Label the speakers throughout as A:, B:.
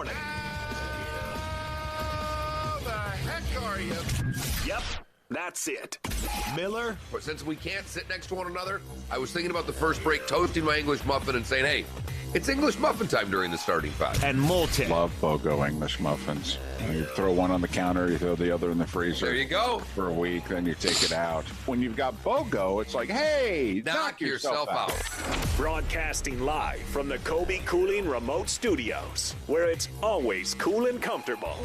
A: How the heck are you?
B: Yep, that's it. Miller.
C: Since we can't sit next to one another, I was thinking about the first break, toasting my English muffin and saying, hey, it's English muffin time during the starting five.
B: And Moulton.
D: Love BOGO English muffins. You throw one on the counter, you throw the other in the freezer.
C: There you go.
D: For a week, then you take it out. When you've got BOGO, it's like, hey,
C: knock yourself out.
B: Broadcasting live from the Kobe Cooling Remote Studios, where it's always cool and comfortable.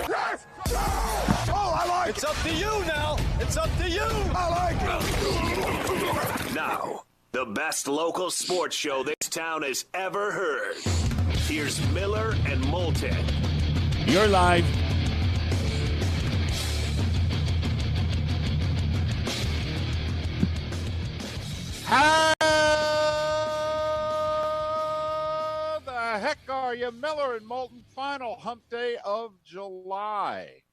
A: Yes! Oh, I like it!
B: It's up to you now. It's up to you.
A: I like it!
B: Now, the best local sports show this town has ever heard. Here's Miller and Moulton.
E: You're live.
D: How the heck are you? Miller and Moulton, final hump day of July.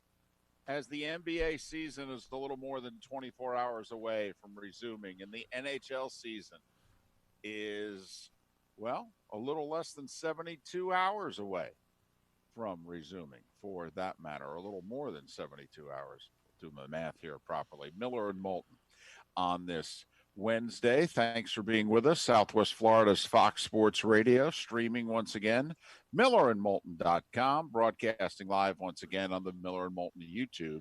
D: As the NBA season is a little more than 24 hours away from resuming, and the NHL season is, well, a little less than 72 hours away from resuming, for that matter, a little more than 72 hours. Do my math here properly. Miller and Moulton on this Wednesday. Thanks for being with us. Southwest Florida's Fox Sports Radio, streaming once again, millerandmoulton.com, broadcasting live once again on the Miller and Moulton YouTube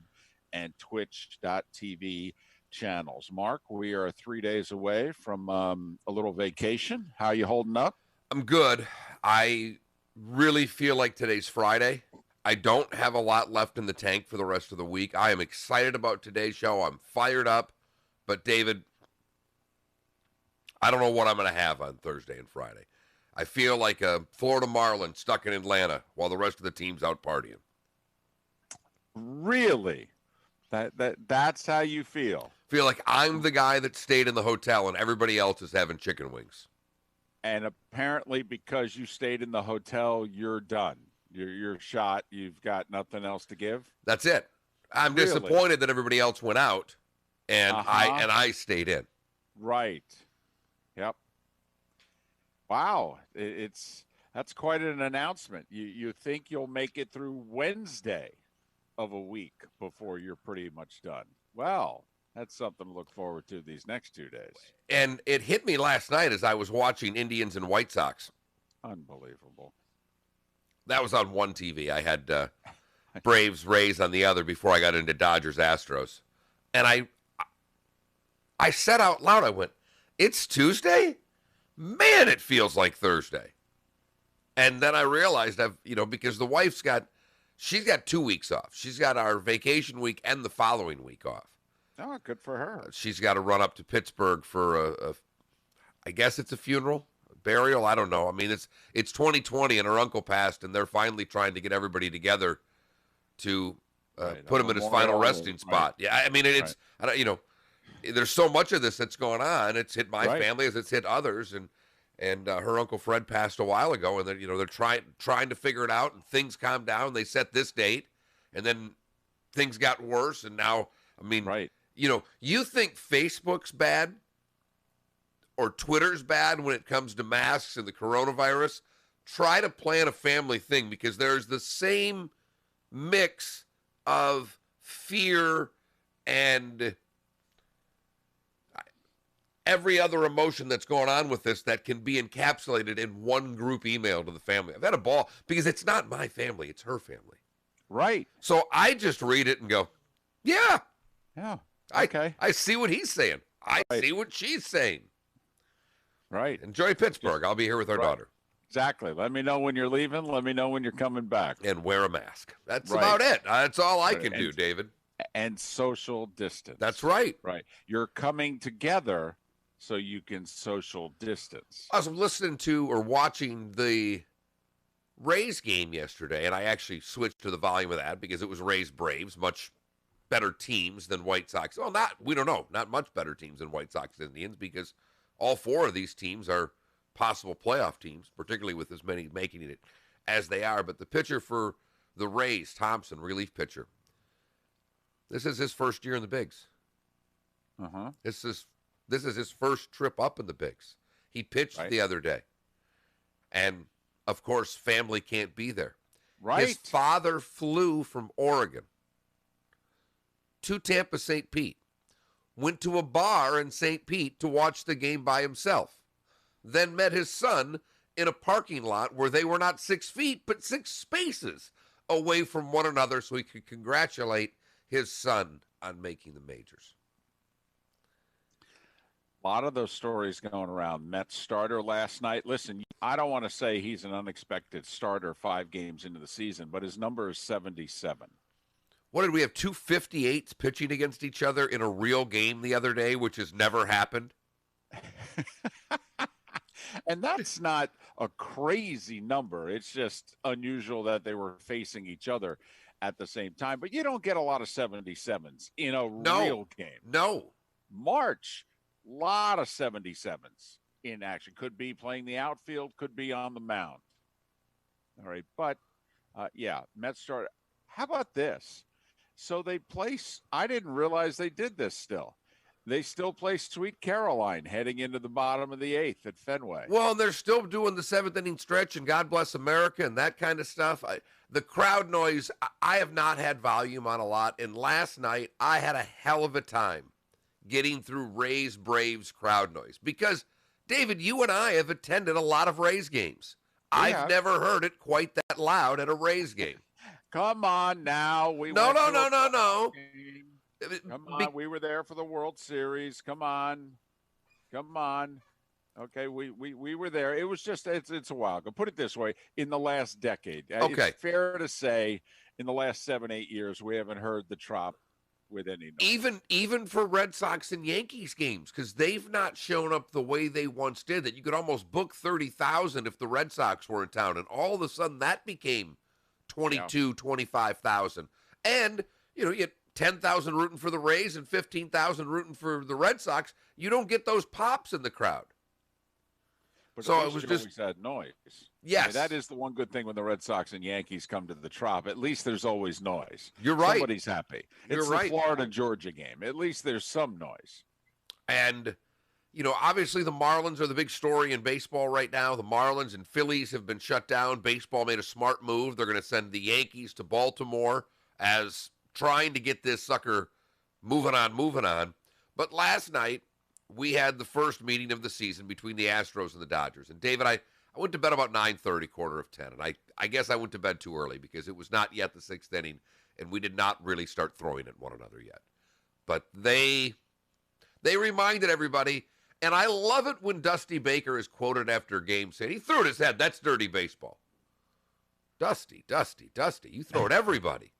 D: and twitch.tv channels. Mark, we are 3 days away from a little vacation. How you holding up?
C: I'm good. I really feel like today's Friday. I don't have a lot left in the tank for the rest of the week. I am excited about today's show. I'm fired up. But, David, I don't know what I'm going to have on Thursday and Friday. I feel like a Florida Marlin stuck in Atlanta while the rest of the team's out partying.
D: Really? That's how you feel?
C: Feel like I'm the guy that stayed in the hotel and everybody else is having chicken wings.
D: And apparently because you stayed in the hotel, you're done. You're shot. You've got nothing else to give?
C: That's it. I'm disappointed that everybody else went out and I stayed in.
D: Right. Yep. Wow. That's quite an announcement. You think you'll make it through Wednesday of a week before you're pretty much done. Well, that's something to look forward to these next 2 days.
C: And it hit me last night as I was watching Indians and White Sox.
D: Unbelievable.
C: That was on one TV. I had Braves, Rays on the other before I got into Dodgers, Astros. And I said out loud, I went, it's Tuesday? Man, it feels like Thursday. And then I realized because the wife's she's got 2 weeks off. She's got our vacation week and the following week off.
D: Oh, good for her.
C: She's got to run up to Pittsburgh for I guess it's a funeral, a burial. I don't know. I mean, it's 2020 and her uncle passed, and they're finally trying to get everybody together to put him in his final resting spot. Yeah, I mean, it's there's so much of this that's going on. It's hit my family as it's hit others, and her Uncle Fred passed a while ago, and they're trying to figure it out, and things calmed down. They set this date, and then things got worse, and now, I mean, you think Facebook's bad or Twitter's bad when it comes to masks and the coronavirus? Try to plan a family thing, because there's the same mix of fear and every other emotion that's going on with this that can be encapsulated in one group email to the family. I've had a ball because it's not my family, it's her family.
D: Right.
C: So I just read it and go, yeah.
D: Yeah. Okay.
C: I see what he's saying. I see what she's saying.
D: Right.
C: Enjoy Pittsburgh. I'll be here with our daughter.
D: Exactly. Let me know when you're leaving. Let me know when you're coming back.
C: And wear a mask. That's about it. That's all I can do, David.
D: And social distance.
C: That's right.
D: Right. You're coming together so you can social distance.
C: I was listening to or watching the Rays game yesterday, and I actually switched to the volume of that because it was Rays Braves, much better teams than White Sox. Well, not much better teams than White Sox Indians, because all four of these teams are possible playoff teams, particularly with as many making it as they are. But the pitcher for the Rays, Thompson, relief pitcher, this is his first year in the bigs. This is his first trip up in the bigs. He pitched the other day. And, of course, family can't be there.
D: Right.
C: His father flew from Oregon to Tampa St. Pete, went to a bar in St. Pete to watch the game by himself, then met his son in a parking lot where they were not 6 feet, but 6 spaces away from one another so he could congratulate his son on making the majors.
D: A lot of those stories going around. Mets starter last night. Listen, I don't want to say he's an unexpected starter 5 games into the season, but his number is 77.
C: What did we have, 258s pitching against each other in a real game the other day, which has never happened?
D: And that's not a crazy number. It's just unusual that they were facing each other at the same time. But you don't get a lot of 77s in a real game.
C: No.
D: March, lot of 77s in action. Could be playing the outfield, could be on the mound. All right, but yeah, Mets start. How about this? So they place, I didn't realize they did this still. They still play Sweet Caroline heading into the bottom of the 8th at Fenway.
C: Well, they're still doing the 7th inning stretch and God Bless America and that kind of stuff. The crowd noise, I have not had volume on a lot. And last night, I had a hell of a time getting through Rays Braves crowd noise. Because, David, you and I have attended a lot of Rays games. Yeah. I've never heard it quite that loud at a Rays game.
D: Come on now.
C: No.
D: Come on. We were there for the World Series. Come on. Okay, we were there. It was just, it's a while ago. Put it this way, in the last decade.
C: Okay.
D: It's fair to say in the last 7-8 years, we haven't heard the Trop with any noise.
C: Even for Red Sox and Yankees games, because they've not shown up the way they once did, that you could almost book 30,000 if the Red Sox were in town, and all of a sudden that became 22, 25,000. And, you get 10,000 rooting for the Rays and 15,000 rooting for the Red Sox. You don't get those pops in the crowd.
D: But
C: so it was just
D: always had noise.
C: Yes.
D: I mean, that is the one good thing when the Red Sox and Yankees come to the Trop. At least there's always noise.
C: You're right.
D: Somebody's happy. It's the Florida-Georgia game. At least there's some noise.
C: And, obviously the Marlins are the big story in baseball right now. The Marlins and Phillies have been shut down. Baseball made a smart move. They're going to send the Yankees to Baltimore as trying to get this sucker moving on. But last night, we had the first meeting of the season between the Astros and the Dodgers. And, David, I went to bed about 9:30, 9:45. And I guess I went to bed too early because it was not yet the 6th inning, and we did not really start throwing at one another yet. But they reminded everybody, and I love it when Dusty Baker is quoted after a game saying, he threw at his head, that's dirty baseball. Dusty, you throw at everybody.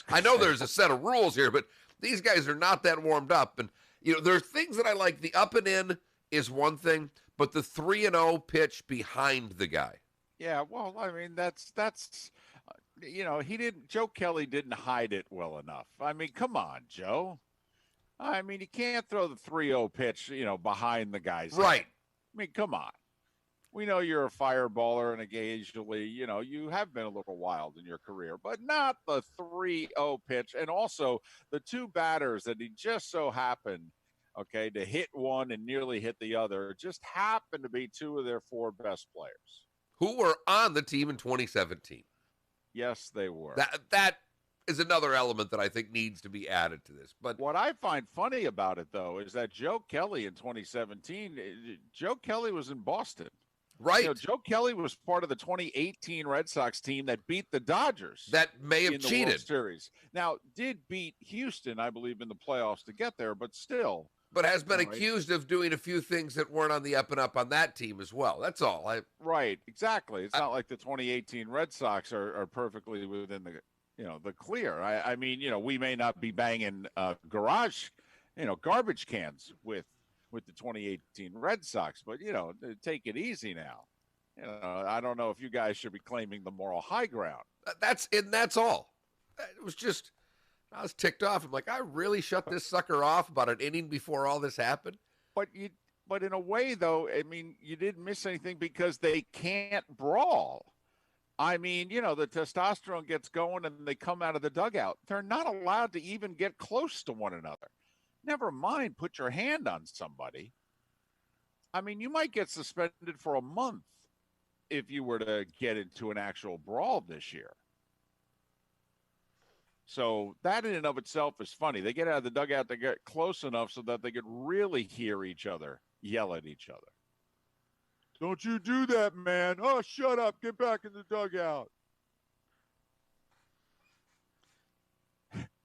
C: I know there's a set of rules here, but these guys are not that warmed up. And, there are things that I like. The up and in is one thing, but the 3-0 pitch behind the guy.
D: Yeah, well, I mean, that's Joe Kelly didn't hide it well enough. I mean, come on, Joe. I mean, you can't throw the 3-0 pitch, behind the guy's
C: right.
D: head. I mean, come on. We know you're a fireballer, and occasionally, you have been a little wild in your career, but not the 3-0 pitch. And also the two batters that he just so happened, to hit one and nearly hit the other, just happened to be two of their 4 best players.
C: Who were on the team in 2017.
D: Yes, they were.
C: That is another element that I think needs to be added to this. But
D: what I find funny about it, though, is that Joe Kelly in 2017, Joe Kelly was in Boston.
C: Right.
D: Joe Kelly was part of the 2018 Red Sox team that beat the Dodgers.
C: That may have
D: in the
C: cheated.
D: World Series. Now, did beat Houston, I believe, in the playoffs to get there, but still.
C: But has been accused of doing a few things that weren't on the up and up on that team as well. That's all.
D: Right, exactly. It's not like the 2018 Red Sox are perfectly within the clear. I mean, we may not be banging garbage cans with the 2018 Red Sox, but take it easy now. I don't know if you guys should be claiming the moral high ground.
C: That's all. It was just, I was ticked off. I'm like, I really shut this sucker off about an inning before all this happened.
D: But in a way, though, I mean, you didn't miss anything because they can't brawl. I mean, the testosterone gets going and they come out of the dugout. They're not allowed to even get close to one another. Never mind, put your hand on somebody. I mean, you might get suspended for a month if you were to get into an actual brawl this year. So that in and of itself is funny. They get out of the dugout, they get close enough so that they could really hear each other yell at each other. Don't you do that, man. Oh, shut up. Get back in the dugout.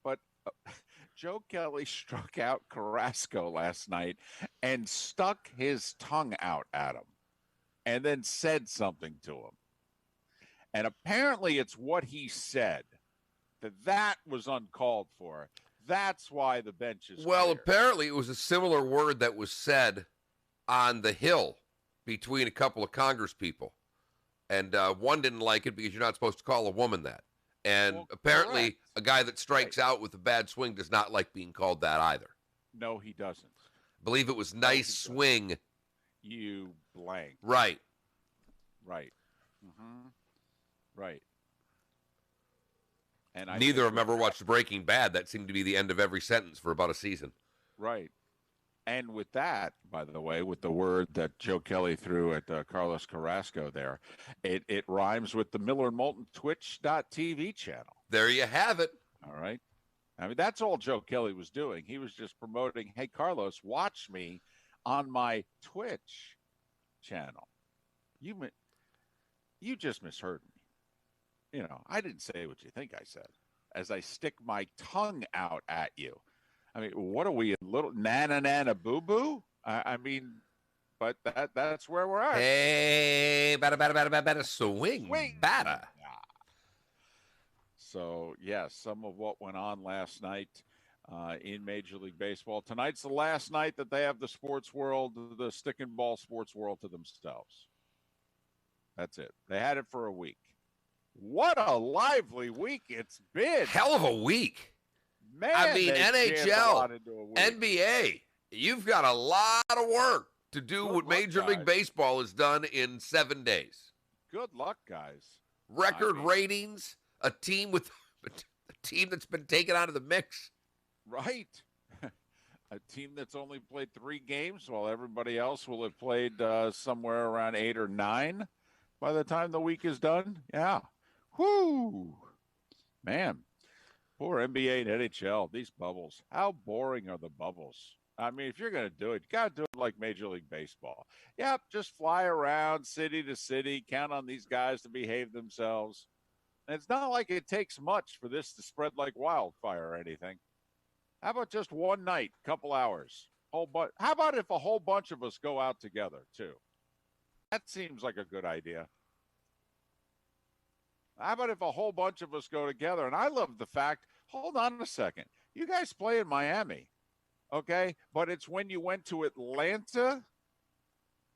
D: But Joe Kelly struck out Carrasco last night and stuck his tongue out at him and then said something to him. And apparently it's what he said that was uncalled for. That's why the bench is
C: Well,
D: clear.
C: apparently it was a similar word that was said on the Hill between a couple of Congress people. And one didn't like it because you're not supposed to call a woman that. And apparently
D: correct.
C: a guy that strikes out with a bad swing does not like being called that either.
D: No, he doesn't.
C: I believe it was nice swing.
D: You blank.
C: Right.
D: Right. Mm-hmm. Right. And
C: Neither of them ever watched Breaking Bad. That seemed to be the end of every sentence for about a season.
D: Right. And with that, by the way, with the word that Joe Kelly threw at Carlos Carrasco there, it rhymes with the Miller and Moulton Twitch.tv channel.
C: There you have it.
D: All right. I mean, that's all Joe Kelly was doing. He was just promoting, hey, Carlos, watch me on my Twitch channel. You just misheard me. You know, I didn't say what you think I said as I stick my tongue out at you. I mean, what are we, a little nana boo-boo? I mean, but that's where we're at.
C: Hey, bada, swing, bada.
D: So, yes, some of what went on last night in Major League Baseball. Tonight's the last night that they have the sports world, the stick and ball sports world to themselves. That's it. They had it for a week. What a lively week it's been.
C: Hell of a week.
D: Man,
C: I mean,
D: they jammed a lot
C: NHL,
D: into a week.
C: NBA, you've got a lot of work to do
D: Good
C: what
D: luck,
C: Major League
D: guys.
C: Baseball has done in 7 days.
D: Good luck, guys.
C: Record
D: I mean-
C: ratings, a team that's been taken out of the mix.
D: Right. A team that's only played 3 games while everybody else will have played somewhere around 8 or 9 by the time the week is done. Yeah. Whoo. Man, poor NBA and NHL, these bubbles. How boring are the bubbles? I mean, if you're going to do it, you got to do it like Major League Baseball. Yep, just fly around city to city, count on these guys to behave themselves. And it's not like it takes much for this to spread like wildfire or anything. How about just one night, couple hours? How about if a whole bunch of us go out together, too? That seems like a good idea. How about if a whole bunch of us go together? And I love the fact, hold on a second. You guys play in Miami, okay? But it's when you went to Atlanta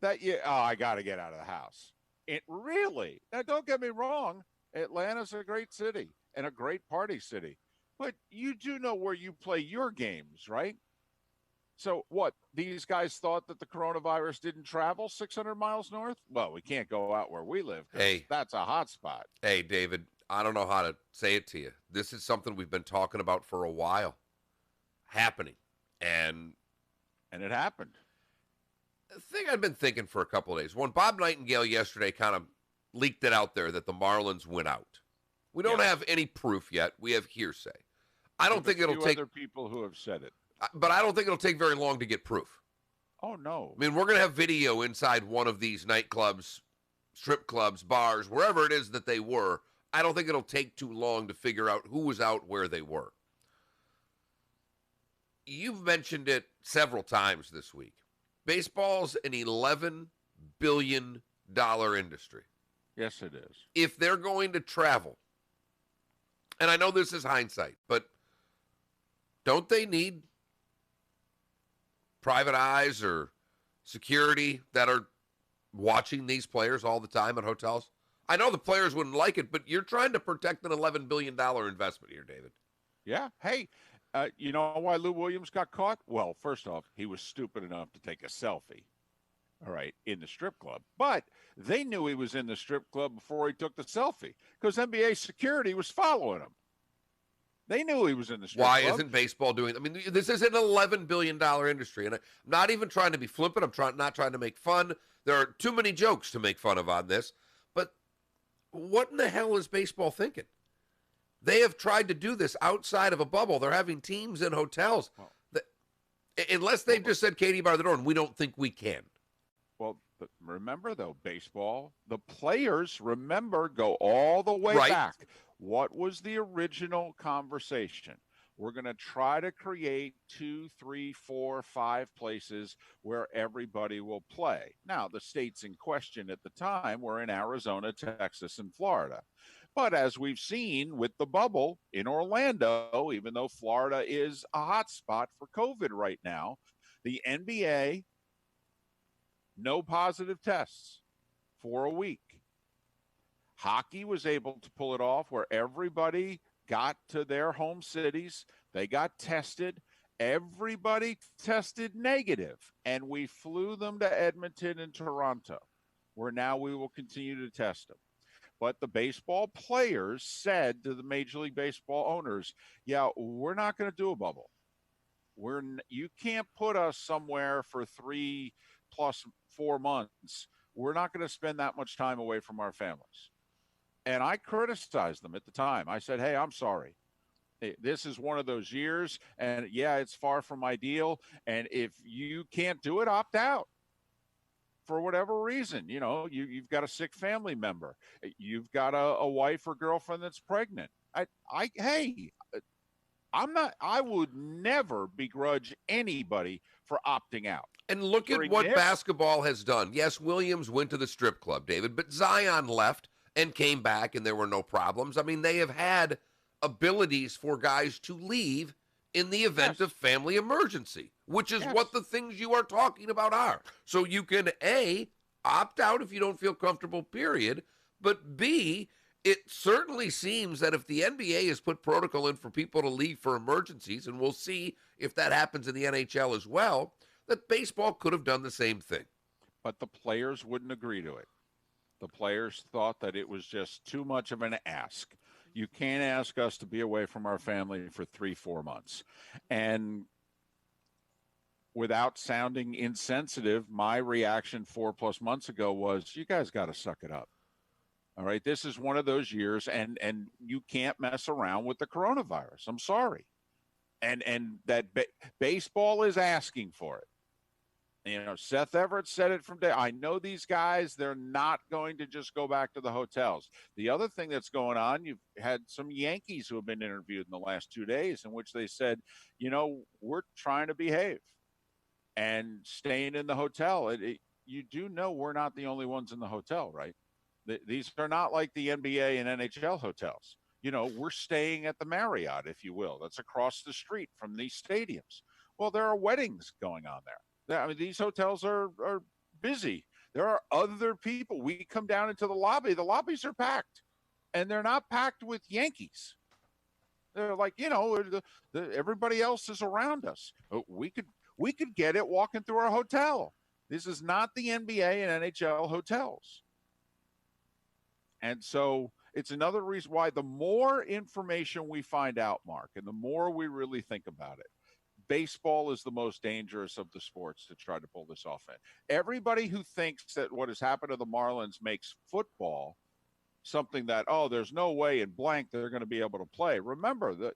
D: that I got to get out of the house. It really. Now, don't get me wrong. Atlanta's a great city and a great party city. But you do know where you play your games, right? So what, these guys thought that the coronavirus didn't travel 600 miles north? Well, we can't go out where we live.
C: Hey.
D: That's a hot spot.
C: Hey, David, I don't know how to say it to you. This is something we've been talking about for a while. Happening. And
D: it happened.
C: the thing I've been thinking for a couple of days. When Bob Nightingale yesterday kind of leaked it out there that the Marlins went out. We don't have any proof yet. We have hearsay. I don't think it'll take
D: other people who have said it.
C: But I don't think it'll take very long to get proof.
D: Oh, no.
C: I mean, we're going to have video inside one of these nightclubs, strip clubs, bars, wherever it is that they were. I don't think it'll take too long to figure out who was out where they were. You've mentioned it several times this week. Baseball's an $11 billion industry.
D: Yes, it is.
C: If they're going to travel, and I know this is hindsight, but don't they need private eyes or security that are watching these players all the time at hotels? I know the players wouldn't like it, but you're trying to protect an $11 billion investment here, David.
D: Yeah. Hey, you know why Lou Williams got caught? Well, first off, he was stupid enough to take a selfie, all right, in the strip club. But they knew he was in the strip club before he took the selfie because NBA security was following him. They knew he was in the strip club.
C: Why isn't baseball doing? I mean, this is an $11 billion industry, and I'm not even trying to be flippant. I'm not trying to make fun. There are too many jokes to make fun of on this. But what in the hell is baseball thinking? They have tried to do this outside of a bubble. They're having teams in hotels. Unless they've just said Katie bar the door, and we don't think we can.
D: Well, but remember, though, baseball, the players, remember, go all the way
C: Right.
D: back. What was the original conversation? We're going to try to create 2, 3, 4, 5 places where everybody will play. Now, the states in question at the time were in Arizona, Texas, and Florida. But as we've seen with the bubble in Orlando, even though Florida is a hot spot for COVID right now, the NBA, no positive tests for a week. Hockey was able to pull it off where everybody got to their home cities. They got tested. Everybody tested negative, and we flew them to Edmonton and Toronto, where now we will continue to test them. But the baseball players said to the Major League Baseball owners, yeah, we're not going to do a bubble. You can't put us somewhere for 3 plus 4 months. We're not going to spend that much time away from our families. And I criticized them at the time. I said, hey, I'm sorry. This is one of those years, and yeah, it's far from ideal. And if you can't do it, opt out. For whatever reason, you've got a sick family member, you've got a wife or girlfriend that's pregnant. I would never begrudge anybody for opting out.
C: And look at what basketball has done. Yes, Williams went to the strip club, David, but Zion left and came back, and there were no problems. I mean, they have had abilities for guys to leave in the event of family emergency, which is what the things you are talking about are. So you can, A, opt out if you don't feel comfortable, period. But B, it certainly seems that if the NBA has put protocol in for people to leave for emergencies, and we'll see if that happens in the NHL as well, that baseball could have done the same thing.
D: But the players wouldn't agree to it. The players thought that it was just too much of an ask. You can't ask us to be away from our family for 3-4 months. And without sounding insensitive, my reaction 4+ months ago was, you guys got to suck it up. All right, this is one of those years, and you can't mess around with the coronavirus. I'm sorry. And that baseball is asking for it. Seth Everett said it from day. I know these guys, they're not going to just go back to the hotels. The other thing that's going on, you've had some Yankees who have been interviewed in the last 2 days in which they said, we're trying to behave and staying in the hotel. You do know we're not the only ones in the hotel, right? These are not like the NBA and NHL hotels. We're staying at the Marriott, if you will. That's across the street from these stadiums. Well, there are weddings going on there. I mean, these hotels are busy. There are other people. We come down into the lobby. The lobbies are packed, and they're not packed with Yankees. They're like, everybody else is around us. We could get it walking through our hotel. This is not the NBA and NHL hotels. And so it's another reason why the more information we find out, Mark, and the more we really think about it, baseball is the most dangerous of the sports to try to pull this off in. Everybody who thinks that what has happened to the Marlins makes football something that, there's no way in blank they're going to be able to play. Remember that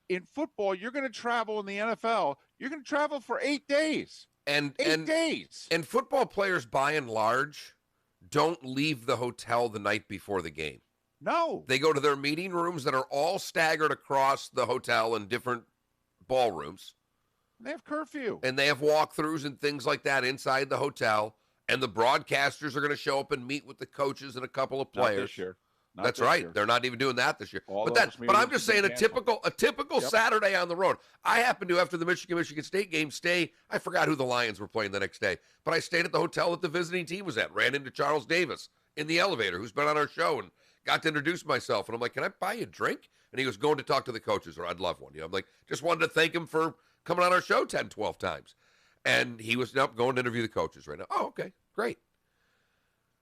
D: in football, you're going to travel. In the NFL, you're going to travel for 8 days.
C: And
D: 8 days.
C: And football players, by and large, don't leave the hotel the night before the game.
D: No.
C: They go to their meeting rooms that are all staggered across the hotel in different ballrooms.
D: They have curfew.
C: And they have walkthroughs and things like that inside the hotel. And the broadcasters are going to show up and meet with the coaches and a couple of players.
D: Not this year.
C: That's right. They're not even doing that this year. But I'm just saying a typical Saturday on the road. I happened to, after the Michigan State game, I forgot who the Lions were playing the next day, but I stayed at the hotel that the visiting team was at, ran into Charles Davis in the elevator, who's been on our show, and got to introduce myself. And I'm like, can I buy you a drink? And he was going to talk to the coaches, or I'd love one. I'm like, just wanted to thank him for coming on our show 10, 12 times. And he was going to interview the coaches right now. Oh, okay, great.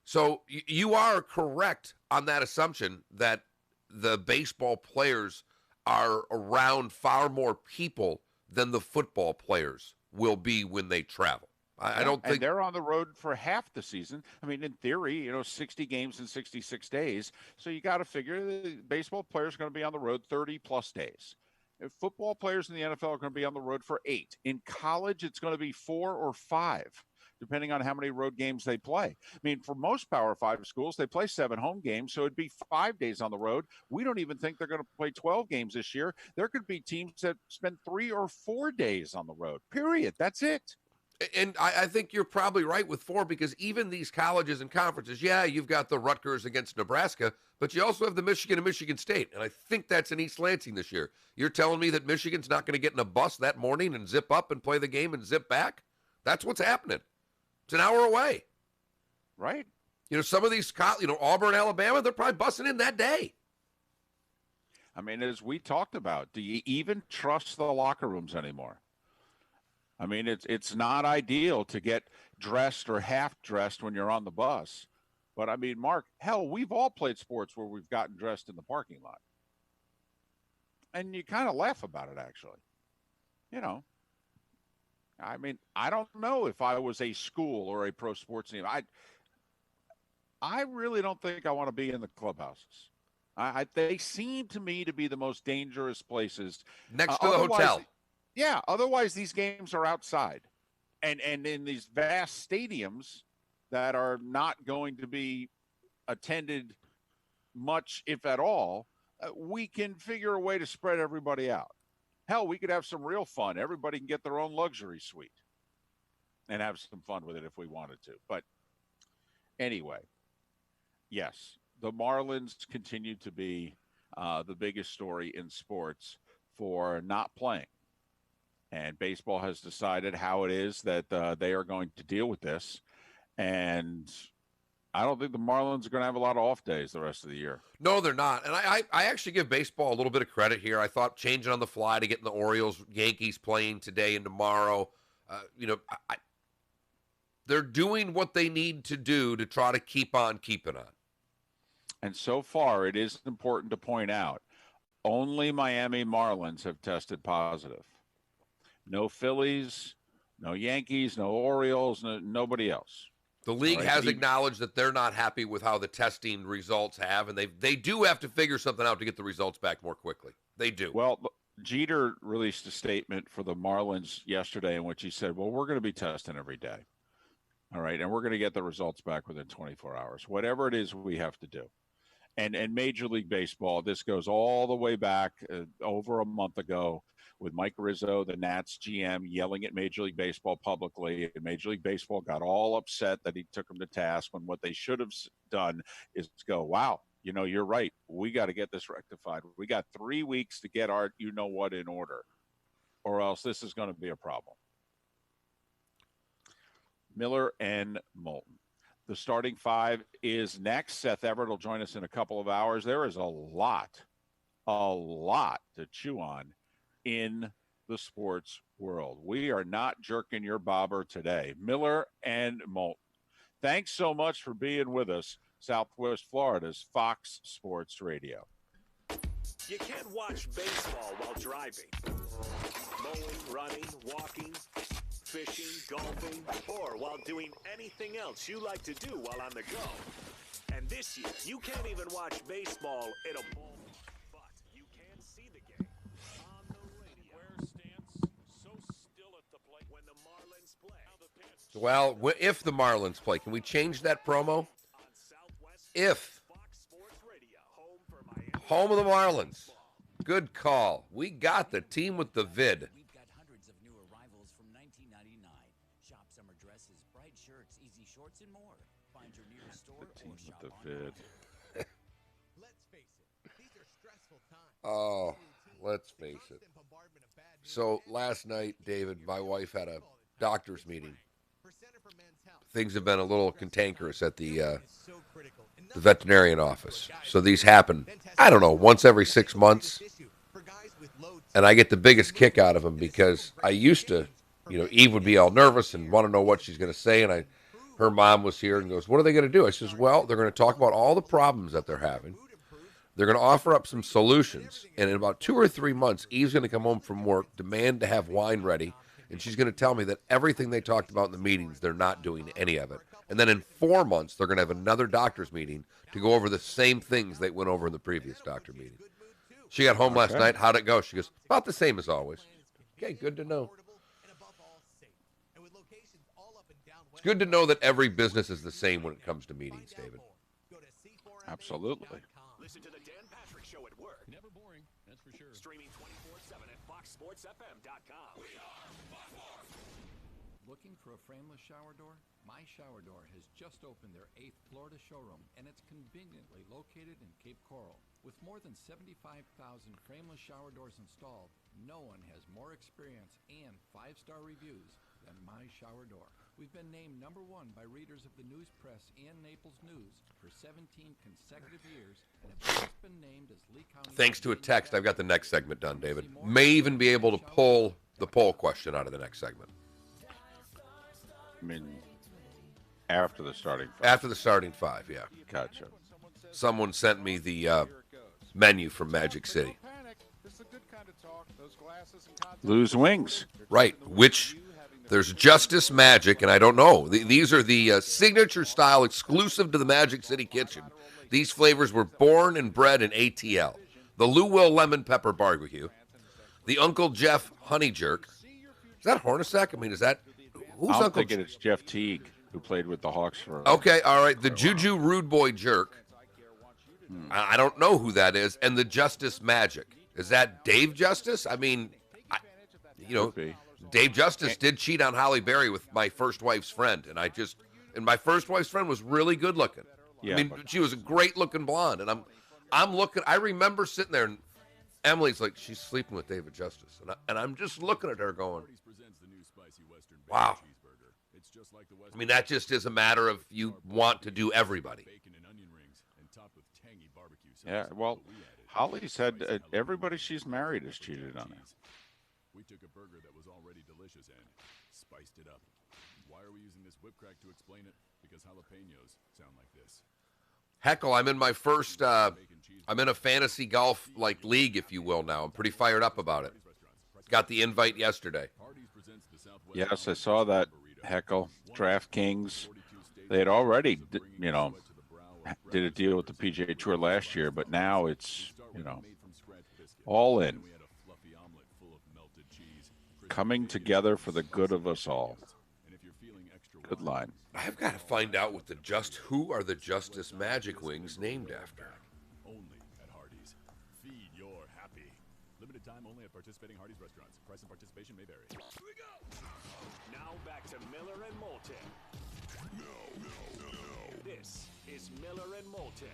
C: So you are correct on that assumption that the baseball players are around far more people than the football players will be when they travel. I don't think
D: and they're on the road for half the season. I mean, in theory, 60 games in 66 days. So you got to figure the baseball players are going to be on the road 30 plus days. If football players in the NFL are going to be on the road for 8. In college, it's going to be 4 or 5, depending on how many road games they play. I mean, for most Power 5 schools, they play 7 home games, so it'd be 5 days on the road. We don't even think they're going to play 12 games this year. There could be teams that spend 3 or 4 days on the road, period. That's it.
C: And I think you're probably right with 4, because even these colleges and conferences, yeah, you've got the Rutgers against Nebraska, but you also have the Michigan and Michigan State. And I think that's in East Lansing this year. You're telling me that Michigan's not going to get in a bus that morning and zip up and play the game and zip back? That's what's happening. It's an hour away.
D: Right.
C: Some of these, Auburn, Alabama, they're probably busing in that day.
D: I mean, as we talked about, do you even trust the locker rooms anymore? I mean, it's not ideal to get dressed or half dressed when you're on the bus. But I mean, Mark, hell, we've all played sports where we've gotten dressed in the parking lot. And you kind of laugh about it, actually. I mean, I don't know if I was a school or a pro sports team. I really don't think I want to be in the clubhouses. They seem to me to be the most dangerous places.
C: Next to the hotel.
D: Yeah, otherwise these games are outside. And in these vast stadiums that are not going to be attended much, if at all, we can figure a way to spread everybody out. Hell, we could have some real fun. Everybody can get their own luxury suite and have some fun with it if we wanted to. But anyway, yes, the Marlins continue to be the biggest story in sports for not playing. And baseball has decided how it is that they are going to deal with this. And I don't think the Marlins are going to have a lot of off days the rest of the year.
C: No, they're not. And I actually give baseball a little bit of credit here. I thought changing on the fly to getting the Orioles, Yankees playing today and tomorrow, they're doing what they need to do to try to keep on keeping on.
D: And so far, it is important to point out, only Miami Marlins have tested positive. No Phillies, no Yankees, no Orioles, nobody else.
C: The league has acknowledged that they're not happy with how the testing results have, and they do have to figure something out to get the results back more quickly. They do.
D: Well, Jeter released a statement for the Marlins yesterday in which he said, well, we're going to be testing every day. All right, and we're going to get the results back within 24 hours, whatever it is we have to do. And Major League Baseball, this goes all the way back over a month ago with Mike Rizzo, the Nats GM, yelling at Major League Baseball publicly. And Major League Baseball got all upset that he took him to task when what they should have done is go, wow, you're right. We got to get this rectified. We got 3 weeks to get our you-know-what in order, or else this is going to be a problem. Miller and Moulton. The starting 5 is next. Seth Everett will join us in a couple of hours. There is a lot to chew on in the sports world. We are not jerking your bobber today. Miller and Moulton. Thanks so much for being with us. Southwest Florida's Fox Sports Radio.
B: You can't watch baseball while driving. Mowing, running, walking, fishing, golfing, or while doing anything else you like to do while on the go. And this year, you can't even watch baseball in a ball, but you can see the game on the radio. Where stands so still at the plate when the Marlins play.
C: Well, if the Marlins play, can we change that promo? If. Home of the Marlins. Good call. We got the team with the vid.
E: We've got hundreds of new arrivals from 1999. Shop summer dresses, bright shirts, easy shorts, and more. Find your nearest store or shop online.
F: Let's face it, these are stressful times.
C: Oh, let's face it. So last night, David, my wife had a doctor's meeting. Things have been a little cantankerous at the veterinarian office. So these happen, I don't know, once every 6 months. And I get the biggest kick out of them because I used to, Eve would be all nervous and want to know what she's going to say. And her mom was here and goes, what are they going to do? I says, well, they're going to talk about all the problems that they're having. They're going to offer up some solutions. And in about 2 or 3 months, Eve's going to come home from work, demand to have wine ready, And she's going to tell me that everything they talked about in the meetings, they're not doing any of it. And then in 4 months, they're going to have another doctor's meeting to go over the same things they went over in the previous doctor meeting. She got home last night. How'd it go? She goes, about the same as always. Okay, good to know. It's good to know that every business is the same when it comes to meetings, David.
D: Absolutely.
B: Listen to the Dan Patrick Show at work.
F: Never boring, that's for sure.
B: Streaming 24/7 at foxsportsfm.com.
G: Looking for a frameless shower door? My Shower Door has just opened their 8th Florida showroom, and it's conveniently located in Cape Coral. With more than 75,000 frameless shower doors installed, no one has more experience and 5-star reviews than My Shower Door. We've been named #1 by readers of the News Press and Naples News for 17 consecutive years, and have just been named as Lee County.
C: Thanks to a text, I've got the next segment done, David. May even be able to pull the poll question out of the next segment.
D: I mean, after the starting 5.
C: After the starting 5, yeah.
D: Gotcha.
C: Someone sent me the menu from Magic City.
D: Lose wings.
C: Right, which there's Justice Magic, and I don't know. These are the signature style exclusive to the Magic City Kitchen. These flavors were born and bred in ATL. The Lou Will Lemon Pepper Barbecue. The Uncle Jeff Honey Jerk. Is that Hornacek? I mean, is that... Who's
D: I'm
C: Uncle
D: thinking it's Jeff Teague, who played with the Hawks for...
C: Okay, all right. The Juju Rude Boy Jerk. I don't know who that is. And the Justice Magic. Is that Dave Justice? I mean, Dave Justice did cheat on Holly Berry with my first wife's friend. And my first wife's friend was really good looking.
D: Yeah,
C: I mean, she was a great looking blonde. And I'm looking, I remember sitting there and Emily's like, she's sleeping with David Justice. And I'm just looking at her going, wow. I mean, that just is a matter of you want to do everybody.
D: Yeah, well, Holly said everybody she's married has cheated on her.
H: We took a burger that was already delicious and spiced it up. Why are we using this whip crack to explain it? Because jalapenos sound like this.
C: Heckle, I'm in my first, I'm in a fantasy golf league, if you will, now. I'm pretty fired up about it. Got the invite yesterday.
D: Yes, I saw that. Heckle, DraftKings, they had already, did a deal with the PGA Tour last year, but now it's, all in. Coming together for the good of us all. Good line.
C: I've got to find out what who are the Justice Magic Wings named after.
H: Only at Hardee's. Feed your happy. Limited time only at participating Hardee's restaurants. Price and participation may vary. Here we go.
B: Now back to Miller and Moulton. No. This is Miller and Moulton.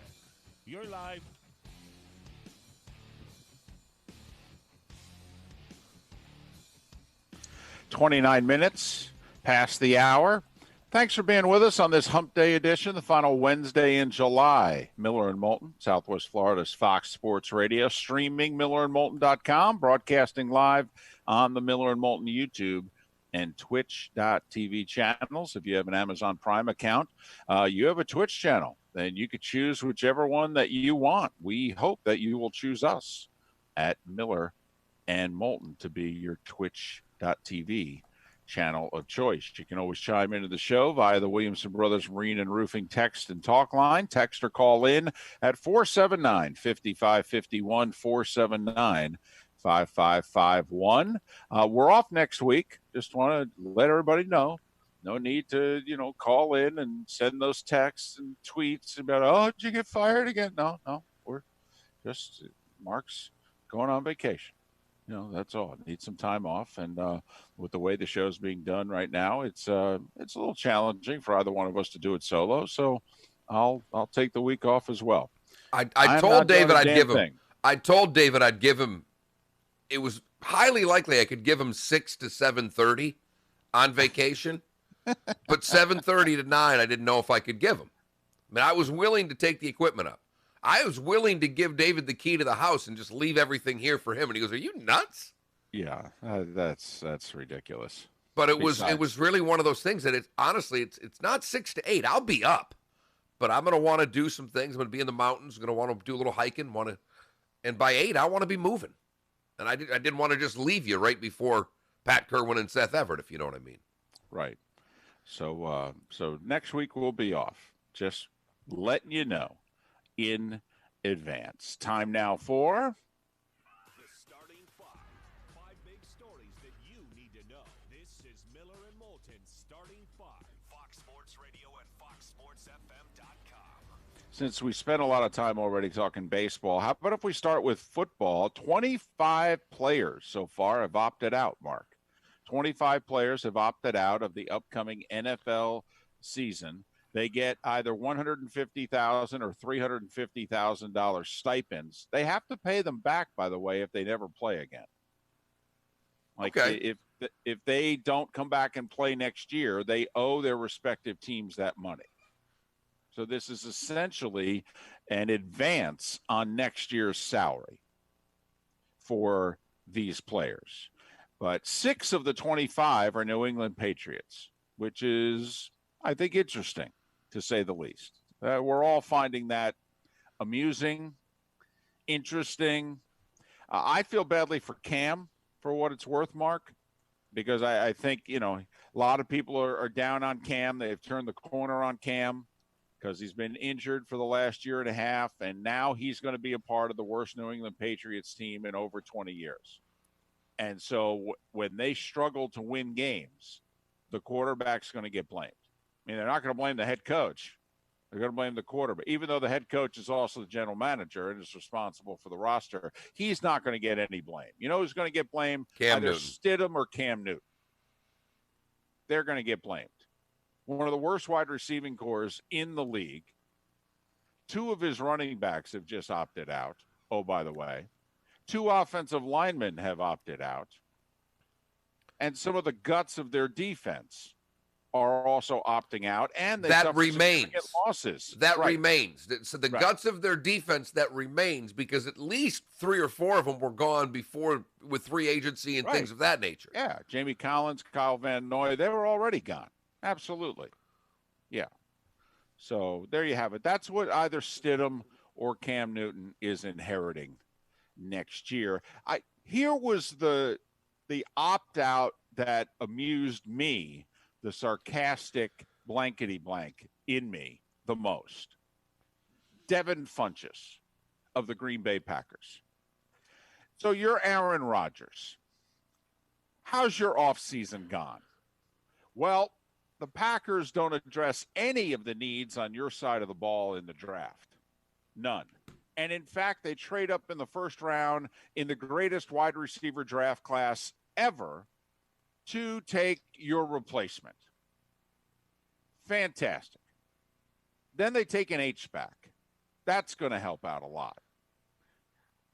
F: You're live.
D: $29 minutes past the hour. Thanks for being with us on this Hump Day edition, the final Wednesday in July. Miller and Moulton, Southwest Florida's Fox Sports Radio, streaming millerandmoulton.com, broadcasting live on the Miller and Moulton YouTube and twitch.tv channels. If you have an Amazon Prime account, you have a Twitch channel, then you could choose whichever one that you want. We hope that you will choose us at Miller and Moulton to be your twitch.tv channel of choice. You can always chime into the show via the Williamson Brothers Marine and Roofing text and talk line. Text or call in at 479-5551, 479-5551. We're off next week. Just want to let everybody know. No need to, call in and send those texts and tweets about, oh, did you get fired again? No, we're just, Mark's going on vacation. That's all. Need some time off, and with the way the show's being done right now, it's a little challenging for either one of us to do it solo. So I'll take the week off as well.
C: I told David I'd give him. It was highly likely I could give him 6 to 7:30 on vacation, but 7:30 to 9 I didn't know if I could give him. I mean, I was willing to take the equipment up. I was willing to give David the key to the house and just leave everything here for him. And he goes, "Are you nuts?"
D: Yeah, that's ridiculous.
C: But it was really one of those things that it's not 6 to 8. I'll be up, but I'm going to want to do some things. I'm going to be in the mountains. I'm going to want to do a little hiking. And by 8, I want to be moving. And I didn't want to just leave you right before Pat Kerwin and Seth Everett, if you know what I mean.
D: Right. So next week we'll be off. Just letting you know in advance. Time now for
B: The starting five. 5 big stories that you need to know. This is Miller and Moulton's starting five. Fox Sports Radio and FoxSportsFM.com.
D: Since we spent a lot of time already talking baseball, how about if we start with football? 25 players so far have opted out, Mark. 25 players have opted out of the upcoming NFL season. They get either $150,000 or $350,000 stipends. They have to pay them back, by the way, if they never play again.
C: Okay.
D: If they don't come back and play next year, they owe their respective teams that money. So this is essentially an advance on next year's salary for these players. But 6 of the 25 are New England Patriots, which is, I think, interesting, to say the least. We're all finding that amusing, interesting. I feel badly for Cam, for what it's worth, Mark, because I think, a lot of people are down on Cam. They've turned the corner on Cam because he's been injured for the last year and a half, and now he's going to be a part of the worst New England Patriots team in over 20 years. And so when they struggle to win games, the quarterback's going to get blamed. I mean, they're not going to blame the head coach. They're going to blame the quarterback. Even though the head coach is also the general manager and is responsible for the roster, he's not going to get any blame. You know who's going to get blamed?
C: Cam
D: Either
C: Newton.
D: Stidham or Cam Newton. They're going to get blamed. One of the worst wide receiving cores in the league. 2 of his running backs have just opted out. Oh, by the way. 2 offensive linemen have opted out. And some of the guts of their defense are also opting out. And they
C: That remains.
D: Losses.
C: That
D: Right.
C: remains. So the
D: Right.
C: guts of their defense, that remains, because at least 3 or 4 of them were gone before with free agency and
D: Right.
C: things of that nature.
D: Yeah, Jamie Collins, Kyle Van Noy, they were already gone. Absolutely. Yeah. So there you have it. That's what either Stidham or Cam Newton is inheriting next year. Here was the opt-out that amused me, the sarcastic blankety blank in me the most. Devin Funchess of the Green Bay Packers. So you're Aaron Rodgers. How's your offseason gone? Well, the Packers don't address any of the needs on your side of the ball in the draft. None. And in fact, they trade up in the first round in the greatest wide receiver draft class ever to take your replacement. Fantastic. Then they take an H-back. That's going to help out a lot.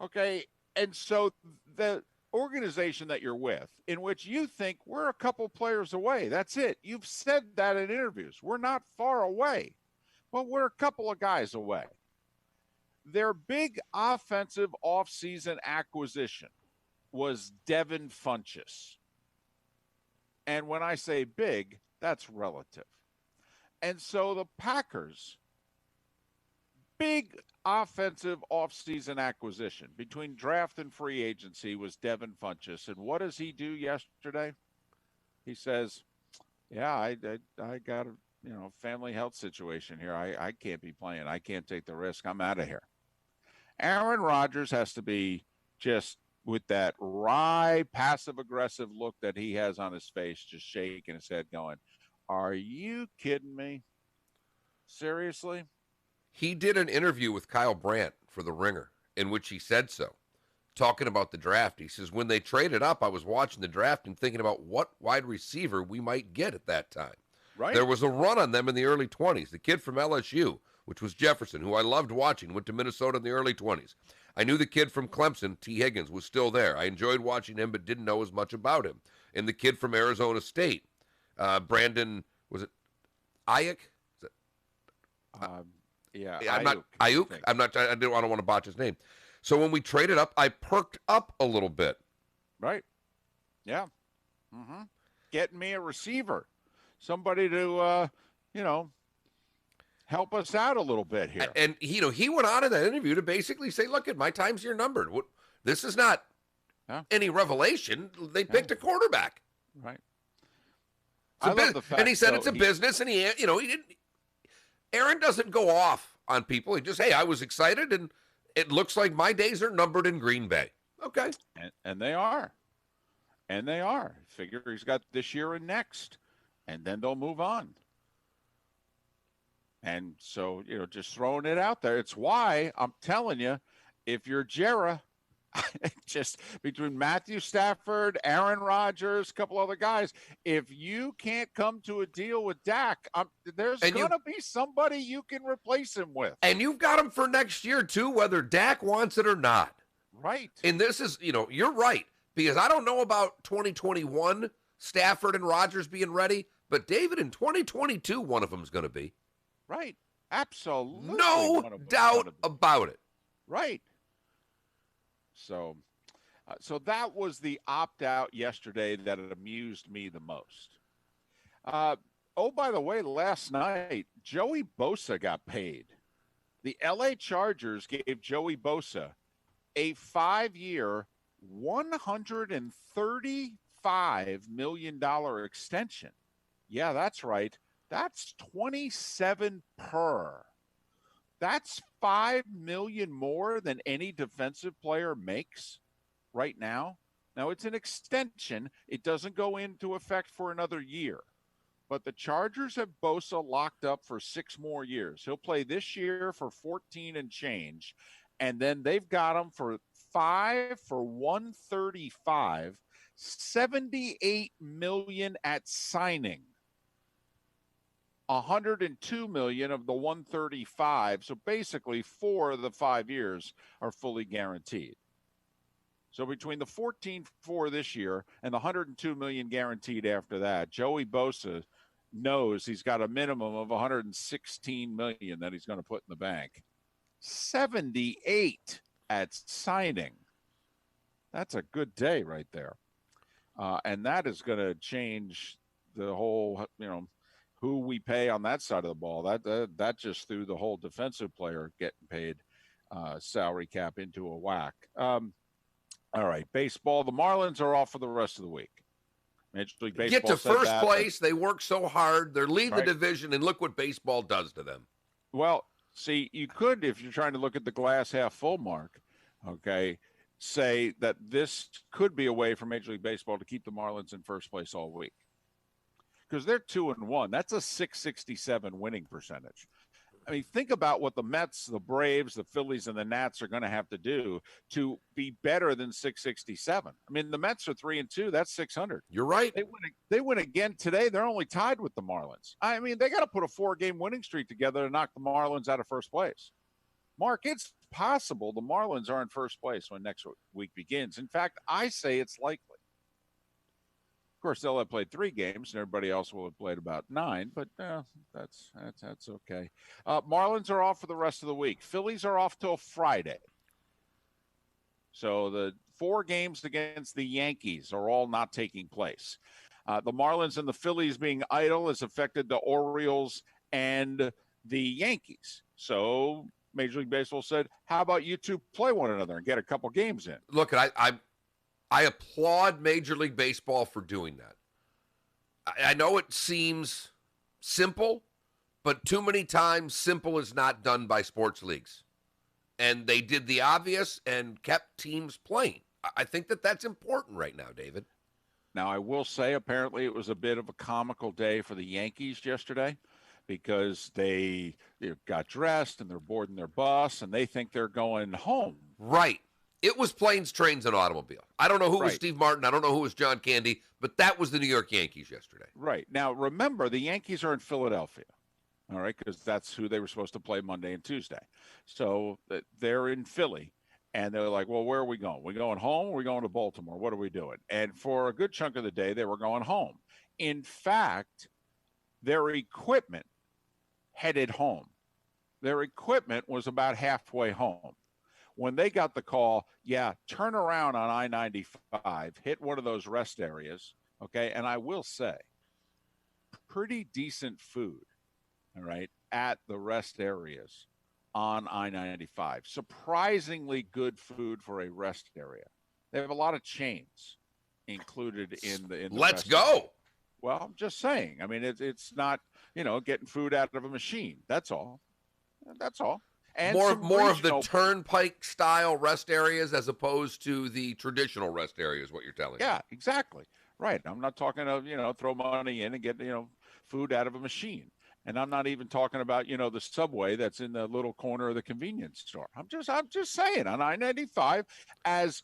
D: Okay, and so the organization that you're with, in which you think we're a couple players away, that's it. You've said that in interviews. We're not far away. Well, we're a couple of guys away. Their big offensive offseason acquisition was Devin Funchess. And when I say big, that's relative. And so the Packers' big offensive offseason acquisition between draft and free agency was Devin Funchess. And what does he do yesterday? He says, yeah, I got a family health situation here. I can't be playing. I can't take the risk. I'm out of here. Aaron Rodgers has to be just with that wry, passive-aggressive look that he has on his face, just shaking his head going, are you kidding me? Seriously?
C: He did an interview with Kyle Brandt for The Ringer in which he said so, talking about the draft. He says, when they traded up, I was watching the draft and thinking about what wide receiver we might get at that time.
D: Right.
C: There was a run on them in the early 20s. The kid from LSU, which was Jefferson, who I loved watching, went to Minnesota in the early 20s. I knew the kid from Clemson, T. Higgins, was still there. I enjoyed watching him but didn't know as much about him. And the kid from Arizona State, Brandon, was it Ayuk?
D: Yeah,
C: I'm not Ayuk. I don't want to botch his name. So when we traded up, I perked up a little bit.
D: Right. Yeah. Mm-hmm. Getting me a receiver, somebody to help us out a little bit here.
C: And he went on in that interview to basically say, "Look, my time's here numbered. This is not any revelation. They picked a quarterback.
D: Right.
C: It's a
D: I love the fact,
C: and he said
D: though,
C: it's a business, and he didn't. Aaron doesn't go off on people. He just, hey, I was excited, and it looks like my days are numbered in Green Bay. Okay.
D: And they are. And they are. Figure he's got this year and next, and then they'll move on. And so, just throwing it out there. It's why I'm telling you, if you're Jarrah, just between Matthew Stafford, Aaron Rodgers, a couple other guys, if you can't come to a deal with Dak, there's going to be somebody you can replace him with.
C: And you've got him for next year, too, whether Dak wants it or not.
D: Right.
C: And this is, you're right, because I don't know about 2021, Stafford and Rodgers being ready, but David, in 2022, one of them is going to be.
D: Right. Absolutely.
C: No doubt about it.
D: Right. So that was the opt-out yesterday that amused me the most. By the way, last night, Joey Bosa got paid. The L.A. Chargers gave Joey Bosa a 5-year, $135 million extension. Yeah, that's right. That's 27 per. That's $5 million more than any defensive player makes right now. Now, it's an extension. It doesn't go into effect for another year. But the Chargers have Bosa locked up for 6 more years. He'll play this year for 14 and change. And then they've got him for 5 for 135, $78 million at signing. $102 million of the 135. So basically 4 of the 5 years are fully guaranteed. So between the 14-4 this year and the $102 million guaranteed after that, Joey Bosa knows he's got a minimum of $116 million that he's going to put in the bank. 78 at signing. That's a good day right there. And that is going to change the whole, who we pay on that side of the ball. That just threw the whole defensive player getting paid salary cap into a whack. All right, baseball. The Marlins are off for the rest of the week. Major League Baseball
C: get to first place. They work so hard. They're leading the division, and look what baseball does to them.
D: Well, see, you could, if you're trying to look at the glass half full mark, okay, say that this could be a way for Major League Baseball to keep the Marlins in first place all week. Because they're 2-1. That's a .667 winning percentage. I mean, think about what the Mets, the Braves, the Phillies, and the Nats are going to have to do to be better than .667. I mean, the Mets are 3-2. That's 600.
C: You're right.
D: They win again today. They're only tied with the Marlins. I mean, they got to put a 4-game winning streak together to knock the Marlins out of first place. Mark, it's possible the Marlins are in first place when next week begins. In fact, I say it's likely. Of course, they'll have played 3 games, and everybody else will have played about 9, but that's okay. Marlins are off for the rest of the week. Phillies are off till Friday. So the 4 games against the Yankees are all not taking place. The Marlins and the Phillies being idle has affected the Orioles and the Yankees. So Major League Baseball said, how about you two play one another and get a couple games in?
C: Look, I applaud Major League Baseball for doing that. I know it seems simple, but too many times simple is not done by sports leagues. And they did the obvious and kept teams playing. I think that's important right now, David.
D: Now, I will say apparently it was a bit of a comical day for the Yankees yesterday because they got dressed and they're boarding their bus and they think they're going home.
C: Right. It was planes, trains, and automobile. I don't know who was Steve Martin. I don't know who was John Candy, but that was the New York Yankees yesterday.
D: Right. Now, remember, the Yankees are in Philadelphia, all right, because that's who they were supposed to play Monday and Tuesday. So they're in Philly, and they're like, well, where are we going? We going home or are we going to Baltimore? What are we doing? And for a good chunk of the day, they were going home. In fact, their equipment headed home. Their equipment was about halfway home. When they got the call, turn around on I-95, hit one of those rest areas, okay? And I will say, pretty decent food, all right, at the rest areas on I-95. Surprisingly good food for a rest area. They have a lot of chains, included in the
C: Let's
D: restaurant.
C: go.
D: Well, I'm just saying. I mean, it's not, getting food out of a machine. That's all. That's all. And
C: More
D: some
C: of the
D: regional-
C: turnpike style rest areas as opposed to the traditional rest areas, what you're telling me.
D: Yeah, exactly. Right. I'm not talking of, throw money in and get, food out of a machine. And I'm not even talking about, the Subway that's in the little corner of the convenience store. I'm just saying on I-95, as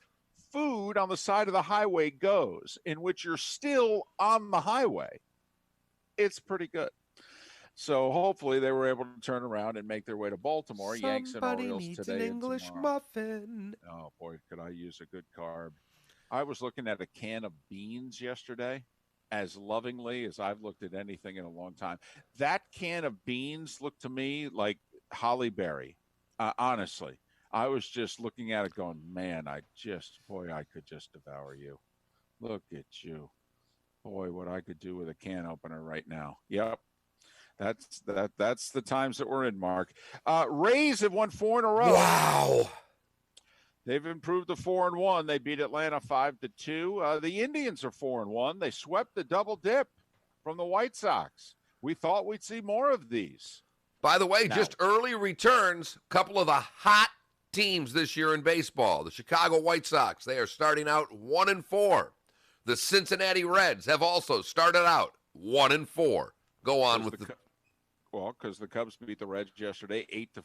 D: food on the side of the highway goes, in which you're still on the highway, it's pretty good. So hopefully they were able to turn around and make their way to Baltimore. Yanks and Orioles today
C: an
D: and
C: English
D: tomorrow.
C: muffin.
D: Oh boy, could I use a good carb. I was looking at a can of beans yesterday, as lovingly as I've looked at anything in a long time. That can of beans looked to me like holly berry. Honestly, I was just looking at it going, man, I could just devour you. Look at you. Boy, what I could do with a can opener right now. Yep. That's the times that we're in, Mark. Rays have won 4 in a row.
C: Wow.
D: They've improved to 4-1. They beat Atlanta 5-2. The Indians are 4-1. They swept the double dip from the White Sox. We thought we'd see more of these.
C: By the way, just early returns, a couple of the hot teams this year in baseball. The Chicago White Sox, they are starting out 1-4. The Cincinnati Reds have also started out 1-4. Go on with
D: because the Cubs beat the Reds yesterday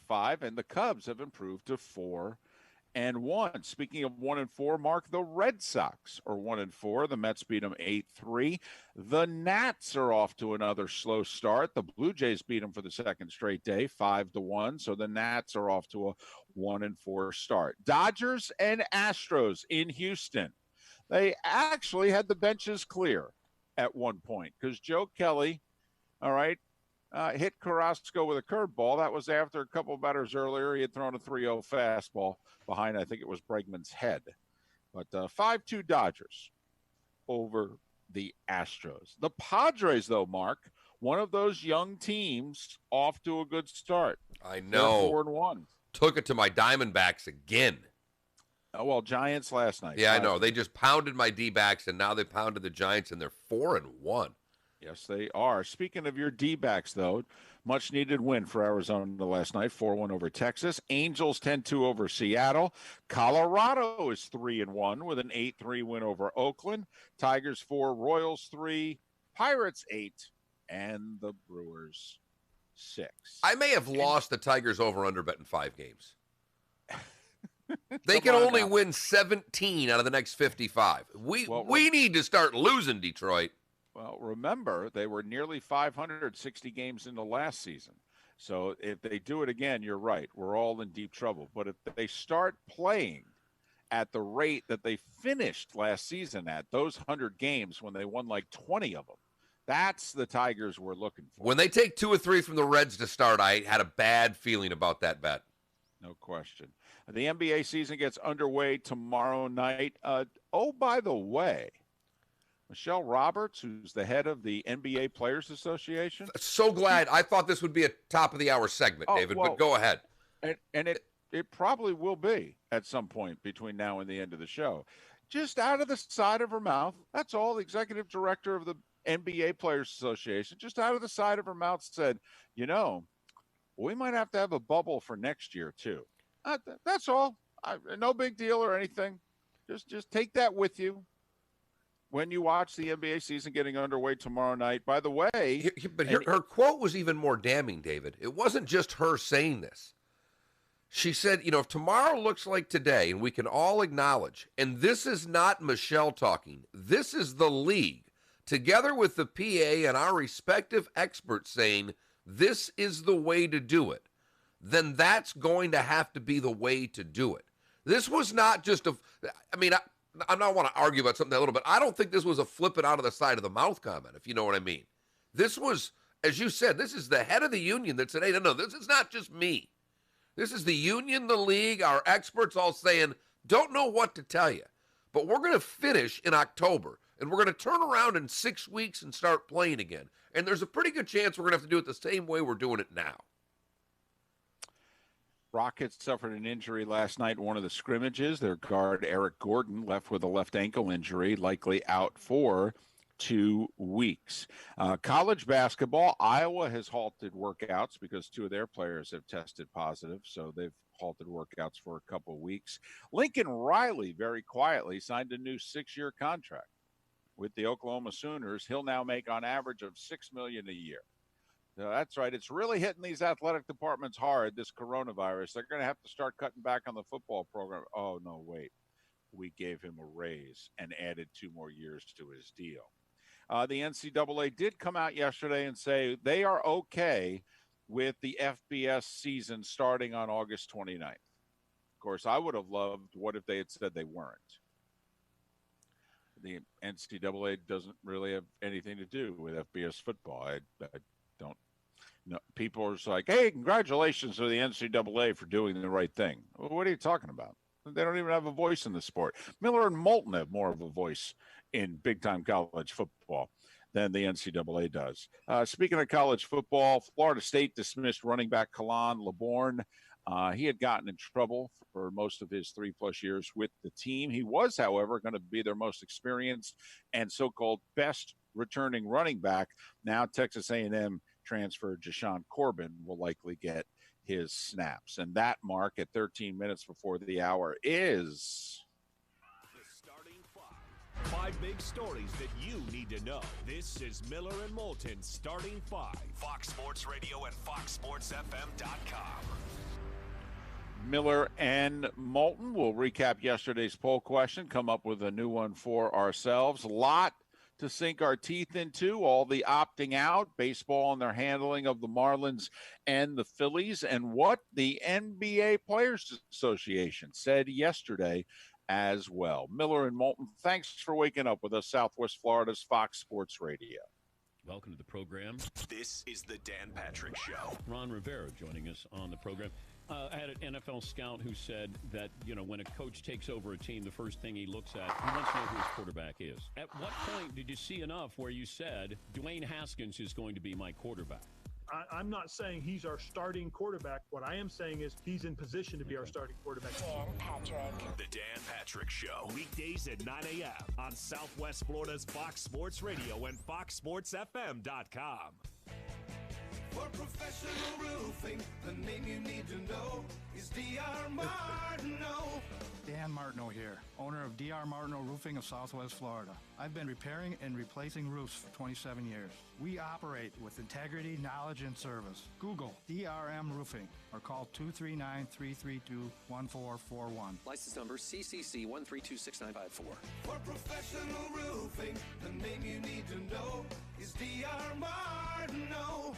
D: 8-5, and the Cubs have improved to 4-1. Speaking of 1-4, Mark, the Red Sox are 1-4. The Mets beat them 8-3. The Nats are off to another slow start. The Blue Jays beat them for the second straight day, 5-1. So the Nats are off to a 1-4 start. Dodgers and Astros in Houston. They actually had the benches clear at one point because Joe Kelly, all right, hit Carrasco with a curveball. That was after a couple of batters earlier. He had thrown a 3-0 fastball behind, I think it was Bregman's head. But 5-2 Dodgers over the Astros. The Padres, though, Mark, one of those young teams off to a good start.
C: I know.
D: They're 4-1.
C: Took it to my Diamondbacks again.
D: Oh, well, Giants last night.
C: Yeah, I know. They just pounded my D-backs, and now they pounded the Giants, and they're 4-1.
D: Yes, they are. Speaking of your D-backs, though, much-needed win for Arizona last night, 4-1 over Texas. Angels 10-2 over Seattle. Colorado is 3-1 with an 8-3 win over Oakland. Tigers 4, Royals 3, Pirates 8, and the Brewers 6.
C: I may have lost the Tigers over-under bet in 5 games. They can only win 17 out of the next 55. We need to start losing, Detroit.
D: Well, remember, they were nearly 560 games into last season. So if they do it again, you're right. We're all in deep trouble. But if they start playing at the rate that they finished last season at, those 100 games when they won like 20 of them, that's the Tigers we're looking for.
C: When they take 2 or 3 from the Reds to start, I had a bad feeling about that bet.
D: No question. The NBA season gets underway tomorrow night. By the way, Michelle Roberts, who's the head of the NBA Players Association.
C: So glad. I thought this would be a top-of-the-hour segment, David, but go ahead.
D: And it probably will be at some point between now and the end of the show. Just out of the side of her mouth, that's all, the executive director of the NBA Players Association, just out of the side of her mouth said, we might have to have a bubble for next year, too. That's all. No big deal or anything. Just take that with you when you watch the NBA season getting underway tomorrow night. By the way,
C: but her quote was even more damning, David. It wasn't just her saying this. She said, if tomorrow looks like today, and we can all acknowledge, and this is not Michelle talking, this is the league, together with the PA and our respective experts saying, this is the way to do it, then that's going to have to be the way to do it. This was not just I don't want to argue about something a little bit. I don't think this was a flip it out of the side of the mouth comment, if you know what I mean. This was, as you said, this is the head of the union that said, hey, no, this is not just me. This is the union, the league, our experts all saying, don't know what to tell you. But we're going to finish in October, and we're going to turn around in 6 weeks and start playing again. And there's a pretty good chance we're going to have to do it the same way we're doing it now.
D: Rockets suffered an injury last night in one of the scrimmages. Their guard, Eric Gordon, left with a left ankle injury, likely out for 2 weeks. College basketball, Iowa has halted workouts because 2 of their players have tested positive, so they've halted workouts for a couple of weeks. Lincoln Riley, very quietly, signed a new 6-year contract with the Oklahoma Sooners. He'll now make on average of $6 million a year. So that's right. It's really hitting these athletic departments hard, this coronavirus. They're going to have to start cutting back on the football program. Oh, no, wait. We gave him a raise and added 2 more years to his deal. The NCAA did come out yesterday and say they are okay with the FBS season starting on August 29th. Of course, I would have loved what if they had said they weren't. The NCAA doesn't really have anything to do with FBS football. I don't know. People are just like, hey, congratulations to the NCAA for doing the right thing. Well, what are you talking about? They don't even have a voice in the sport. Miller and Moulton have more of a voice in big-time college football than the NCAA does. Speaking of college football, Florida State dismissed running back Kalon LeBourne. He had gotten in trouble for most of his 3+ years with the team. He was, however, going to be their most experienced and so-called best returning running back. Now Texas A&M transfer Jashawn Corbin will likely get his snaps. And that mark at 13 minutes before the hour is...
B: The starting 5. 5 big stories that you need to know. This is Miller and Moulton Starting 5. Fox Sports Radio and FoxSportsFM.com.
D: Miller and Moulton will recap yesterday's poll question, come up with a new one for ourselves. A lot to sink our teeth into, all the opting out, baseball and their handling of the Marlins and the Phillies, and what the NBA Players Association said yesterday as well. Miller and Moulton, thanks for waking up with us, Southwest Florida's Fox Sports Radio.
I: Welcome to the program.
B: This is the Dan Patrick Show.
I: Ron Rivera joining us on the program. I had an NFL scout who said that, when a coach takes over a team, the first thing he looks at, he wants to know who his quarterback is. At what point did you see enough where you said, Dwayne Haskins is going to be my quarterback?
J: I'm not saying he's our starting quarterback. What I am saying is he's in position to be our starting quarterback.
K: Dan Patrick.
B: The Dan Patrick Show. Weekdays at 9 a.m. on Southwest Florida's Fox Sports Radio and FoxSportsFM.com.
L: For professional roofing, the name you need to know is D.R. Martineau.
M: Dan Martineau here, owner of D.R. Martineau Roofing of Southwest Florida. I've been repairing and replacing roofs for 27 years. We operate with integrity, knowledge, and service. Google DRM Roofing or call 239-332-1441.
N: License number CCC 1326954.
L: For professional roofing, the name you need to know is D.R. Martineau.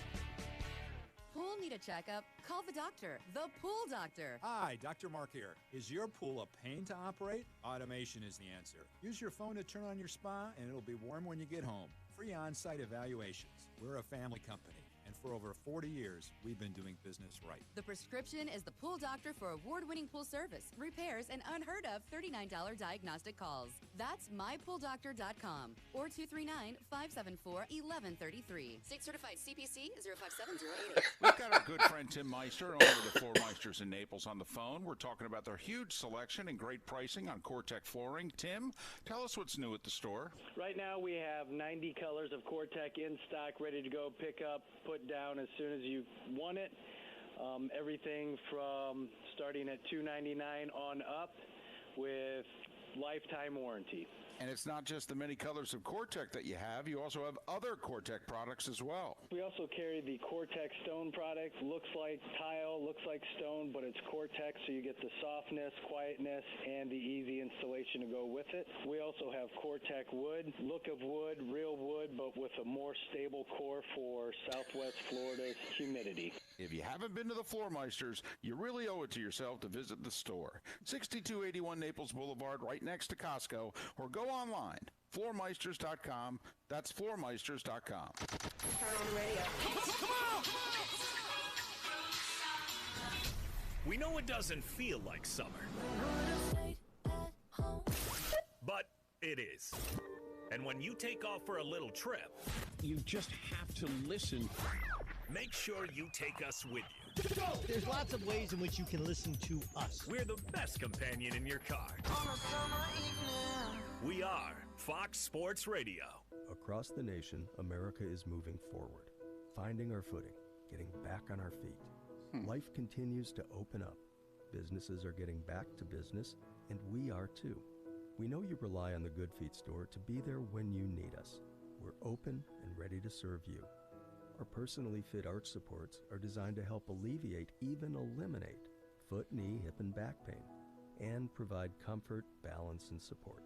O: Pool need a checkup? Call the doctor, the Pool Doctor.
F: Hi, Dr. Mark here. Is your pool a pain to operate? Automation is the answer. Use your phone to turn on your spa and it'll be warm when you get home. Free on-site evaluations. We're a family company, and for over 40 years, we've been doing business right.
O: The prescription is the Pool Doctor for award-winning pool service, repairs, and unheard of $39 diagnostic calls. That's mypooldoctor.com or 239-574-1133.
P: State certified CPC 057088.
Q: We've got our good friend Tim Meister, owner of the Floor Meisters in Naples, on the phone. We're talking about their huge selection and great pricing on Core-Tec flooring. Tim, tell us what's new at the store.
R: Right now we have 90 colors of Core-Tec in stock, ready to go, pick up, put down as soon as you want it. Everything from starting at $299 on up with lifetime warranty.
Q: And it's not just the many colors of Core-Tec that you have. You also have other Core-Tec products as well.
R: We also carry the Core-Tec stone product. Looks like tile, looks like stone, but it's Core-Tec, so you get the softness, quietness, and the easy installation to go with it. We also have Core-Tec wood. Look of wood, real wood, but with a more stable core for Southwest Florida's humidity.
Q: If you haven't been to the Floor Meisters, you really owe it to yourself to visit the store. 6281 Naples Boulevard, right next to Costco, or go online, floormeisters.com. That's floormeisters.com.
P: Turn on the radio. Come on!
B: We know it doesn't feel like summer, but it is. And when you take off for a little trip,
I: You just have to listen.
B: make sure you take us with you
K: There's lots of ways in which you can listen to us.
B: We're the best companion in your car. We are Fox Sports Radio.
S: Across the nation, America is moving forward, finding our footing, getting back on our feet. Life continues to open up. Businesses are getting back to business, and we are too. We know you rely on the Good Feet store to be there when you need us. We're open and ready to serve you. Our personally fit arch supports are designed to help alleviate, even eliminate, foot, knee, hip, and back pain, and provide comfort, balance, and support.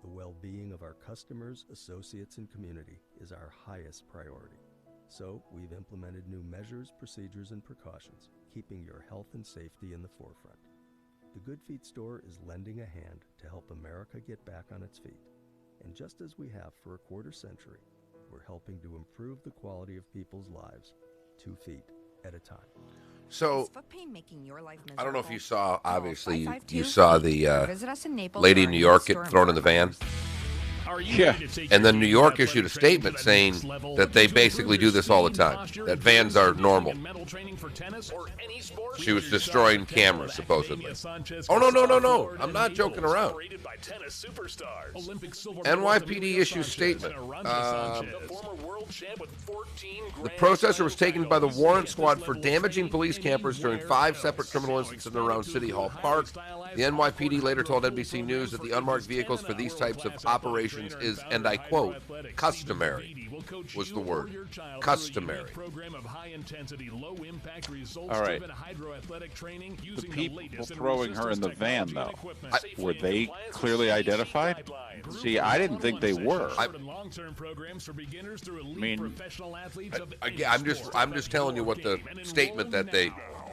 S: The well-being of our customers, associates, and community is our highest priority. So, we've implemented new measures, procedures, and precautions, keeping your health and safety in the forefront. The Good Feet store is lending a hand to help America get back on its feet. And just as we have for a quarter century, we're helping to improve the quality of people's lives 2 feet at a time.
C: So,
T: foot pain making your life
C: I don't know if
T: miserable?
C: you saw, obviously,
T: Call
C: you saw the
T: Visit us in Naples
C: lady
T: or
C: in New
T: any
C: York
T: store
C: get thrown in the van.
D: Yeah.
C: And then New York issued a statement saying that they basically do this all the time, that vans are normal. She was destroying cameras, supposedly. Oh, no. I'm not joking around. NYPD issues statement. The protester was taken by the warrant squad for damaging police campers during 5 separate criminal incidents around City Hall Park. The NYPD later told NBC News that the unmarked vehicles for these types of operations is, and I quote, customary, was the word. Customary.
D: All right. The people throwing her in the van, though, were they clearly identified? See, I didn't think they were. I mean,
C: I'm just telling you what the statement that they.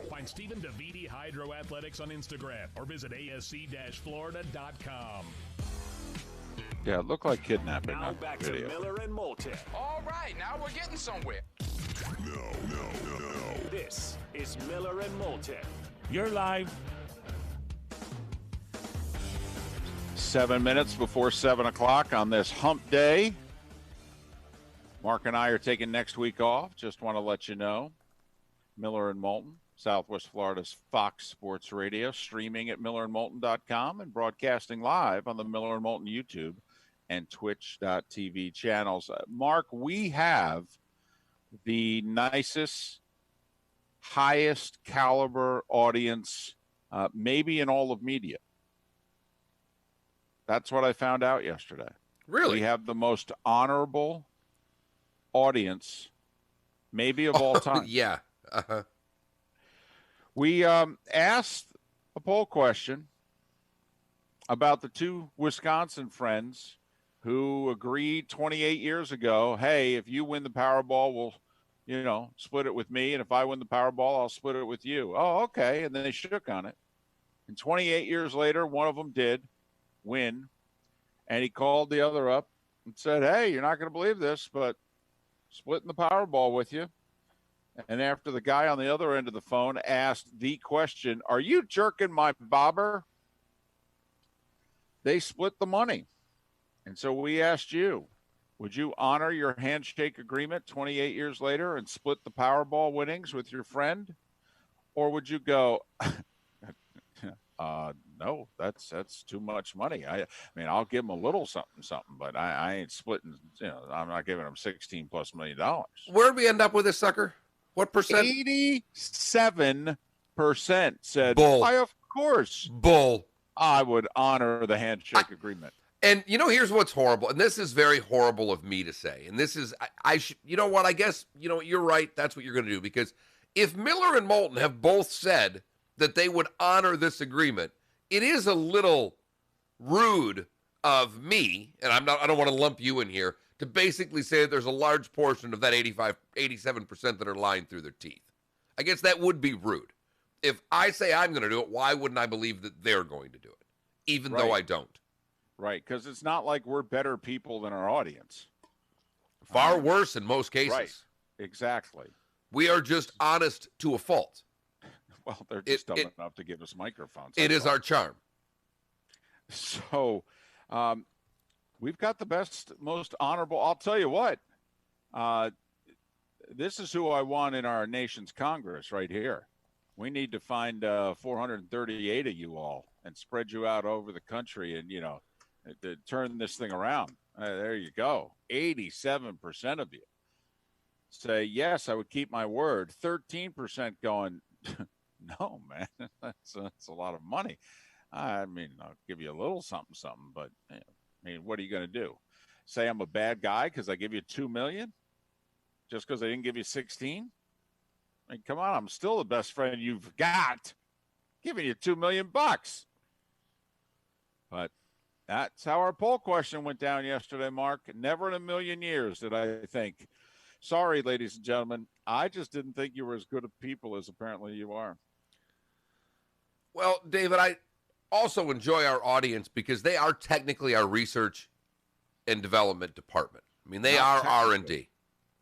U: Find Stephen Davidi Hydro Athletics on Instagram or visit asc-florida.com.
D: Yeah, it looked like kidnapping
B: Now
D: on
B: back
D: the
B: to
D: video.
B: Miller and Moulton.
A: All right, now we're getting somewhere.
B: No. This is Miller and Moulton.
U: You're live.
D: 7 minutes before 7 o'clock on this hump day. Mark and I are taking next week off. Just want to let you know. Miller and Moulton, Southwest Florida's Fox Sports Radio, streaming at millerandmoulton.com and broadcasting live on the Miller and Moulton YouTube and Twitch.tv channels. Mark, we have the nicest, highest caliber audience, maybe in all of media. That's what I found out yesterday.
C: Really?
D: We have the most honorable audience, maybe of all time.
C: Yeah. Uh-huh.
D: We asked a poll question about the 2 Wisconsin friends who agreed 28 years ago, hey, if you win the Powerball, we'll, split it with me. And if I win the Powerball, I'll split it with you. Oh, okay. And then they shook on it. And 28 years later, one of them did win. And he called the other up and said, hey, you're not going to believe this, but splitting the Powerball with you. And after the guy on the other end of the phone asked the question, are you jerking my bobber? They split the money. And so we asked you, would you honor your handshake agreement 28 years later and split the Powerball winnings with your friend? Or would you go, no, that's too much money. I mean, I'll give him a little something, but I ain't splitting, I'm not giving him $16+ million.
C: Where'd we end up with this sucker? What percent?
D: 87% said,
C: Bull.
D: I, of course,
C: Bull.
D: I would honor the handshake agreement.
C: And here's what's horrible, and this is very horrible of me to say. And this is, I you know what? I guess you're right. That's what you're going to do, because if Miller and Moulton have both said that they would honor this agreement, it is a little rude of me, and I don't want to lump you in here, to basically say that there's a large portion of that 87% that are lying through their teeth. I guess that would be rude. If I say I'm going to do it, why wouldn't I believe that they're going to do it, even though I don't?
D: Right, because it's not like we're better people than our audience.
C: Far worse in most cases.
D: Right, exactly.
C: We are just honest to a fault.
D: Well, they're just dumb enough to give us microphones.
C: It is our charm.
D: So, we've got the best, most honorable. I'll tell you what. This is who I want in our nation's Congress right here. We need to find 438 of you all and spread you out over the country and, to turn this thing around. There you go. 87% of you say, yes, I would keep my word. 13% going, no, man, that's a lot of money. I mean, I'll give you a little something, but what are you going to do? Say I'm a bad guy because I give you $2 million just because I didn't give you 16? I mean, come on, I'm still the best friend you've got, giving you $2 million. But that's how our poll question went down yesterday, Mark. Never in a million years did I think. Sorry, ladies and gentlemen. I just didn't think you were as good of people as apparently you are.
C: Well, David, I also enjoy our audience because they are technically our research and development department. I mean, they are R&D.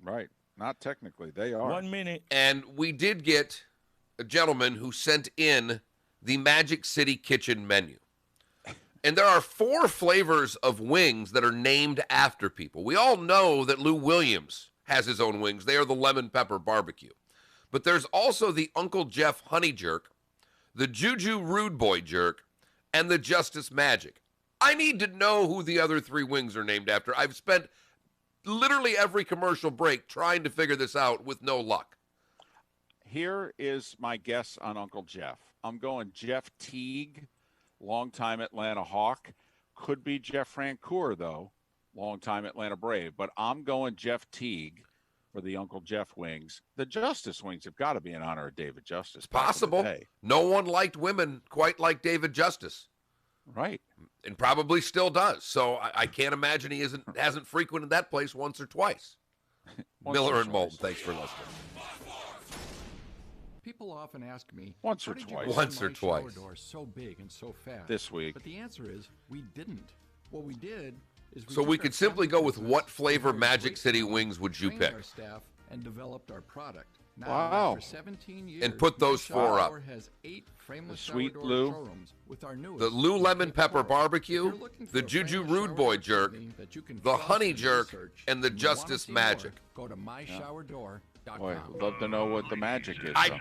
D: Right. Not technically. They are.
E: 1 minute.
C: And we did get a gentleman who sent in the Magic City Kitchen menu. And there are 4 flavors of wings that are named after people. We all know that Lou Williams has his own wings. They are the lemon pepper barbecue. But there's also the Uncle Jeff Honey Jerk, the Juju Rude Boy Jerk, and the Justice Magic. I need to know who the other 3 wings are named after. I've spent literally every commercial break trying to figure this out with no luck.
D: Here is my guess on Uncle Jeff. I'm going Jeff Teague, longtime Atlanta Hawk. Could be Jeff Francoeur, though, longtime Atlanta Brave. But I'm going Jeff Teague for the Uncle Jeff wings. The Justice wings have got to be in honor of David Justice.
C: Possible. No one liked women quite like David Justice.
D: Right.
C: And probably still does. So I can't imagine he hasn't frequented that place once or twice. Miller and Moulton, thanks for listening.
G: People often ask me,
D: once or
G: how did
D: twice.
G: You get
C: Once
G: my
C: or twice.
G: shower door so big and so fast?
D: This week.
G: But the answer is we didn't. What we did is
C: So we could simply go with what flavor Magic City wings would you pick?
G: Our staff and developed our product. Now,
D: Wow.
G: after 17 years,
C: And put those
G: my
C: 4
G: shower
C: up.
G: door has 8 frameless
D: Sweet
G: shower door
D: Lou.
G: showrooms with our newest
C: The Lou Lemon Pepper
G: If
C: Barbecue,
G: you're looking for
C: the
G: a
C: Juju
G: frameless
C: Rude
G: shower
C: Boy
G: door
C: Jerk,
G: company that you can
C: the
G: trust
C: Honey
G: and
C: Jerk,
G: research,
C: and the
G: and you wanna
C: Justice
G: see more,
C: Magic.
G: Go to myshowerdor.com.
D: Boy, I'd love to know what the magic is.
C: I-
D: though.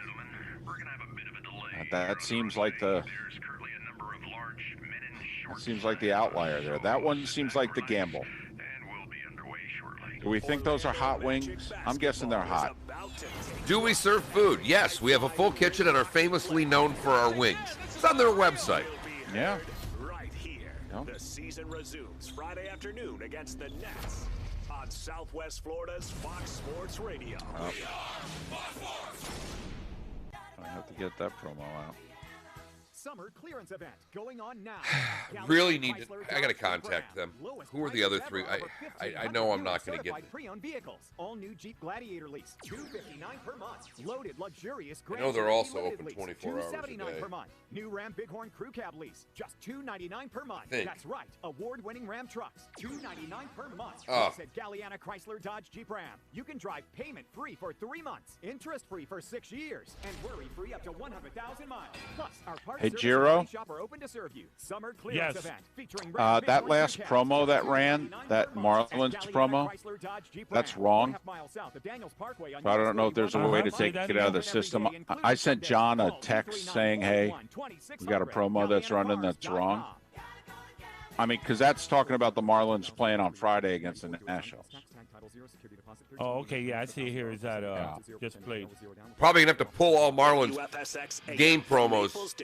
D: That seems like the outlier there. That one seems like the gamble. Do we think those are hot wings? I'm guessing they're hot.
C: Do we serve food? Yes, we have a full kitchen and are famously known for our wings. It's on their website.
D: Yeah.
B: Right here. The season resumes Friday afternoon against the Nets on Southwest Florida's Fox Sports Radio.
D: I have to get that promo out.
V: Summer clearance event going on now.
C: Really need to. I got to contact them. Who are the other 3? I know I'm not going to get them.
V: Pre-owned vehicles. All new Jeep Gladiator lease. $259 per month. Loaded luxurious.
C: I know they're also open 24 hours a
V: $279
C: day.
V: per month. New Ram Bighorn Crew Cab lease. Just $299 per month.
C: Think.
V: That's right. Award-winning Ram trucks. $299 per month.
C: Oh.
V: Plus at Galliana Chrysler Dodge Jeep Ram. You can drive payment-free for 3 months, interest-free for 6 years, and worry-free up to 100,000 miles. Plus, our parts
D: Hey,
V: service
D: Giro?
V: and body shop are open to serve you. Summer clearance
E: Yes.
V: event featuring Ram
D: That
V: Bighorn
D: last
V: Crew Cabs.
D: promo that ran, that Marlins promo, that's wrong. So I don't know if there's a way to take it out of the system. I sent John a text saying, hey, we got a promo that's running that's wrong. I mean, because that's talking about the Marlins playing on Friday against the Nationals.
E: Oh, okay. Yeah, I see it here. Is that just played?
C: Probably going to have to pull all Marlins game promos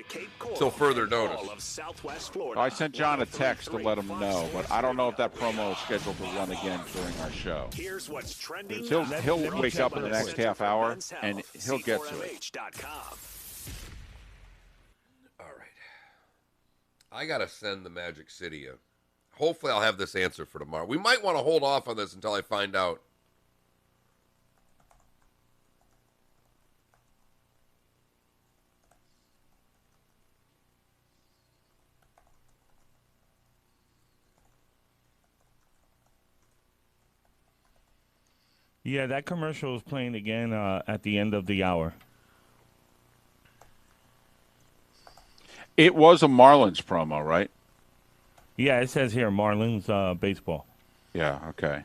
C: till further notice.
D: So I sent John a text to let him know, but I don't know if that promo is scheduled to run again during our show.
B: Here's what's trending.
D: He'll wake up in the next half hour, and he'll get to it.
C: All right. I got to send the Magic City a... Hopefully I'll have this answer for tomorrow. We might want to hold off on this until I find out.
E: Yeah, that commercial is playing again at the end of the hour.
D: It was a Marlins promo, right?
E: Yeah, it says here Marlins baseball.
D: Yeah, okay.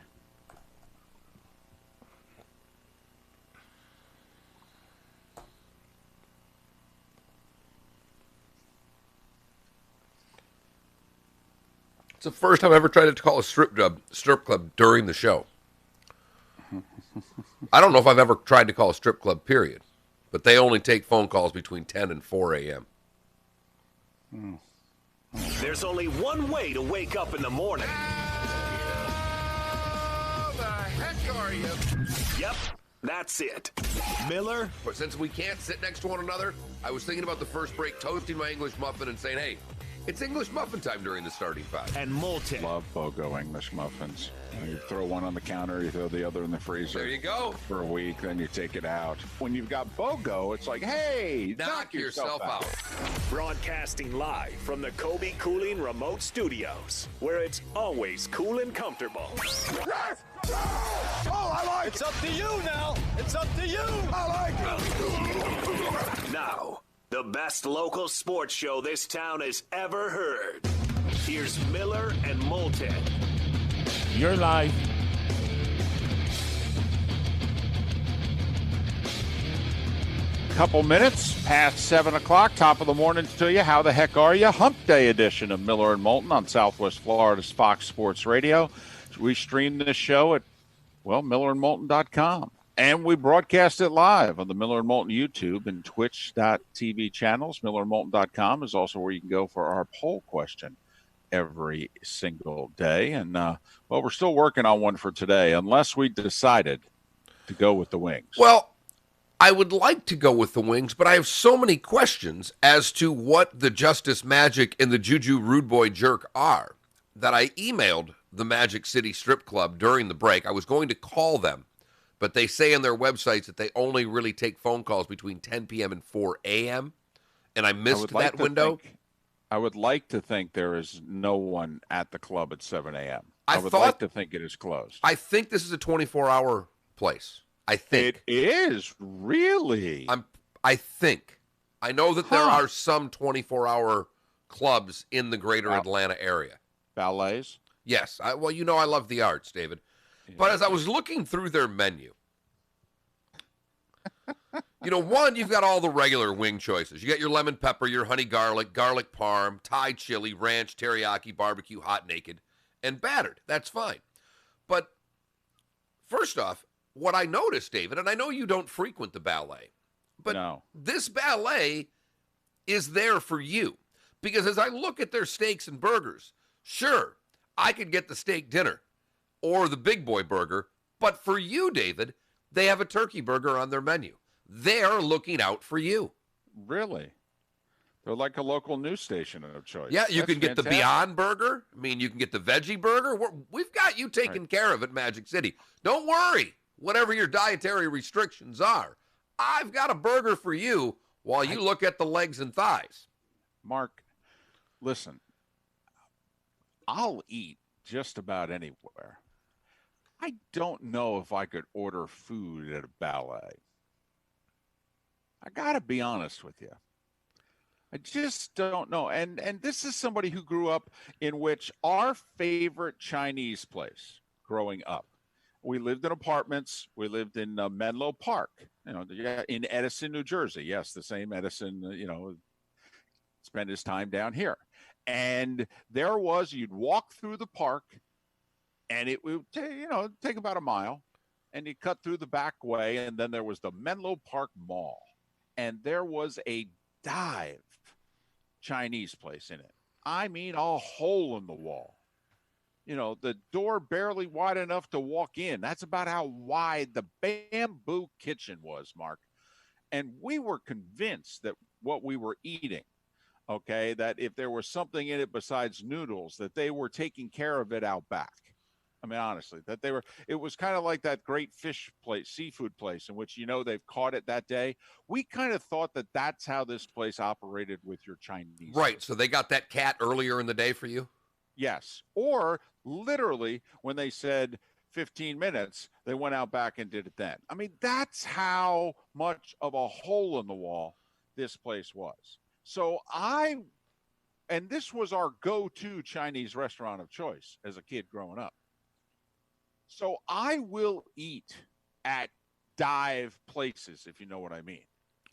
C: It's the first time I ever tried to call a strip club during the show. I don't know if I've ever tried to call a strip club, period. But they only take phone calls between 10 and 4 a.m.
B: There's only one way to wake up in the morning.
A: How the heck are you?
B: Yep, that's it. Miller.
C: But since we can't sit next to one another, I was thinking about the first break, toasting my English muffin and saying, hey, it's English muffin time during the starting five.
B: And Moulton.
Q: Love BOGO English muffins. You throw one on the counter, you throw the other in the freezer.
C: There you go.
Q: For a week, then you take it out. When you've got BOGO, it's like, hey,
C: knock yourself out.
B: Broadcasting live from the Kobe Cooling Remote Studios, where it's always cool and comfortable.
L: Yes! Oh, I like it. It's up to you now. It's up to you. I like it.
B: Now, the best local sports show this town has ever heard. Here's Miller and Moulton.
E: Your life.
D: Couple minutes past 7 o'clock, top of the morning to you. How the heck are you? Hump Day edition of Miller and Moulton on Southwest Florida's Fox Sports Radio. We stream this show at, millerandmoulton.com. And we broadcast it live on the Miller and Moulton YouTube and Twitch.tv channels. Millerandmoulton.com is also where you can go for our poll question every single day. And, we're still working on one for today, unless we decided to go with the Wings.
C: Well, I would like to go with the Wings, but I have so many questions as to what the Justice Magic and the Juju Rude Boy Jerk are that I emailed the Magic City Strip Club during the break. I was going to call them, but they say on their websites that they only really take phone calls between 10 p.m. and 4 a.m., and I missed that window.
D: I would like to think there is no one at the club at 7 a.m. I would
C: thought,
D: like to think it is closed.
C: I think this is a 24-hour place. I think.
D: It is, really?
C: I think. I know that there are some 24-hour clubs in the greater Atlanta area.
D: Ballets?
C: Yes. I love the arts, David. Yeah. But as I was looking through their menu, one, you've got all the regular wing choices. You got your lemon pepper, your honey garlic, garlic parm, Thai chili, ranch, teriyaki, barbecue, hot naked, and battered. That's fine. But first off, what I noticed, David, and I know you don't frequent the ballet, but this ballet is there for you. Because as I look at their steaks and burgers, sure, I could get the steak dinner or the big boy burger, but for you, David, they have a turkey burger on their menu. They're looking out for you.
D: Really? They're like a local news station of choice.
C: Yeah, you can get the Beyond Burger. I mean, you can get the veggie burger. We've got you taken care of at Magic City. Don't worry, whatever your dietary restrictions are. I've got a burger for you while you look at the legs and thighs.
D: Mark, listen, I'll eat just about anywhere. I don't know if I could order food at a ballet. I got to be honest with you. I just don't know. And this is somebody who grew up in which our favorite Chinese place growing up. We lived in apartments. We lived in Menlo Park, in Edison, New Jersey. Yes, the same Edison, spent his time down here. And you'd walk through the park, and it would take about a mile, and you cut through the back way, and then there was the Menlo Park Mall, and there was a dive Chinese place in it. I mean, a hole in the wall. The door barely wide enough to walk in. That's about how wide the bamboo kitchen was, Mark. And we were convinced that what we were eating, that if there was something in it besides noodles, that they were taking care of it out back. I mean, honestly, it was kind of like that great fish place, seafood place in which, they've caught it that day. We kind of thought that that's how this place operated with your Chinese.
C: Right. So they got that cat earlier in the day for you?
D: Yes. Or literally when they said 15 minutes, they went out back and did it then. I mean, that's how much of a hole in the wall this place was. So and this was our go-to Chinese restaurant of choice as a kid growing up. So I will eat at dive places, if you know what I mean.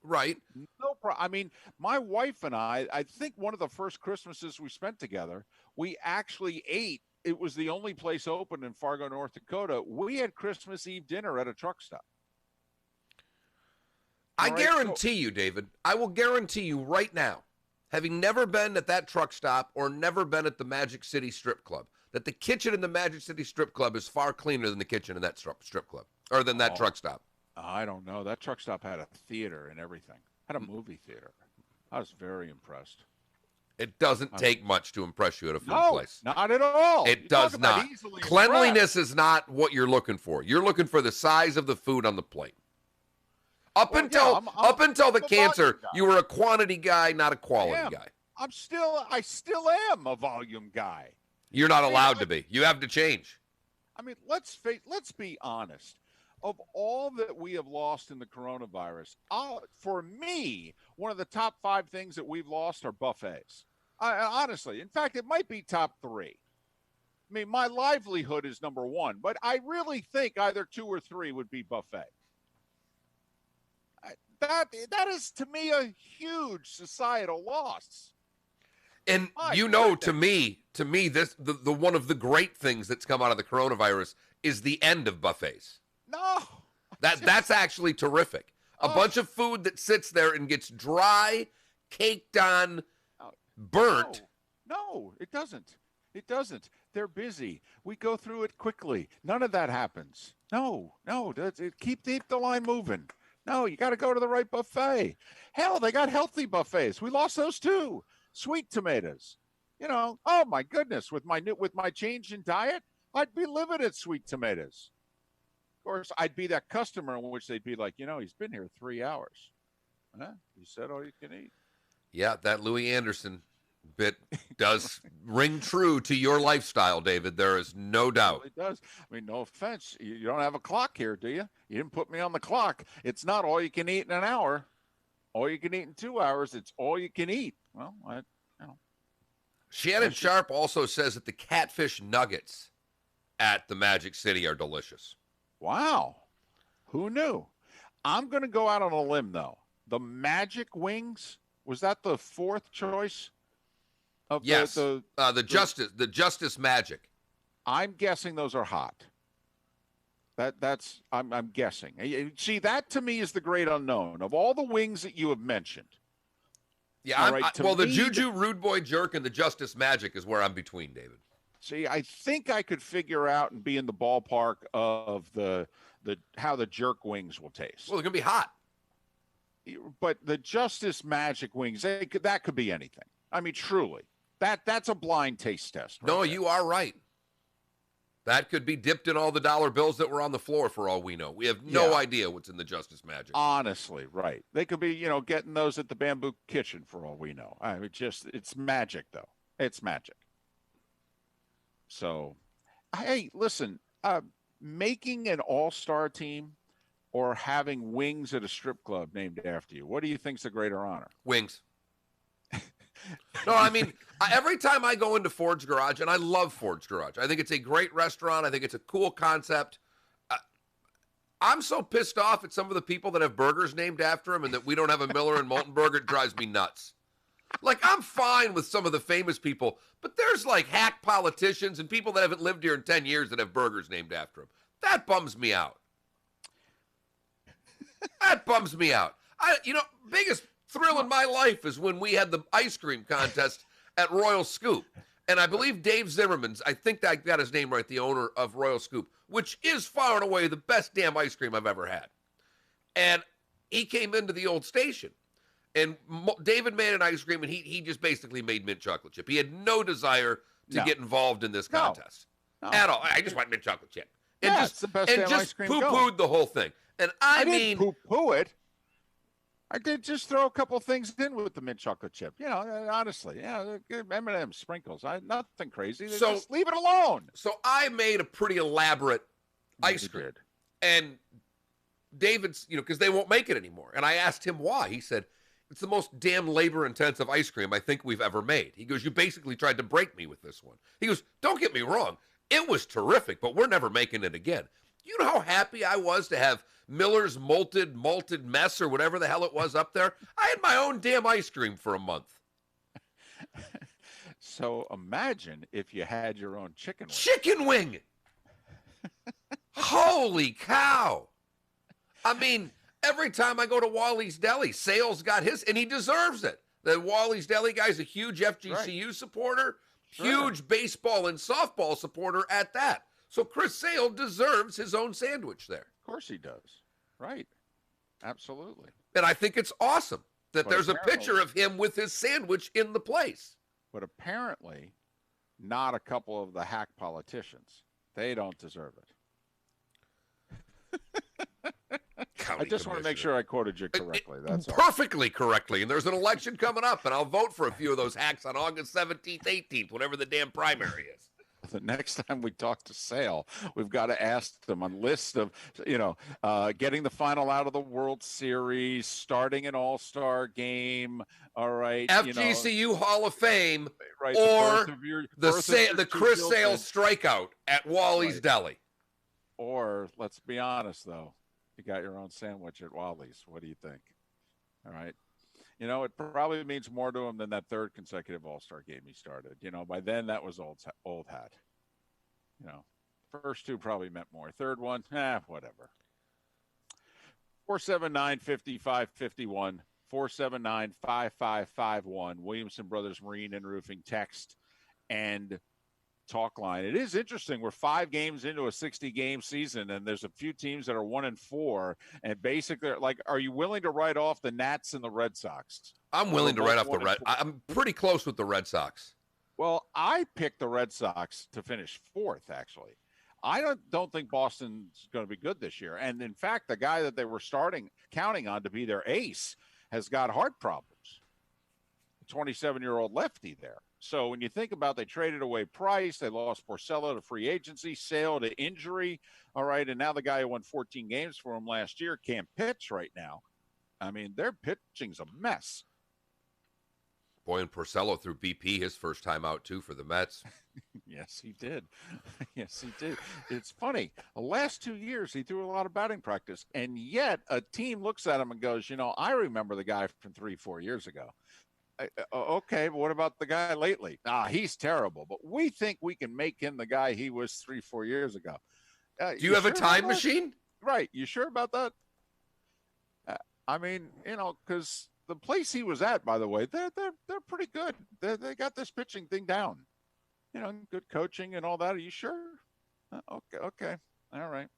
C: Right.
D: No problem. I mean, my wife and I think one of the first Christmases we spent together, we actually ate. It was the only place open in Fargo, North Dakota. We had Christmas Eve dinner at a truck stop.
C: I guarantee you, David, I will guarantee you right now, having never been at that truck stop or never been at the Magic City Strip Club, that the kitchen in the Magic City Strip Club is far cleaner than the kitchen in that strip club, or than that truck stop.
D: I don't know. That truck stop had a theater and everything. Had a movie theater. I was very impressed.
C: It doesn't take much to impress you at a food place.
D: Not at all.
C: It does not. Cleanliness is not what you're looking for. You're looking for the size of the food on the plate. Up until the cancer, you were a quantity guy, not a quality guy.
D: I still am a volume guy.
C: You're not allowed to be. You have to change.
D: I mean, let's be honest. Of all that we have lost in the coronavirus, for me, one of the top 5 things that we've lost are buffets. Honestly, in fact, it might be top 3. I mean, my livelihood is number 1, but I really think either 2 or 3 would be buffet. That is, to me, a huge societal loss.
C: And to me, this the one of the great things that's come out of the coronavirus is the end of buffets.
D: No.
C: That's actually terrific. A bunch of food that sits there and gets dry, caked on, burnt.
D: No, it doesn't. It doesn't. They're busy. We go through it quickly. None of that happens. No. Keep the line moving. No, you got to go to the right buffet. Hell, they got healthy buffets. We lost those too. Sweet tomatoes. Oh my goodness, with my change in diet, I'd be living at sweet tomatoes. Of course, I'd be that customer in which they'd be like, he's been here 3 hours. Huh? You said all you can eat.
C: Yeah, that Louis Anderson bit does ring true to your lifestyle, David. There is no doubt.
D: It does. I mean, no offense. You don't have a clock here, do you? You didn't put me on the clock. It's not all you can eat in an hour. All you can eat in 2 hours. It's all you can eat. Well,
C: Shannon Sharp also says that the catfish nuggets at the Magic City are delicious.
D: Wow. Who knew? I'm going to go out on a limb, though. The Magic Wings, was that the 4th choice?
C: Yes, the Justice Magic.
D: I'm guessing those are hot. I'm guessing. See, that to me is the great unknown of all the wings that you have mentioned.
C: Yeah, the Juju Rude Boy Jerk and the Justice Magic is where I'm between, David.
D: See, I think I could figure out and be in the ballpark of the how the jerk wings will taste.
C: Well, they're gonna be hot.
D: But the Justice Magic wings, that could be anything. I mean, truly, that's a blind taste test.
C: No, you are right. That could be dipped in all the dollar bills that were on the floor for all we know. We have no idea what's in the Justice Magic.
D: Honestly, right. They could be, getting those at the Bamboo Kitchen for all we know. I mean, it's magic, though. It's magic. So, hey, listen, making an all-star team or having wings at a strip club named after you, what do you think's a greater honor?
C: Wings. No, I mean, every time I go into Ford's Garage, and I love Ford's Garage. I think it's a great restaurant. I think it's a cool concept. I'm so pissed off at some of the people that have burgers named after them and that we don't have a Miller and Moulton burger. It drives me nuts. Like, I'm fine with some of the famous people, but there's like hack politicians and people that haven't lived here in 10 years that have burgers named after them. That bums me out. That bums me out. Biggest thrill in my life is when we had the ice cream contest at Royal Scoop. And I believe Dave Zimmerman's, I think I got his name right, the owner of Royal Scoop, which is far and away the best damn ice cream I've ever had. And he came into the old station. And David made an ice cream, and he just basically made mint chocolate chip. He had no desire to get involved in this contest at all. I just want mint chocolate chip. And
D: it's the best damn ice cream going.
C: Poo-pooed the whole thing. And I mean,
D: didn't poo-poo it. I did just throw a couple things in with the mint chocolate chip. Honestly, M&M sprinkles. Nothing crazy. Just leave it alone.
C: So I made a pretty elaborate ice cream. And David's, because they won't make it anymore. And I asked him why. He said, it's the most damn labor-intensive ice cream I think we've ever made. He goes, you basically tried to break me with this one. He goes, don't get me wrong. It was terrific, but we're never making it again. You know how happy I was to have Miller's malted mess or whatever the hell it was up there. I had my own damn ice cream for a month.
D: So imagine if you had your own chicken wing.
C: Chicken wing! Holy cow! I mean, every time I go to Wally's Deli, Sale's got his, and he deserves it. The Wally's Deli guy's a huge FGCU supporter, huge baseball and softball supporter at that. So Chris Sale deserves his own sandwich there.
D: Of course he does. Right. Absolutely.
C: And I think it's awesome that there's a picture of him with his sandwich in the place.
D: But apparently, not a couple of the hack politicians. They don't deserve it. I just want to make sure I quoted you correctly. That's
C: perfectly correctly. And there's an election coming up, and I'll vote for a few of those hacks on August 17th, 18th, whatever the damn primary is.
D: The next time we talk to Sale, we've got to ask them a list of, getting the final out of the World Series, starting an All-Star game, all right.
C: FGCU Hall of Fame,
D: right,
C: or
D: the
C: Chris Sale strikeout at Wally's Deli.
D: Or, let's be honest, though, you got your own sandwich at Wally's. What do you think? All right. It probably means more to him than that third consecutive All-Star game he started. By then that was old hat. First two probably meant more. Third one, whatever. 479-5551, 479-5551, Williamson Brothers Marine and Roofing text and talk line. It is interesting. We're 5 games into a 60-game season, and there's a few teams that are 1-4. And basically, are you willing to write off the Nats and the Red Sox?
C: I'm willing to write off the Red. I'm pretty close with the Red Sox.
D: Well, I picked the Red Sox to finish 4th, actually. I don't think Boston's going to be good this year. And in fact, the guy that they were counting on to be their ace has got heart problems. A 27-year-old lefty there. So when you think about, they traded away Price, they lost Porcello to free agency, Sale to injury, all right, and now the guy who won 14 games for him last year can't pitch right now. I mean, their pitching's a mess.
C: Boy, and Porcello threw BP his first time out, too, for the Mets.
D: Yes, he did. Yes, he did. It's funny. The last 2 years, he threw a lot of batting practice, and yet a team looks at him and goes, I remember the guy from 3-4 years ago. Okay, but what about the guy lately? He's terrible, but we think we can make him the guy he was 3-4 years ago.
C: Do you have a time machine?
D: Right. You sure about that? I mean, because the place he was at, by the way, they're pretty good. They got this pitching thing down. Good coaching and all that. Are you sure? Okay. All right.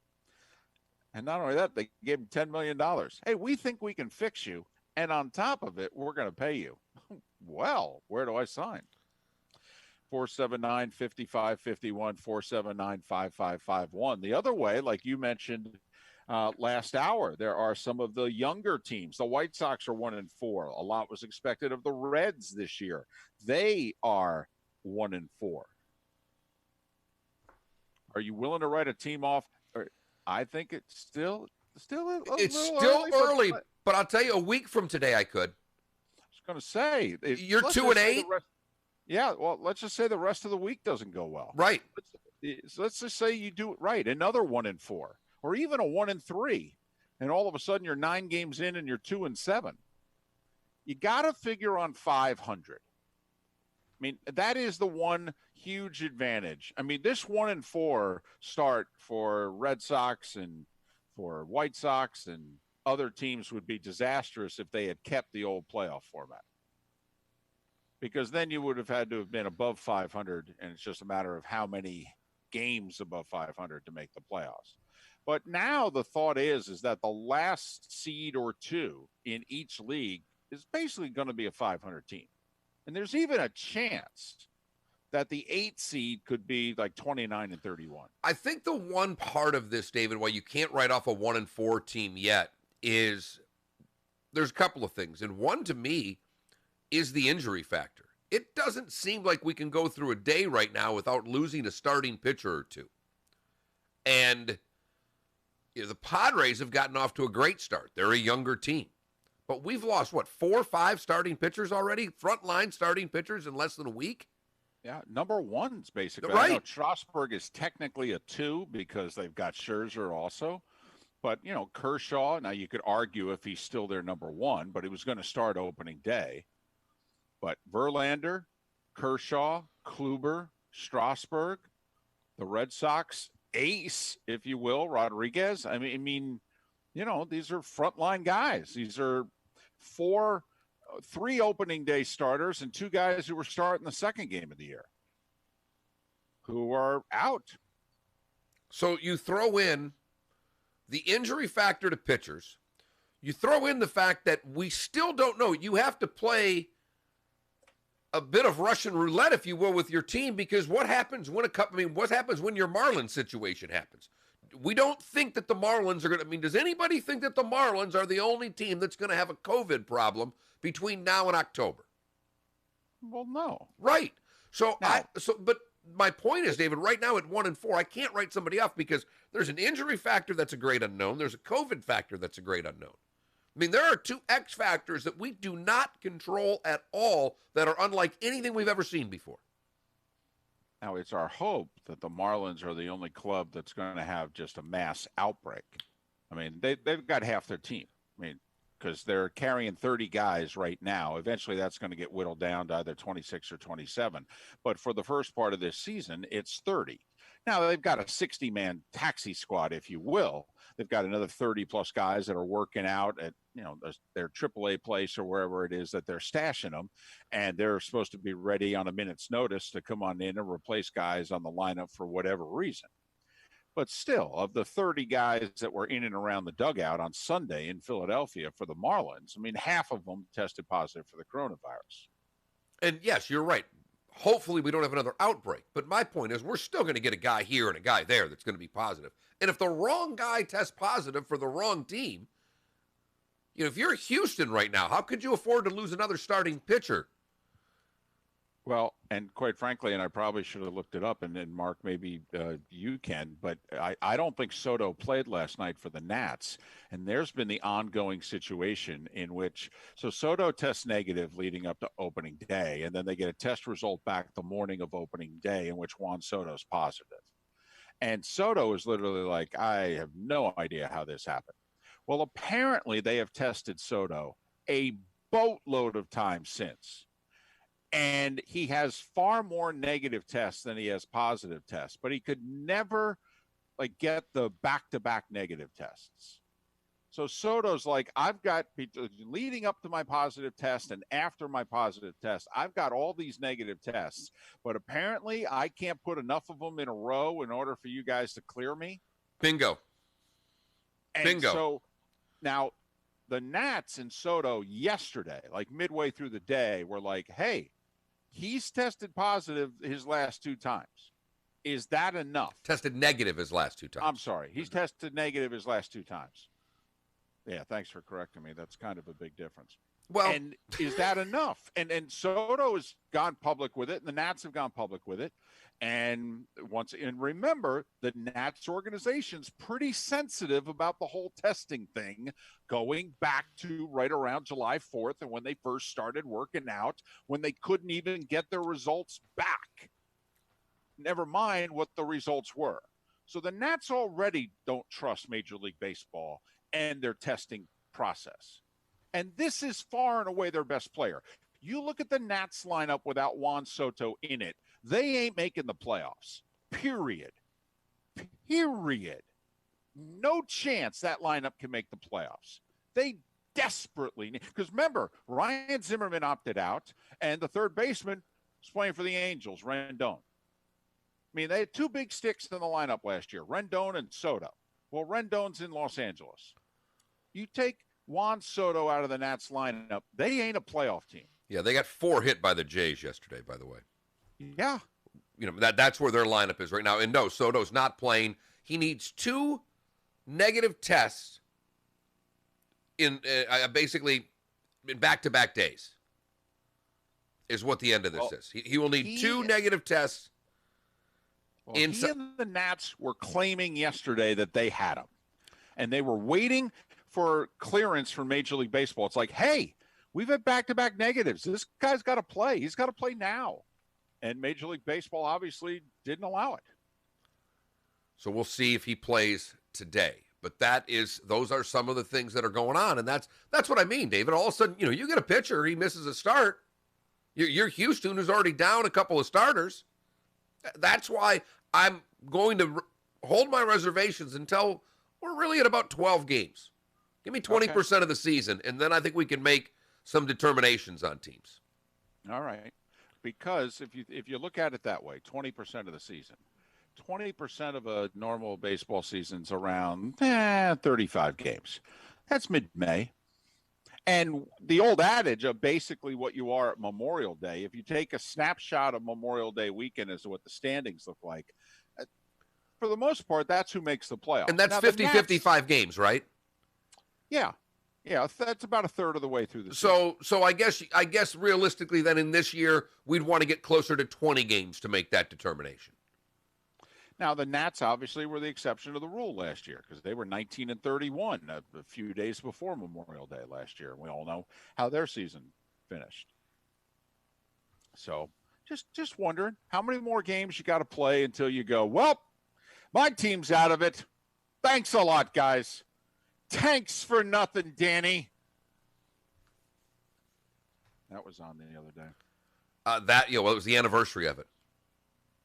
D: And not only that, they gave him $10 million. Hey, we think we can fix you. And on top of it, we're going to pay you. Well, where do I sign? 479-5551, 479-5551. The other way, like you mentioned last hour, there are some of the younger teams. The White Sox are 1-4. A lot was expected of the Reds this year. They are 1-4. Are you willing to write a team off? I think it's still
C: it's still early, but I'll tell you, a week from today, I could.
D: I was going to say,
C: you're 2-8.
D: Yeah, well, let's just say the rest of the week doesn't go well.
C: Right.
D: Let's just say you do it right. Another 1-4, or even a 1-3, and all of a sudden you're 9 games in and you're 2-7. You got to figure on 500. I mean, that is the one huge advantage. I mean, this 1-4 start for Red Sox and for White Sox and other teams would be disastrous if they had kept the old playoff format. Because then you would have had to have been above 500, and it's just a matter of how many games above 500 to make the playoffs. But now the thought is that the last seed or two in each league is basically going to be a 500 team. And there's even a chance that the 8th seed could be like 29-31.
C: I think the one part of this, David, why you can't write off a 1-4 team yet is there's a couple of things. And one, to me, is the injury factor. It doesn't seem like we can go through a day right now without losing a starting pitcher or two. And the Padres have gotten off to a great start. They're a younger team. But we've lost, 4 or 5 starting pitchers already? Frontline starting pitchers in less than a week?
D: Yeah, number one's basically.
C: Right.
D: I know Strasburg is technically a 2 because they've got Scherzer also. But, Kershaw, now you could argue if he's still their number one, but he was going to start opening day. But Verlander, Kershaw, Kluber, Strasburg, the Red Sox ace, if you will, Rodriguez. I mean, these are frontline guys. These are three opening day starters and two guys who were starting the second game of the year who are out.
C: So you throw in the injury factor to pitchers. You throw in the fact that we still don't know. You have to play a bit of Russian roulette, if you will, with your team, because what happens when what happens when your Marlins situation happens? We don't think that the Marlins are going to, does anybody think that the Marlins are the only team that's going to have a COVID problem between now and October?
D: Well, no.
C: Right. But my point is, David, right now at 1-4, I can't write somebody off because there's an injury factor that's a great unknown. There's a COVID factor that's a great unknown. There are two X factors that we do not control at all that are unlike anything we've ever seen before.
D: Now, it's our hope that the Marlins are the only club that's going to have just a mass outbreak. They've got half their team. Because they're carrying 30 guys right now. Eventually, that's going to get whittled down to either 26 or 27. But for the first part of this season, it's 30. Now, they've got a 60-man taxi squad, if you will. They've got another 30-plus guys that are working out at, their AAA place or wherever it is that they're stashing them. And they're supposed to be ready on a minute's notice to come on in and replace guys on the lineup for whatever reason. But still, of the 30 guys that were in and around the dugout on Sunday in Philadelphia for the Marlins, half of them tested positive for the coronavirus.
C: And yes, you're right. Hopefully we don't have another outbreak. But my point is we're still going to get a guy here and a guy there that's going to be positive. And if the wrong guy tests positive for the wrong team, if you're Houston right now, how could you afford to lose another starting pitcher?
D: Well, and quite frankly, and I probably should have looked it up, and then Mark, maybe you can, but I don't think Soto played last night for the Nats. And there's been the ongoing situation in which, so Soto tests negative leading up to opening day, and then they get a test result back the morning of opening day in which Juan Soto's positive. And Soto is literally like, I have no idea how this happened. Well, apparently they have tested Soto a boatload of times since. And he has far more negative tests than he has positive tests, but he could never get the back-to-back negative tests. So Soto's like, I've got, leading up to my positive test and after my positive test, I've got all these negative tests, but apparently I can't put enough of them in a row in order for you guys to clear me.
C: Bingo.
D: And so now the Nats and Soto yesterday, midway through the day, were like, hey, he's tested positive his last two times. Is that enough?
C: Tested negative his last two times.
D: I'm sorry. He's tested negative his last two times. Yeah, thanks for correcting me. That's kind of a big difference.
C: Well,
D: and is that enough? And Soto has gone public with it, and the Nats have gone public with it. And remember, the Nats organization's pretty sensitive about the whole testing thing going back to right around July 4th and when they first started working out, when they couldn't even get their results back. Never mind what the results were. So the Nats already don't trust Major League Baseball and their testing process. And this is far and away their best player. You look at the Nats lineup without Juan Soto in it, they ain't making the playoffs. Period. No chance that lineup can make the playoffs. They desperately need, because remember, Ryan Zimmerman opted out, and the third baseman was playing for the Angels, Rendon. They had two big sticks in the lineup last year, Rendon and Soto. Well, Rendon's in Los Angeles. You take Juan Soto out of the Nats lineup, they ain't a playoff team.
C: Yeah, they got 4 hit by the Jays yesterday, by the way.
D: Yeah.
C: That's where their lineup is right now. And no, Soto's not playing. He needs 2 negative tests in basically in back-to-back days is what the end of this is. He will need 2 negative tests.
D: He and the Nats were claiming yesterday that they had him. And they were waiting for clearance from Major League Baseball. It's like, hey, we've had back-to-back negatives. This guy's got to play. He's got to play now. And Major League Baseball obviously didn't allow it.
C: So we'll see if he plays today. But those are some of the things that are going on, and that's what I mean, David. All of a sudden, you get a pitcher, he misses a start. You're Houston, who's already down a couple of starters. That's why I'm going to hold my reservations until we're really at about 12 games. Give me 20% of the season, and then I think we can make some determinations on teams.
D: All right. Because if you look at it that way, 20% of the season, 20% of a normal baseball season's around 35 games. That's mid-May. And the old adage of basically what you are at Memorial Day, if you take a snapshot of Memorial Day weekend as to what the standings look like, for the most part, that's who makes the playoffs.
C: And that's 55 games, right?
D: Yeah. Yeah, that's about a third of the way through the season.
C: So I guess realistically then in this year, we'd want to get closer to 20 games to make that determination.
D: Now, the Nats obviously were the exception to the rule last year because they were 19-31 a few days before Memorial Day last year. And we all know how their season finished. So just wondering how many more games you got to play until you go, well, my team's out of it. Thanks a lot, guys. Thanks for nothing, Danny. That was on the other day.
C: It was the anniversary of it.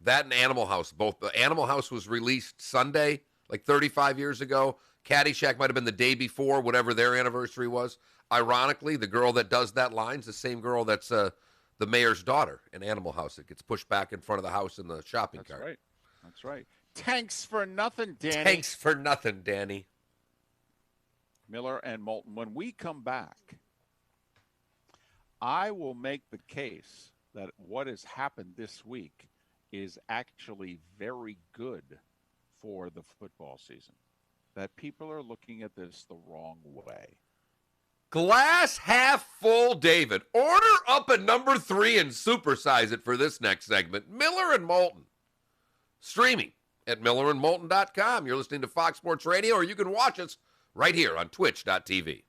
C: That and Animal House, both. Animal House was released Sunday, like 35 years ago. Caddyshack might have been the day before, whatever their anniversary was. Ironically, the girl that does that line's the same girl that's the mayor's daughter in Animal House that gets pushed back in front of the house in the shopping cart.
D: Right. That's right. Thanks for nothing, Danny.
C: Thanks for nothing, Danny.
D: Miller and Moulton. When we come back, I will make the case that what has happened this week is actually very good for the football season. That people are looking at this the wrong way.
C: Glass half full, David. Order up a number 3 and supersize it for this next segment. Miller and Moulton. Streaming at millerandmoulton.com. You're listening to Fox Sports Radio, or you can watch us right here on twitch.tv.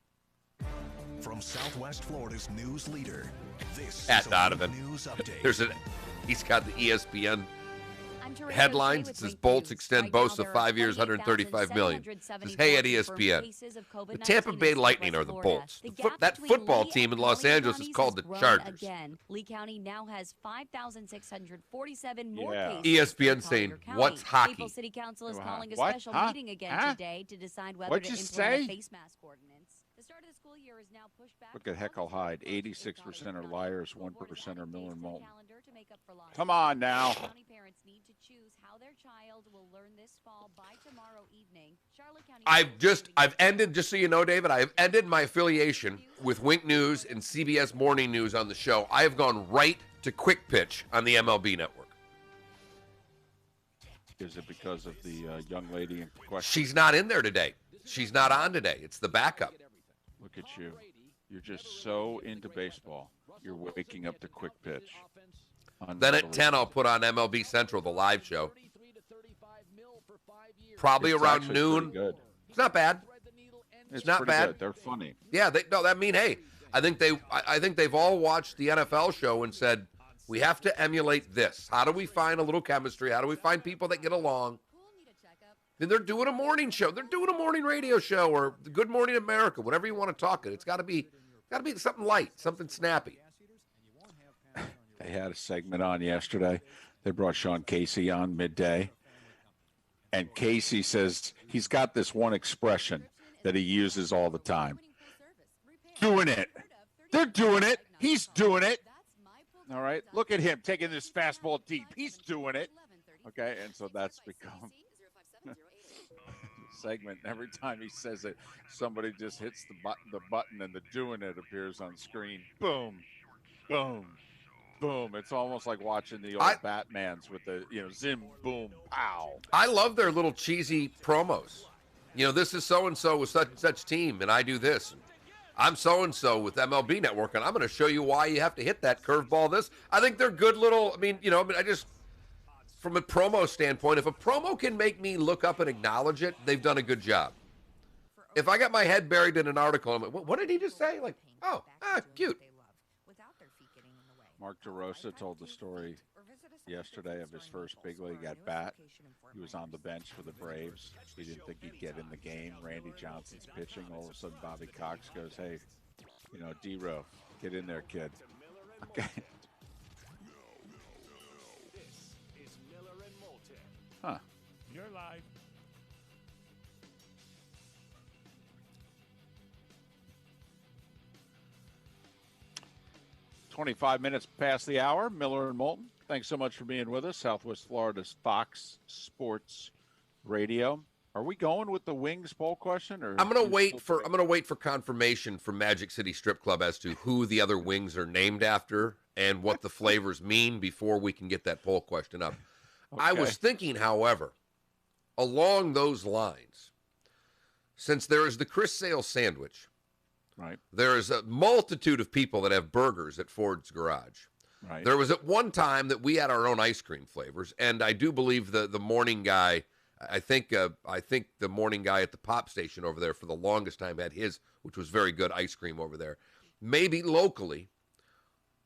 H: From Southwest Florida's news leader, this
C: At
H: is a
C: Donovan.
H: news update.
C: He's got the ESPN headlines. It says Bolts extend boasts of 5 years, $135 million. It says, hey, at ESPN, the Tampa Bay Lightning are the Bolts. That football team in Los Angeles is called the Chargers.
J: Lee County now has 5,647 more
D: Yeah.
J: cases.
C: ESPN saying, what's hockey?
J: Maple City Council is
D: What?
J: calling a
D: What?
J: special
D: Huh?
J: meeting again
D: Huh?
J: today to decide whether
D: What'd
J: to
D: you
J: implement
D: say?
J: a face mask ordinance. The start of the school year is now pushed back.
D: Look at Heckle Hyde. 86% are liars, 1% are Miller and Moulton. Come on now.
J: County parents need to choose how their child will learn this fall by tomorrow evening. Charlotte County
C: I've ended, just so you know, David, I have ended my affiliation with Wink News and CBS Morning News on the show. I have gone right to Quick Pitch on the MLB Network.
D: Is it because of the young lady in question?
C: She's not in there today. She's not on today. It's the backup.
D: Look at you. You're just so into baseball. You're waking up to Quick Pitch.
C: Then at 10, I'll put on MLB Central, the live show. Probably
D: It's
C: around
D: actually
C: noon.
D: pretty good.
C: It's not bad.
D: It's
C: not
D: pretty
C: bad.
D: good. They're funny.
C: Yeah, I think they've all watched the NFL show and said, we have to emulate this. How do we find a little chemistry? How do we find people that get along? And they're doing a morning show. They're doing a morning radio show or Good Morning America, whatever you want to talk it. It's got to be something light, something snappy.
D: They had a segment on yesterday. They brought Sean Casey on midday. And Casey says he's got this one expression that he uses all the time. Doing it. They're doing it. He's doing it. All right. Look at him taking this fastball deep. He's doing it. Okay. And so that's become a segment. Every time he says it, somebody just hits the button and the doing it appears on screen. Boom. Boom. Boom. It's almost like watching the old Batmans with the, zim, boom, pow.
C: I love their little cheesy promos. This is so-and-so with such and such team, and I do this. I'm so-and-so with MLB Network, and I'm going to show you why you have to hit that curveball. I think they're good little, from a promo standpoint, if a promo can make me look up and acknowledge it, they've done a good job. If I got my head buried in an article, I'm like, what did he just say? Like, cute.
D: Mark DeRosa told the story yesterday of his first big league at bat. He was on the bench for the Braves. He didn't think he'd get in the game. Randy Johnson's pitching. All of a sudden, Bobby Cox goes, "Hey, D-Row, get in there, kid." Okay.
B: This is Miller and Moulton.
D: Huh.
E: You're live.
D: "25 minutes past the hour. Miller and Moulton. Thanks so much for being with us. Southwest Florida's Fox Sports Radio. Are we going with the Wings poll question, or
C: I'm gonna wait for confirmation from Magic City Strip Club as to who the other wings are named after and what the flavors mean before we can get that poll question up. Okay. I was thinking, however, along those lines, since there is the Chris Sale sandwich,
D: right?
C: There is a multitude of people that have burgers at Ford's Garage.
D: Right.
C: There was at one time that we had our own ice cream flavors, and I do believe the morning guy, I think the morning guy at the pop station over there for the longest time had his, which was very good ice cream over there. Maybe locally,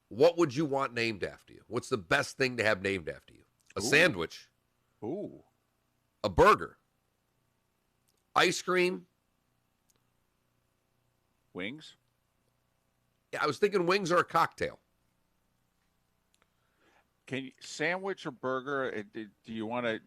C: what would you want named after you? What's the best thing to have named after you? A sandwich.
D: Ooh.
C: A burger. Ice cream.
D: Wings?
C: Yeah, I was thinking wings or a cocktail.
D: Can you sandwich or burger? Do you want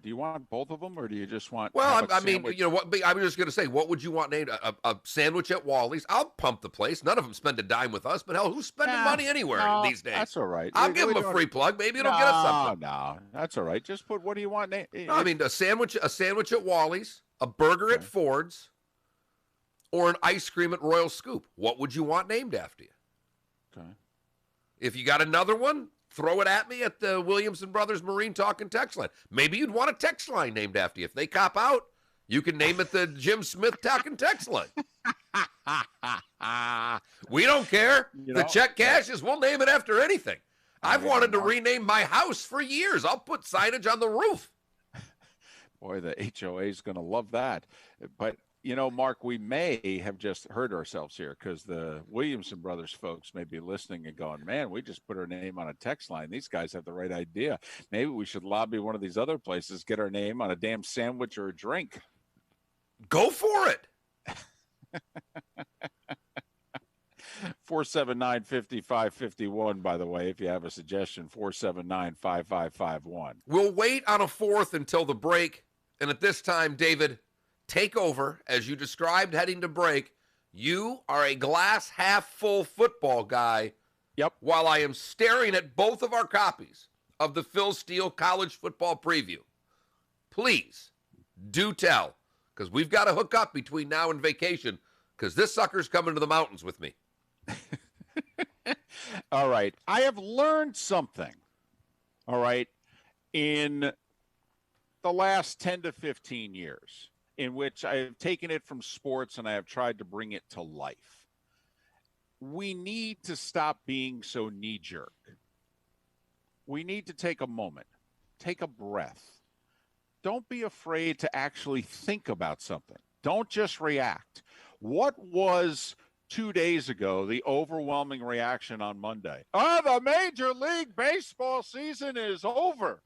D: both of them, or do you just want?
C: Well, I mean, what? I was just going to say, what would you want named? A sandwich at Wally's. I'll pump the place. None of them spend a dime with us, but hell, who's spending money anywhere these days?
D: That's all right.
C: I'll give them a free plug. Maybe it'll get us something.
D: No, that's all right. Just put. What do you want?
C: I mean, a sandwich at Wally's, a burger at Ford's, or an ice cream at Royal Scoop. What would you want named after you?
D: Okay.
C: If you got another one, throw it at me at the Williamson Brothers Marine Talk and Text Line. Maybe you'd want a text line named after you. If they cop out, you can name it the Jim Smith Talk and Text Line. We don't care. The check cashes, we'll name it after anything. I've wanted to rename my house for years. I'll put signage on the roof.
D: Boy, the HOA is going to love that. But, Mark, we may have just hurt ourselves here because the Williamson Brothers folks may be listening and going, man, we just put our name on a text line. These guys have the right idea. Maybe we should lobby one of these other places, get our name on a damn sandwich or a drink.
C: Go for it.
D: 479-5551, by the way, if you have a suggestion, 479-5551.
C: We'll wait on a fourth until the break. And at this time, David, take over. As you described heading to break, you are a glass half full football guy.
D: Yep.
C: While I am staring at both of our copies of the Phil Steele College Football Preview. Please do tell, because we've got to hook up between now and vacation, because this sucker's coming to the mountains with me.
D: All right. I have learned something. All right. In the last 10 to 15 years, in which I have taken it from sports and I have tried to bring it to life. We need to stop being so knee-jerk. We need to take a moment, take a breath. Don't be afraid to actually think about something. Don't just react. What was 2 days ago the overwhelming reaction on Monday? Oh, the Major League Baseball season is over.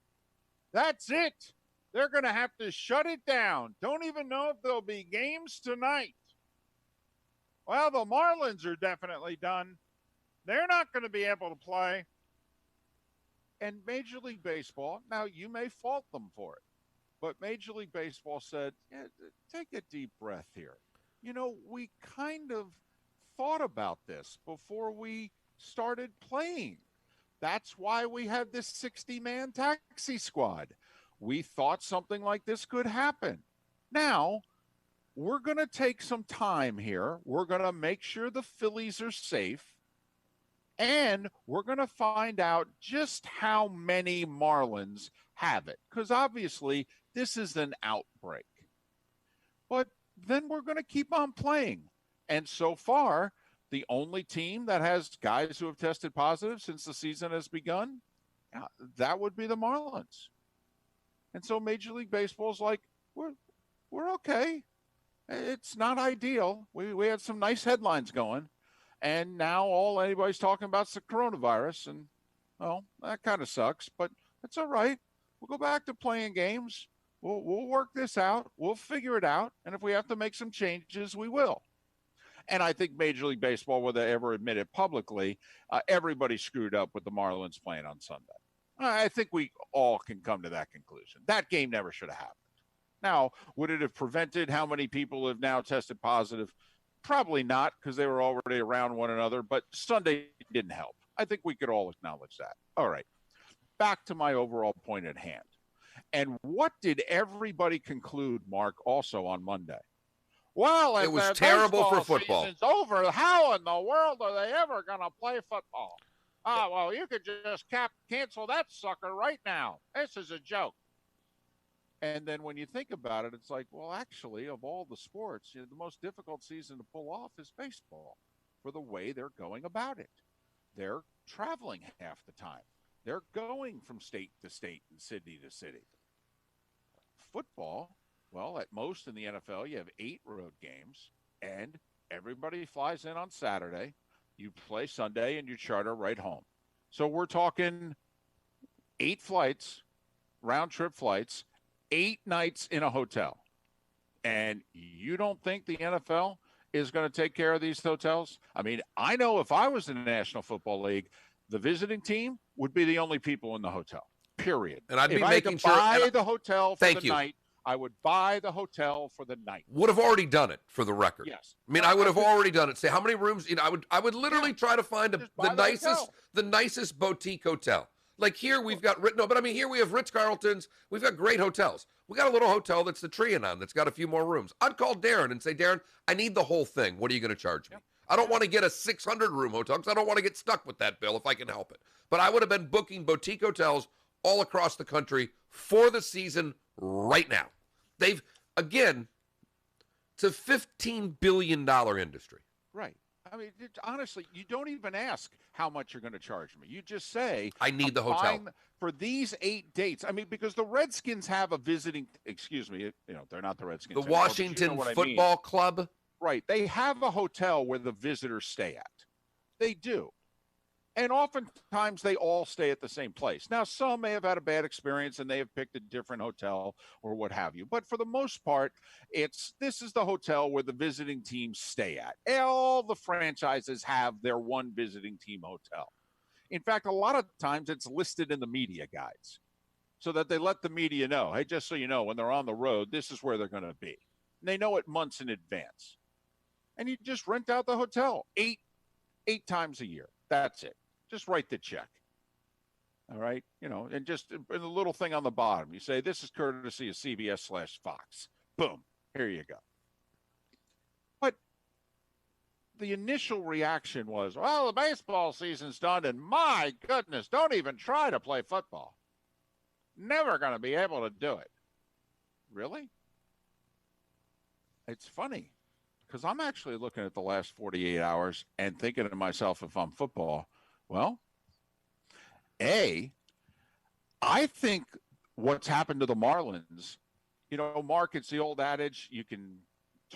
D: That's it. They're going to have to shut it down. Don't even know if there'll be games tonight. Well, the Marlins are definitely done. They're not going to be able to play. And Major League Baseball, now you may fault them for it, but Major League Baseball said, yeah, take a deep breath here. We kind of thought about this before we started playing. That's why we had this 60-man taxi squad. We thought something like this could happen. Now, we're going to take some time here. We're going to make sure the Phillies are safe. And we're going to find out just how many Marlins have it. Because obviously, this is an outbreak. But then we're going to keep on playing. And so far, the only team that has guys who have tested positive since the season has begun, that would be the Marlins. And so Major League Baseball's like, we're okay. It's not ideal. We had some nice headlines going. And now all anybody's talking about is the coronavirus. And, well, that kind of sucks. But It's all right. We'll go back to playing games. We'll work this out. We'll figure it out. And if we have to make some changes, we will. And I think Major League Baseball, whether they ever admit it publicly, everybody screwed up with the Marlins playing on Sunday. I think we all can come to that conclusion. That game never should have happened. Now, would it have prevented how many people have now tested positive? Probably not, because they were already around one another, but Sunday didn't help. I think we could all acknowledge that. All right. Back to my overall point at hand. And what did everybody conclude, Mark, also on Monday? Well,
C: it was terrible for football.
D: Season's over. How in the world are they ever going to play football? Oh, well, you could just cancel that sucker right now. This is a joke. And then when you think about it, it's like, well, actually, of all the sports, the most difficult season to pull off is baseball for the way they're going about it. They're traveling half the time. They're going from state to state and city to city. Football, well, at most in the NFL, you have 8 road games, and everybody flies in on Saturday. You play Sunday, and you charter right home. So we're talking 8 flights, round-trip flights, 8 nights in a hotel. And you don't think the NFL is going to take care of these hotels? I mean, I know if I was in the National Football League, the visiting team would be the only people in the hotel, period.
C: And I'd be
D: if
C: making
D: sure.
C: I
D: buy the hotel for the
C: you.
D: night, I would buy the hotel for the night.
C: Would have already done it, for the record.
D: Yes.
C: I mean, I would have already done it. Say how many rooms. I would literally try to find the nicest boutique hotel. Like here we've got here we have Ritz-Carltons. We've got great hotels. We got a little hotel that's the Trianon that's got a few more rooms. I'd call Darren and say, Darren, I need the whole thing. What are you going to charge me? I don't want to get a 600-room hotel because I don't want to get stuck with that bill if I can help it. But I would have been booking boutique hotels all across the country for the season right now. They've, again, it's a $15 billion industry.
D: Right. I mean, honestly, you don't even ask how much you're going to charge me. You just say,
C: I need the hotel.
D: For these 8 dates. I mean, because the Redskins have a visiting, they're not the Redskins.
C: The
D: anymore,
C: Washington Football Club.
D: Right. They have a hotel where the visitors stay at. They do. And oftentimes they all stay at the same place. Now, some may have had a bad experience and they have picked a different hotel or what have you. But for the most part, this is the hotel where the visiting teams stay at. All the franchises have their one visiting team hotel. In fact, a lot of times it's listed in the media guides so that they let the media know, hey, just so you know, when they're on the road, this is where they're going to be. And they know it months in advance. And you just rent out the hotel eight times a year. That's it. Just write the check. All right. And just a little thing on the bottom. You say, this is courtesy of CBS/Fox. Boom. Here you go. But the initial reaction was, well, the baseball season's done, and my goodness, don't even try to play football. Never going to be able to do it. Really? It's funny, because I'm actually looking at the last 48 hours and thinking to myself, if I'm football, well, I think what's happened to the Marlins, Mark, it's the old adage, you can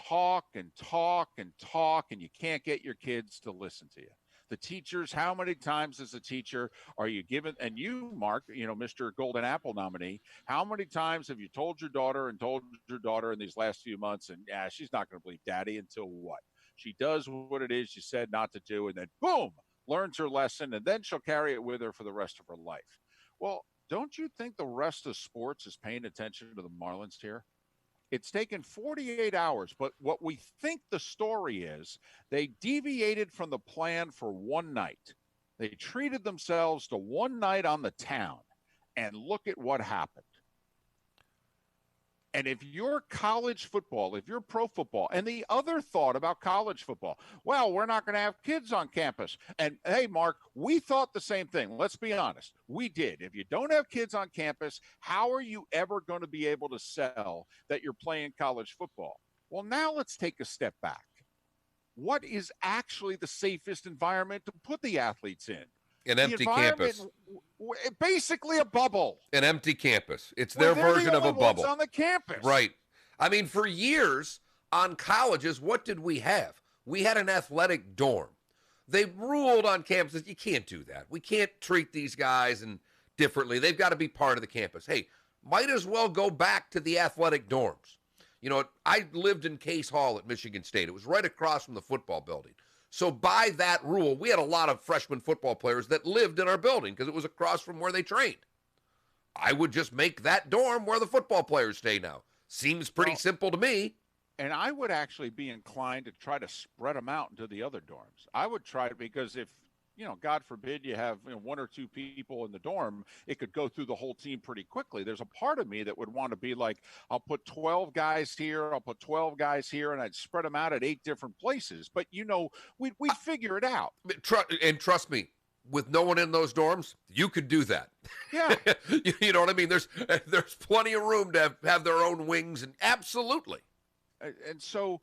D: talk and talk and talk, and you can't get your kids to listen to you. The teachers, how many times as a teacher are you given, and you, Mark, Mr. Golden Apple nominee, how many times have you told your daughter in these last few months, and she's not going to believe daddy until what? She does what it is you said not to do, and then boom, learns her lesson, and then she'll carry it with her for the rest of her life. Well, don't you think the rest of sports is paying attention to the Marlins here? It's taken 48 hours, but what we think the story is, they deviated from the plan for one night. They treated themselves to one night on the town, and look at what happened. And if you're college football, if you're pro football, and the other thought about college football, well, we're not going to have kids on campus. And hey, Mark, we thought the same thing. Let's be honest. We did. If you don't have kids on campus, how are you ever going to be able to sell that you're playing college football? Well, now let's take a step back. What is actually the safest environment to put the athletes in?
C: An empty campus.
D: Basically a bubble.
C: An empty campus. It's their version of a bubble.
D: On the campus.
C: Right. I mean, for years on colleges, what did we have? We had an athletic dorm. They ruled on campuses, you can't do that. We can't treat these guys and differently. They've got to be part of the campus. Hey, might as well go back to the athletic dorms. You know, I lived in Case Hall at Michigan State. It was right across from the football building. So by that rule, we had a lot of freshman football players that lived in our building because it was across from where they trained. I would just make that dorm where the football players stay now. Seems pretty simple to me.
D: And I would actually be inclined to try to spread them out into the other dorms. I would try to, because if, you know, God forbid you have one or two people in the dorm, it could go through the whole team pretty quickly. There's a part of me that would want to be like, I'll put 12 guys here, I'll put 12 guys here, and I'd spread them out at 8 different places. But, you know, we'd figure it out.
C: And trust me, with no one in those dorms, you could do that.
D: Yeah.
C: You know what I mean? There's plenty of room to have their own wings, and absolutely.
D: And so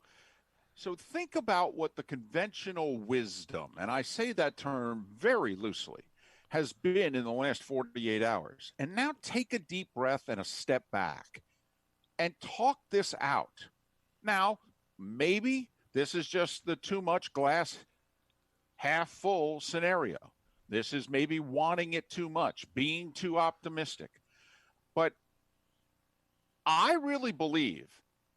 D: think about what the conventional wisdom, and I say that term very loosely, has been in the last 48 hours. And now take a deep breath and a step back and talk this out. Now, maybe this is just the too much glass half full scenario. This is maybe wanting it too much, being too optimistic. But I really believe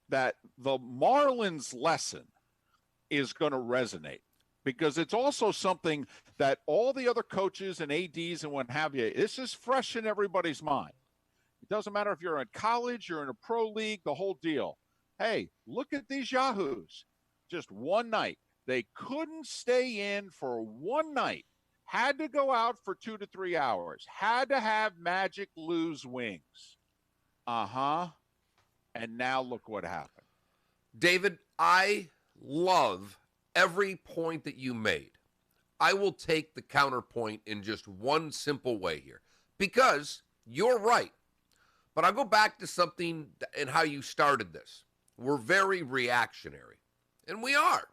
D: that the Marlins lesson is going to resonate, because it's also something that all the other coaches and ADs and what have you, this is fresh in everybody's mind. It doesn't matter if you're in college, you're in a pro league, the whole deal. Hey, look at these yahoos. Just one night. They couldn't stay in for one night. Had to go out for 2 to 3 hours. Had to have Magic lose wings. And now look what happened.
C: David, I love every point that you made. I will take the counterpoint in just one simple way here, because you're right. But I'll go back to something and how you started this. We're very reactionary, and we are.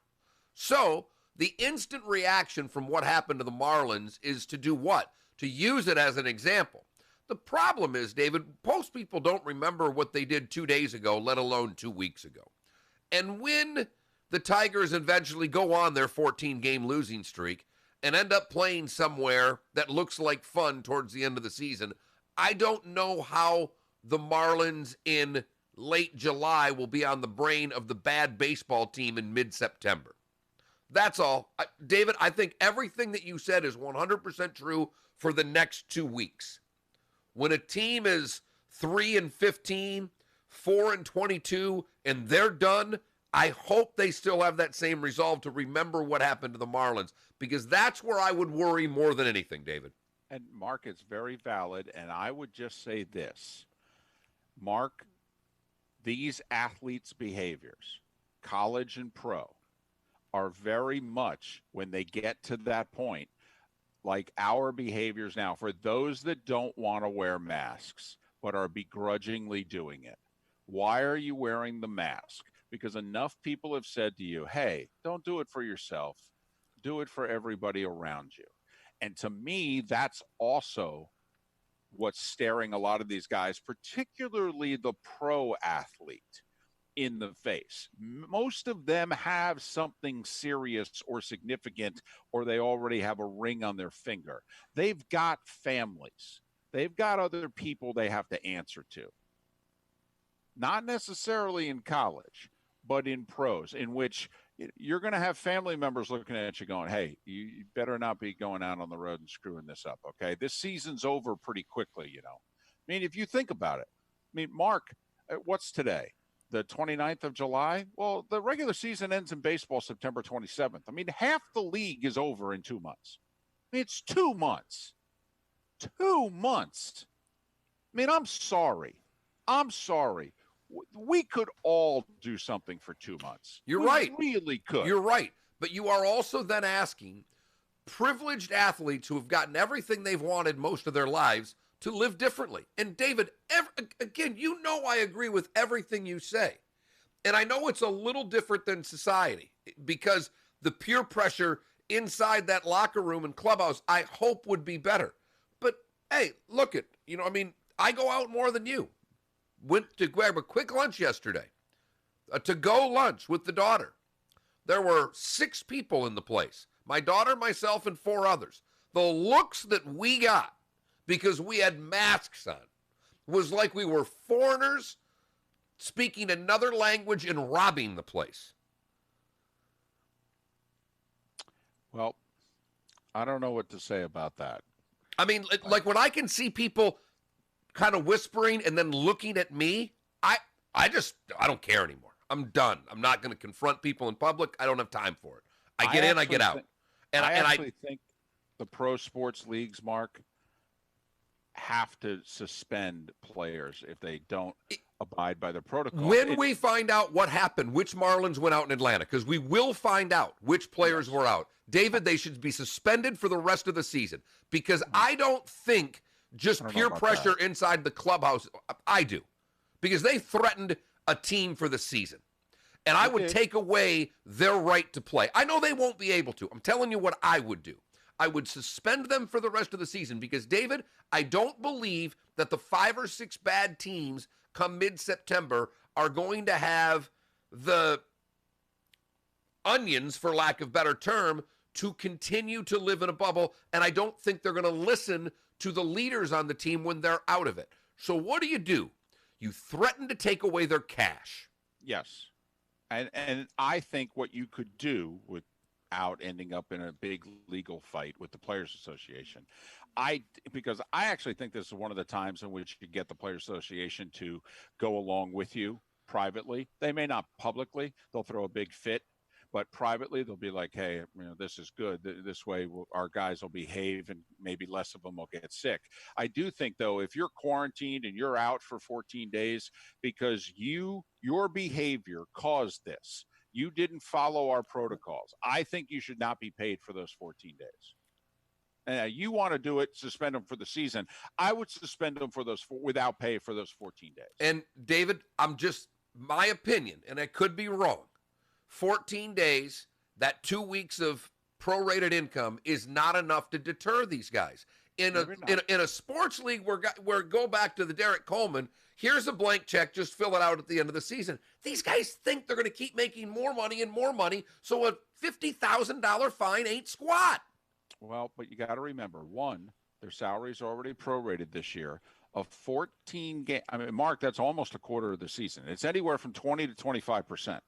C: So the instant reaction from what happened to the Marlins is to do what? To use it as an example. The problem is, David, most people don't remember what they did 2 days ago, let alone 2 weeks ago. And when the Tigers eventually go on their 14-game losing streak and end up playing somewhere that looks like fun towards the end of the season, I don't know how the Marlins in late July will be on the brain of the bad baseball team in mid-September. That's all. David, I think everything that you said is 100% true for the next 2 weeks. When a team is 3-15, 4-22, and they're done, I hope they still have that same resolve to remember what happened to the Marlins, because that's where I would worry more than anything, David.
D: And Mark, it's very valid, and I would just say this. Mark, these athletes' behaviors, college and pro, are very much, when they get to that point, like our behaviors now, for those that don't want to wear masks but are begrudgingly doing it. Why are you wearing the mask? Because enough people have said to you, hey, don't do it for yourself. Do it for everybody around you. And to me, that's also what's staring a lot of these guys, particularly the pro athlete, in the face. Most of them have something serious or significant, or they already have a ring on their finger. They've got families. They've got other people they have to answer to. Not necessarily in college, but in pros, in which you're going to have family members looking at you going, hey, you better not be going out on the road and screwing this up, okay? This season's over pretty quickly, you know. I mean, if you think about it. I mean, Mark, what's today? The 29th of July? Well, the regular season ends in baseball September 27th. I mean, half the league is over in 2 months. I mean, it's 2 months. 2 months. I mean, I'm sorry. We could all do something for 2 months.
C: You're right.
D: We really could.
C: You're right. But you are also then asking privileged athletes who have gotten everything they've wanted most of their lives to live differently. And David, again, you know I agree with everything you say. And I know it's a little different than society, because the peer pressure inside that locker room and clubhouse, I hope, would be better. But hey, look it, I mean, I go out more than you. Went to grab a quick lunch yesterday, a to-go lunch with the daughter. There were 6 people in the place. My daughter, myself, and 4 others. The looks that we got because we had masks on. It was like we were foreigners speaking another language and robbing the place.
D: Well, I don't know what to say about that.
C: I mean, like when I can see people kind of whispering and then looking at me, I don't care anymore. I'm done. I'm not going to confront people in public. I don't have time for it. I get in, I get out.
D: I actually think the pro sports leagues, Mark, have to suspend players if they don't abide by the protocol.
C: When we find out what happened, which Marlins went out in Atlanta, because we will find out which players were out. David, they should be suspended for the rest of the season, because I don't think just peer pressure inside the clubhouse. I do, because they threatened a team for the season, and I would take away their right to play. I know they won't be able to. I'm telling you what I would do. I would suspend them for the rest of the season, because, David, I don't believe that the 5 or 6 bad teams come mid-September are going to have the onions, for lack of better term, to continue to live in a bubble, and I don't think they're going to listen to the leaders on the team when they're out of it. So what do? You threaten to take away their cash.
D: Yes. And I think what you could do without ending up in a big legal fight with the Players Association, because I actually think this is one of the times in which you get the Players Association to go along with you privately. They may not publicly. They'll throw a big fit. But privately, they'll be like, hey, this is good. This way, our guys will behave and maybe less of them will get sick. I do think, though, if you're quarantined and you're out for 14 days because your behavior caused this, you didn't follow our protocols, I think you should not be paid for those 14 days. You want to do it, suspend them for the season. I would suspend them for those without pay for those 14 days.
C: And, David, my opinion, and I could be wrong, 14 days, that 2 weeks of prorated income is not enough to deter these guys. In a sports league where go back to the Derek Coleman, here's a blank check, just fill it out at the end of the season. These guys think they're going to keep making more money and more money, so a $50,000 fine ain't squat.
D: Well, but you got to remember, one, their salaries already prorated this year. Of 14 games, Mark, that's almost a quarter of the season. It's anywhere from 20 to 25%.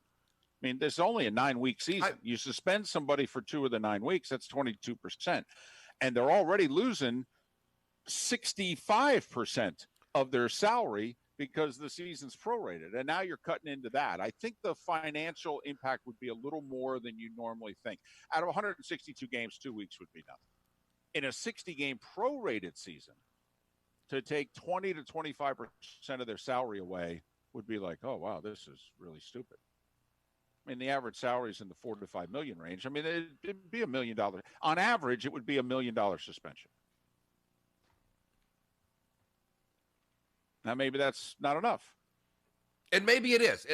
D: I mean, this is only a 9-week season. You suspend somebody for 2 of the 9 weeks, that's 22%. And they're already losing 65% of their salary because the season's prorated. And now you're cutting into that. I think the financial impact would be a little more than you normally think. Out of 162 games, 2 weeks would be nothing. In a 60-game prorated season, to take 20 to 25% of their salary away would be like, oh, wow, this is really stupid. I mean, the average salary is in the $4 to $5 million range. I mean, it'd be $1 million. On average, it would be $1 million suspension. Now, maybe that's not enough.
C: And maybe it is.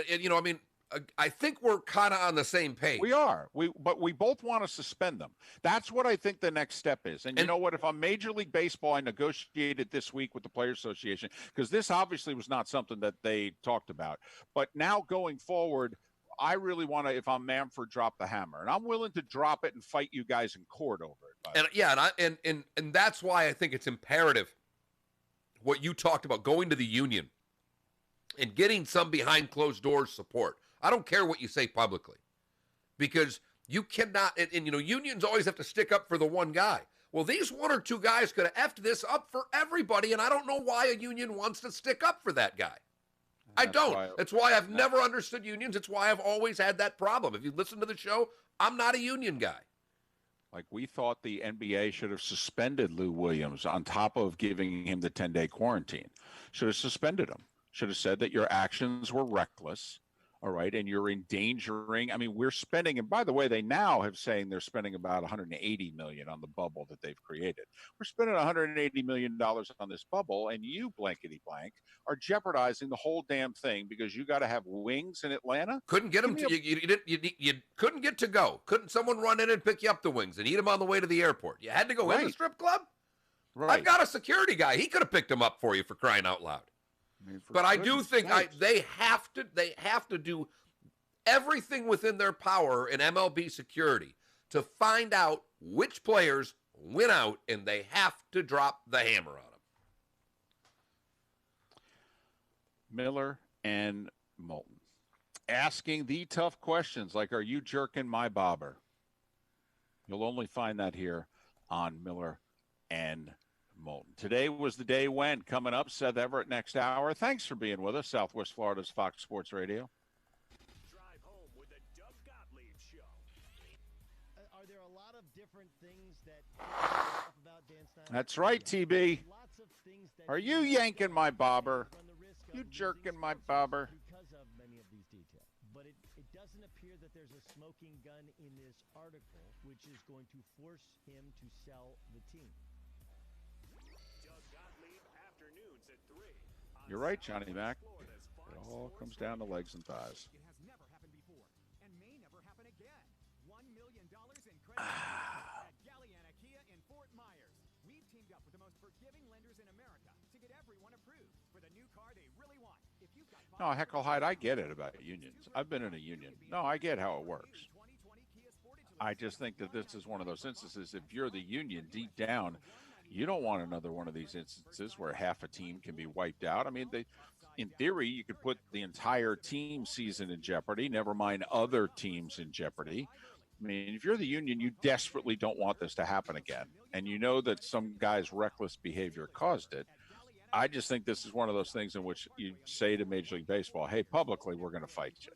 C: I think we're kind of on the same page.
D: We are. But we both want to suspend them. That's what I think the next step is. And you know what? If I'm Major League Baseball, I negotiated this week with the Players Association, because this obviously was not something that they talked about. But now going forward, I really want to, if I'm Manfred, drop the hammer, and I'm willing to drop it and fight you guys in court over it.
C: And that's why I think it's imperative what you talked about, going to the union and getting some behind closed doors support. I don't care what you say publicly, because you cannot. And unions always have to stick up for the one guy. Well, these 1 or 2 guys could have effed this up for everybody, and I don't know why a union wants to stick up for that guy. I don't. That's why I've never understood unions. It's why I've always had that problem. If you listen to the show, I'm not a union guy.
D: Like, we thought the NBA should have suspended Lou Williams on top of giving him the 10-day quarantine. Should have suspended him. Should have said that your actions were reckless. All right. And you're endangering. We're spending. And by the way, they now have saying they're spending about $180 million on the bubble that they've created. We're spending $180 million on this bubble. And you, blankety blank, are jeopardizing the whole damn thing because you got to have wings in Atlanta.
C: Couldn't get them. You couldn't get to go. Couldn't someone run in and pick you up the wings and eat them on the way to the airport? You had to go in the strip club.
D: Right.
C: I've got a security guy. He could have picked them up for you, for crying out loud. But I do think they have to do everything within their power in MLB security to find out which players went out, and they have to drop the hammer on them.
D: Miller and Moulton. Asking the tough questions like, are you jerking my bobber? You'll only find that here on Miller and Moulton. Today was the day when. Coming up, Seth Everett next hour. Thanks for being with us, Southwest Florida's Fox Sports Radio.
B: Drive home with the Doug Gottlieb Show.
K: Are there a lot of different things that about Dan Snyder?
D: That's right, TB. Are you yanking my bobber? You jerking my bobber?
K: Because of many of these details. But it doesn't appear that there's a smoking gun in this article, which is going to force him to sell the team.
B: Doug Gottlieb, afternoons at 3.
D: You're right, Johnny Mac. It all comes down to legs and thighs.
V: It has never happened before and may never happen again. $1 million in credit at Galliana Kia in Fort Myers. We've teamed up with the most forgiving lenders in America to get everyone approved for the new car they really want. If you've got
D: No, Heckle Hyde, I get it about unions. I've been in a union. No, I get how it works. I just think that this is one of those instances. If you're the union deep down, you don't want another one of these instances where half a team can be wiped out. I mean, in theory, you could put the entire team season in jeopardy, never mind other teams in jeopardy. I mean, if you're the union, you desperately don't want this to happen again. And you know that some guy's reckless behavior caused it. I just think this is one of those things in which you say to Major League Baseball, hey, publicly, we're going to fight you.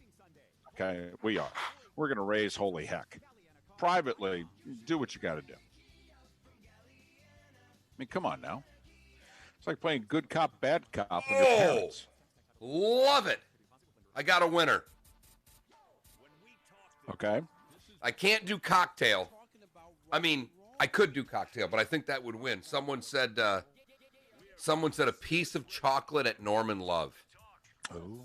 D: Okay, we are. We're going to raise holy heck. Privately, do what you got to do. I mean, come on now. It's like playing good cop, bad cop with your parents.
C: Love it. I got a winner.
D: Okay.
C: I can't do cocktail. I mean, I could do cocktail, but I think that would win. Someone said a piece of chocolate at Norman Love.
D: Oh.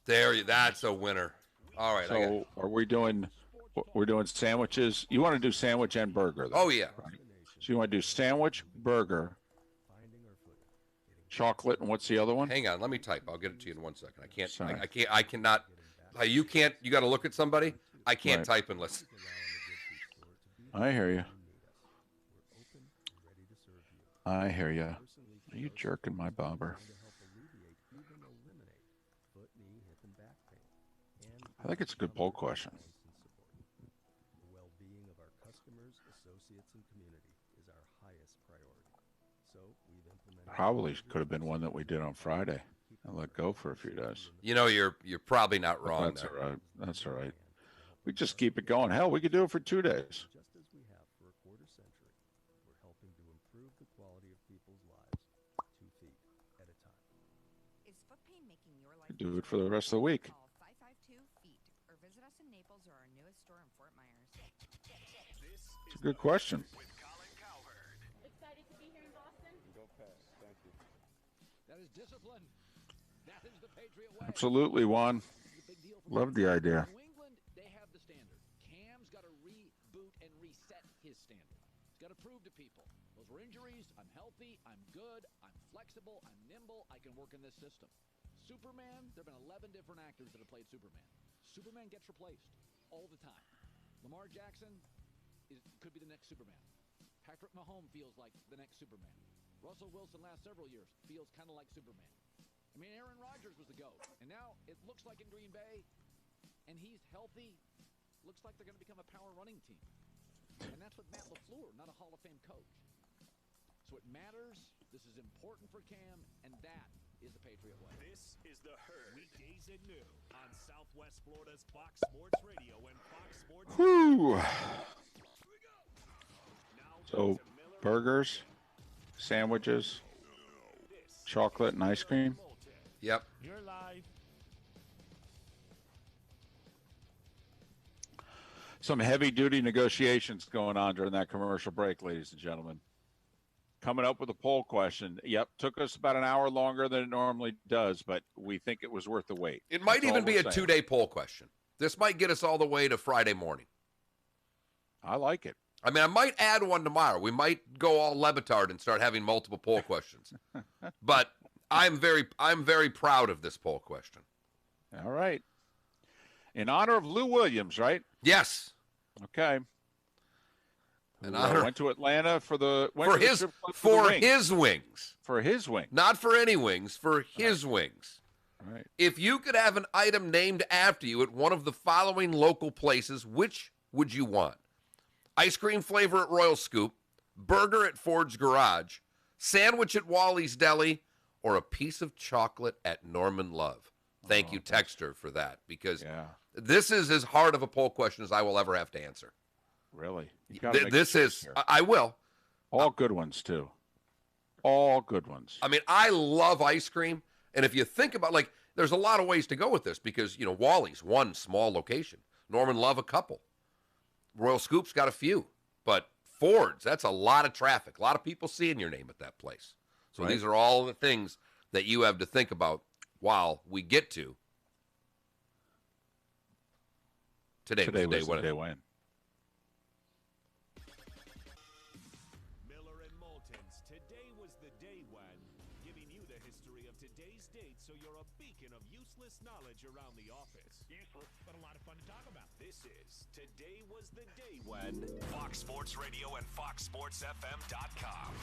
C: That's a winner. All right.
D: So we're doing sandwiches. You want to do sandwich and burger, though?
C: Oh, yeah.
D: Right? So you want to do sandwich, burger, chocolate, and what's the other one?
C: Hang on, let me type. I'll get it to you in 1 second. I can't.
D: Sorry.
C: I cannot. You can't. You got to look at somebody. I can't type and listen.
D: I hear you. I hear you. Are you jerking my bobber? I think it's a good poll question.
S: The well-being of our customers, associates, and community is our highest priority. So we've implemented.
D: Probably could have been one that we did on Friday and let go for a few days.
C: You know, you're probably not wrong.
D: That's all right. That's all right. We just keep it going. Hell, we could do it for 2 days.
S: Just as we have for a quarter century, we're helping to improve the quality of people's lives 2 feet at a time.
T: Is foot pain making your life?
D: Do it for the rest of the week.
T: Call 552-FEET or visit us in Naples or our newest store in Fort Myers.
D: It's a good question.
M: Excited to be here in Boston?
G: Go past. Thank you. That is discipline. That is the Patriot way.
D: Absolutely, Juan. Love the idea.
G: New England, they have the standard. Cam's got to reboot and reset his standard. He's got to prove to people, those were injuries, I'm healthy, I'm good, I'm flexible, I'm nimble, I can work in this system. Superman, there have been 11 different actors that have played Superman. Superman gets replaced all the time. Lamar Jackson could be the next Superman. Patrick Mahomes feels like the next Superman. Russell Wilson last several years feels kind of like Superman. I mean, Aaron Rodgers was the GOAT, and now it looks like in Green Bay, and he's healthy, looks like they're going to become a power running team. And that's with Matt LaFleur, not a Hall of Fame coach. So it matters, this is important for Cam, and that is the Patriot way.
B: This is The Herd. Weekdays at noon on Southwest Florida's Fox Sports Radio and Fox Sports.
D: Whew. So, burgers, sandwiches, chocolate, and ice cream.
C: Yep.
E: You're live.
D: Some heavy-duty negotiations going on during that commercial break, ladies and gentlemen. Coming up with a poll question. Yep, took us about an hour longer than it normally does, but we think it was worth the wait.
C: It might
D: That's
C: even
D: all
C: be
D: we're
C: a
D: saying.
C: 2-day poll question. This might get us all the way to Friday morning.
D: I like it.
C: I mean, I might add one tomorrow. We might go all Levitard and start having multiple poll questions. But I'm very proud of this poll question.
D: All right. In honor of Lou Williams, right?
C: Yes.
D: Okay.
C: In
D: Who,
C: honor
D: went to Atlanta for
C: his wings.
D: For his wing.
C: Not for any wings, for his wings.
D: Right.
C: If you could have an item named after you at one of the following local places, which would you want? Ice cream flavor at Royal Scoop, burger at Ford's Garage, sandwich at Wally's Deli, or a piece of chocolate at Norman Love? Thank you, Texter, for that, because this is as hard of a poll question as I will ever have to answer.
D: Really?
C: This is, I will.
D: All good ones, too. All good ones.
C: I mean, I love ice cream. And if you think about, like, there's a lot of ways to go with this because, you know, Wally's one small location. Norman Love, a couple. Royal Scoop's got a few. But Ford's, that's a lot of traffic. A lot of people seeing your name at that place. So these are all the things that you have to think about while we get to today was the day when.
B: Miller and Moulton's Today Was the Day When, giving you the history of today's date so you're a beacon of useless knowledge around the office.
U: Useless, but a lot of fun to talk about.
B: This is Today Was the Day When.
H: Fox Sports Radio and FoxSportsFM.com.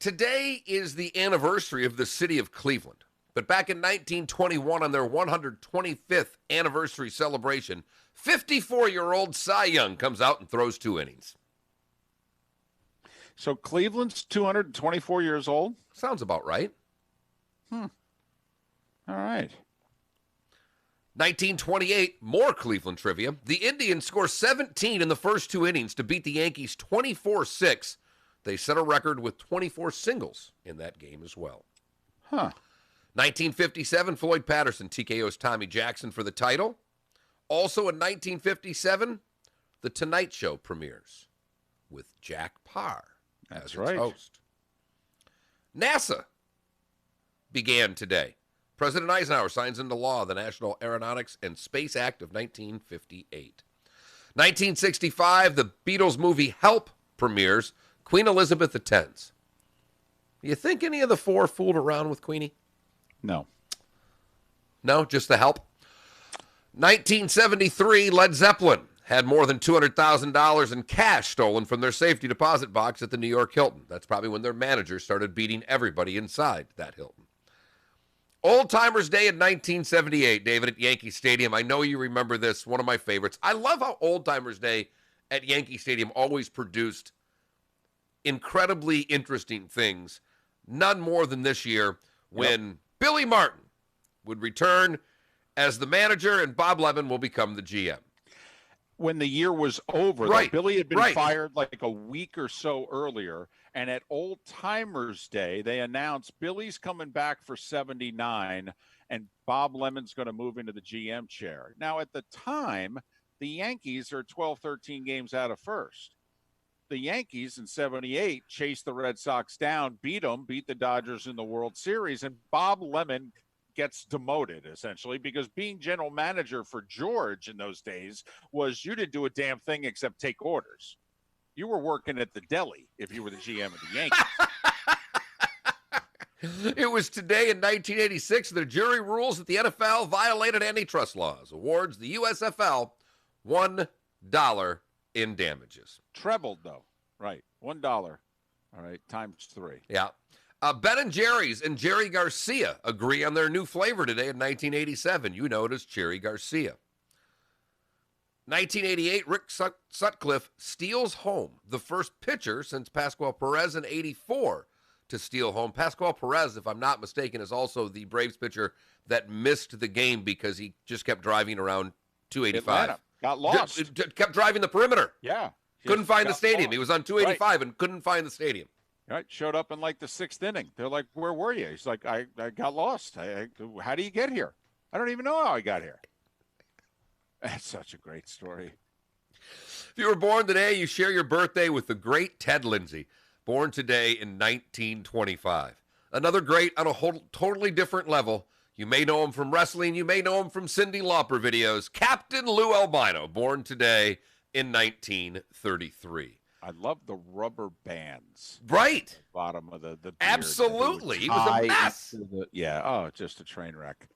C: Today is the anniversary of the city of Cleveland. But back in 1921, on their 125th anniversary celebration, 54-year-old Cy Young comes out and throws 2 innings.
D: So Cleveland's 224 years old?
C: Sounds about right.
D: All right.
C: 1928, more Cleveland trivia. The Indians score 17 in the first 2 innings to beat the Yankees 24-6. They set a record with 24 singles in that game as well. 1957, Floyd Patterson TKOs Tommy Jackson for the title. Also in 1957, The Tonight Show premieres with Jack Parr as its host. NASA began today. President Eisenhower signs into law the National Aeronautics and Space Act of 1958. 1965, the Beatles movie Help premieres. Queen Elizabeth X. You think any of the 4 fooled around with Queenie?
D: No.
C: No, just the Help. 1973, Led Zeppelin had more than $200,000 in cash stolen from their safety deposit box at the New York Hilton. That's probably when their manager started beating everybody inside that Hilton. Old Timers Day in 1978, David, at Yankee Stadium. I know you remember this, one of my favorites. I love how Old Timers Day at Yankee Stadium always produced incredibly interesting things. None more than this year when Billy Martin would return as the manager and Bob Levin will become the GM.
D: When the year was over, though, Billy had been fired like a week or so earlier, and at Old Timers Day, they announced Billy's coming back for 79, and Bob Lemon's going to move into the GM chair. Now, at the time, the Yankees are 12, 13 games out of first. The Yankees in 78 chased the Red Sox down, beat the Dodgers in the World Series, and Bob Lemon gets demoted, essentially, because being general manager for George in those days was you didn't do a damn thing except take orders. You were working at the deli if you were the GM of the Yankees.
C: It was today in 1986 the jury rules that the NFL violated antitrust laws, awards the USFL $1 in damages.
D: Trebled, though. Right. $1. All right. Times 3.
C: Yeah. Ben & Jerry's and Jerry Garcia agree on their new flavor today in 1987. You know it as Cherry Garcia. 1988, Rick Sutcliffe steals home, the first pitcher since Pascual Perez in 84 to steal home. Pascual Perez, if I'm not mistaken, is also the Braves pitcher that missed the game because he just kept driving around 285.
D: Atlanta. Got lost.
C: Kept driving the perimeter.
D: Yeah.
C: Couldn't find the stadium.
D: Lost.
C: He was on 285 and couldn't find the stadium.
D: Right. Showed up in like the 6th inning. They're like, where were you? He's like, I got lost. How do you get here? I don't even know how I got here. That's such a great story.
C: If you were born today, you share your birthday with the great Ted Lindsay, born today in 1925. Another great on a totally different level. You may know him from wrestling. You may know him from Cyndi Lauper videos. Captain Lou Albino, born today in 1933.
D: I love the rubber bands.
C: Right.
D: Bottom of the beard.
C: Absolutely. He was a mess.
D: Just a train wreck.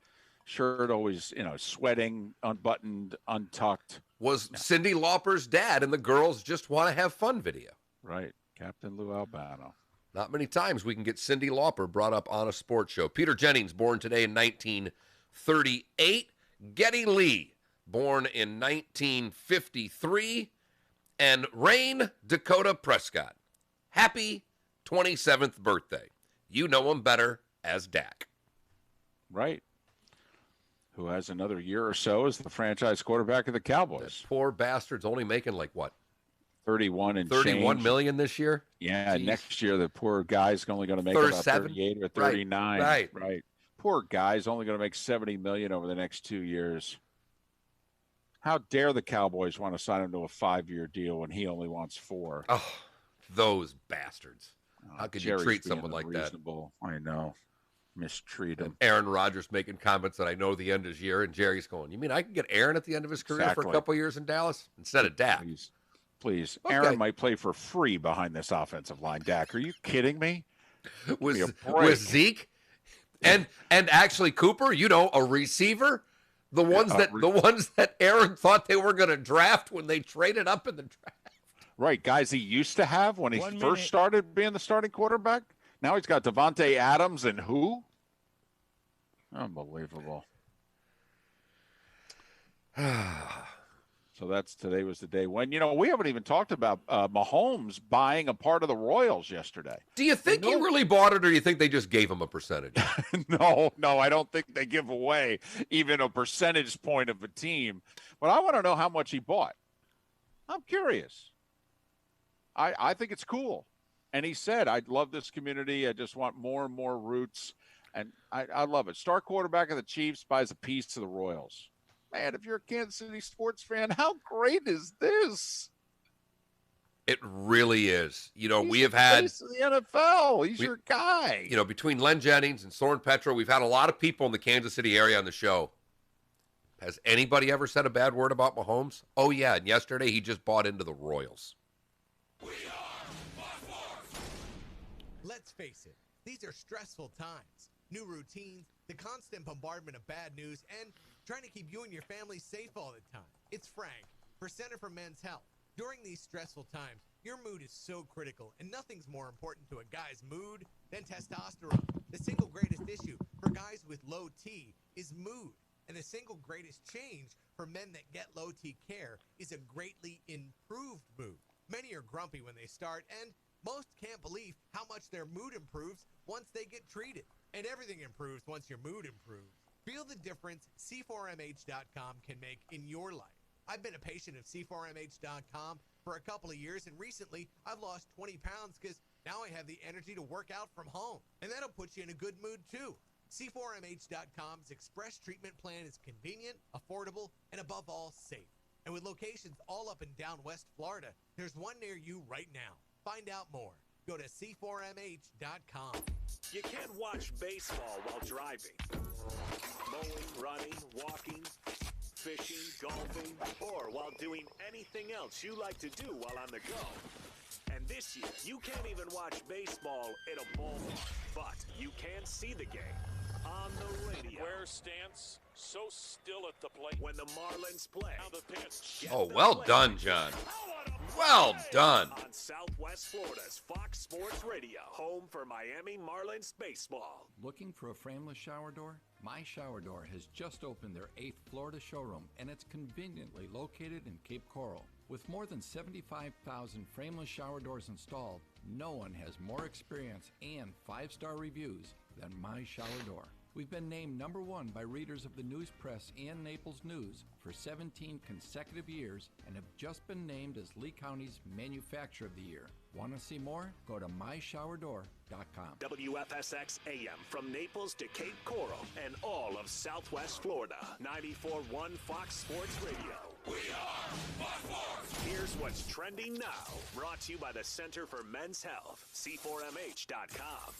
D: Shirt always, sweating, unbuttoned, untucked.
C: Was Cyndi Lauper's dad in the Girls Just Want to Have Fun video.
D: Right. Captain Lou Albano.
C: Not many times we can get Cyndi Lauper brought up on a sports show. Peter Jennings, born today in 1938. Geddy Lee, born in 1953. And Rain Dakota Prescott, happy 27th birthday. You know him better as Dak.
D: Right. Who has another year or so as the franchise quarterback of the Cowboys.
C: That poor bastard's only making like what?
D: 31
C: $31 million this year?
D: Yeah,
C: Jeez.
D: Next year the poor guy's only going to make about 38 or 39. Right. Poor guy's only going to make $70 million over the next 2 years. How dare the Cowboys want to sign him to a 5-year deal when he only wants 4?
C: Oh, those bastards. How could
D: Jerry's
C: you treat
D: being
C: someone like that?
D: unreasonable. I know. Mistreat him.
C: And Aaron Rodgers making comments that I know the end of his year, and Jerry's going, you mean I can get Aaron at the end of his career for a couple years in Dallas instead of Dak?
D: Please.
C: Okay.
D: Aaron might play for free behind this offensive line, Dak. Are you kidding me?
C: With Zeke and actually Cooper, a receiver, the ones that Aaron thought they were going to draft when they traded up in the draft.
D: Right, guys he used to have when he first started being the starting quarterback. Now he's got Devontae Adams and who? Unbelievable. So today was the day when, we haven't even talked about Mahomes buying a part of the Royals yesterday.
C: Do you think he really bought it, or do you think they just gave him a percentage?
D: No, I don't think they give away even a percentage point of a team. But I want to know how much he bought. I'm curious. I think it's cool. And he said, I love this community. I just want more and more roots. And I love it. Star quarterback of the Chiefs buys a piece of the Royals. Man, if you're a Kansas City sports fan, how great is this?
C: It really is. We have
D: the
C: had
D: face of the NFL. He's your guy.
C: Between Len Jennings and Soren Petro, we've had a lot of people in the Kansas City area on the show. Has anybody ever said a bad word about Mahomes? Oh, yeah. And yesterday he just bought into the Royals.
F: Let's face it, these are stressful times. New routines, the constant bombardment of bad news, and trying to keep you and your family safe all the time. It's Frank for Center for Men's Health. During these stressful times, your mood is so critical, and nothing's more important to a guy's mood than testosterone. The single greatest issue for guys with low T is mood, and the single greatest change for men that get low T care is a greatly improved mood. Many are grumpy when they start, and most can't believe how much their mood improves once they get treated. And everything improves once your mood improves. Feel the difference C4MH.com can make in your life. I've been a patient of C4MH.com for a couple of years, and recently I've lost 20 pounds because now I have the energy to work out from home. And that'll put you in a good mood too. C4MH.com's express treatment plan is convenient, affordable, and above all, safe. And with locations all up and down West Florida, there's one near you right now. Find out more. Go to C4MH.com.
B: You can't watch baseball while driving. Mowing, running, walking, fishing, golfing, or while doing anything else you like to do while on the go. And this year, you can't even watch baseball in a ballpark, but you can see the game on the radio.
H: Where stance so still at the plate
B: when the Marlins play.
H: Now the pitch.
C: Oh, well done, John. Well done.
B: On Southwest Florida's Fox Sports Radio, home for Miami Marlins baseball.
G: Looking for a frameless shower door? My Shower Door has just opened their 8th Florida showroom, and it's conveniently located in Cape Coral. With more than 75,000 frameless shower doors installed, no one has more experience and 5-star reviews than My Shower Door. We've been named #1 by readers of the News Press and Naples News for 17 consecutive years and have just been named as Lee County's Manufacturer of the Year. Want to see more? Go to myshowerdor.com.
B: WFSX AM from Naples to Cape Coral and all of Southwest Florida. 94.1 Fox Sports Radio. We are Fox Sports. Here's what's trending now. Brought to you by the Center for Men's Health. C4MH.com.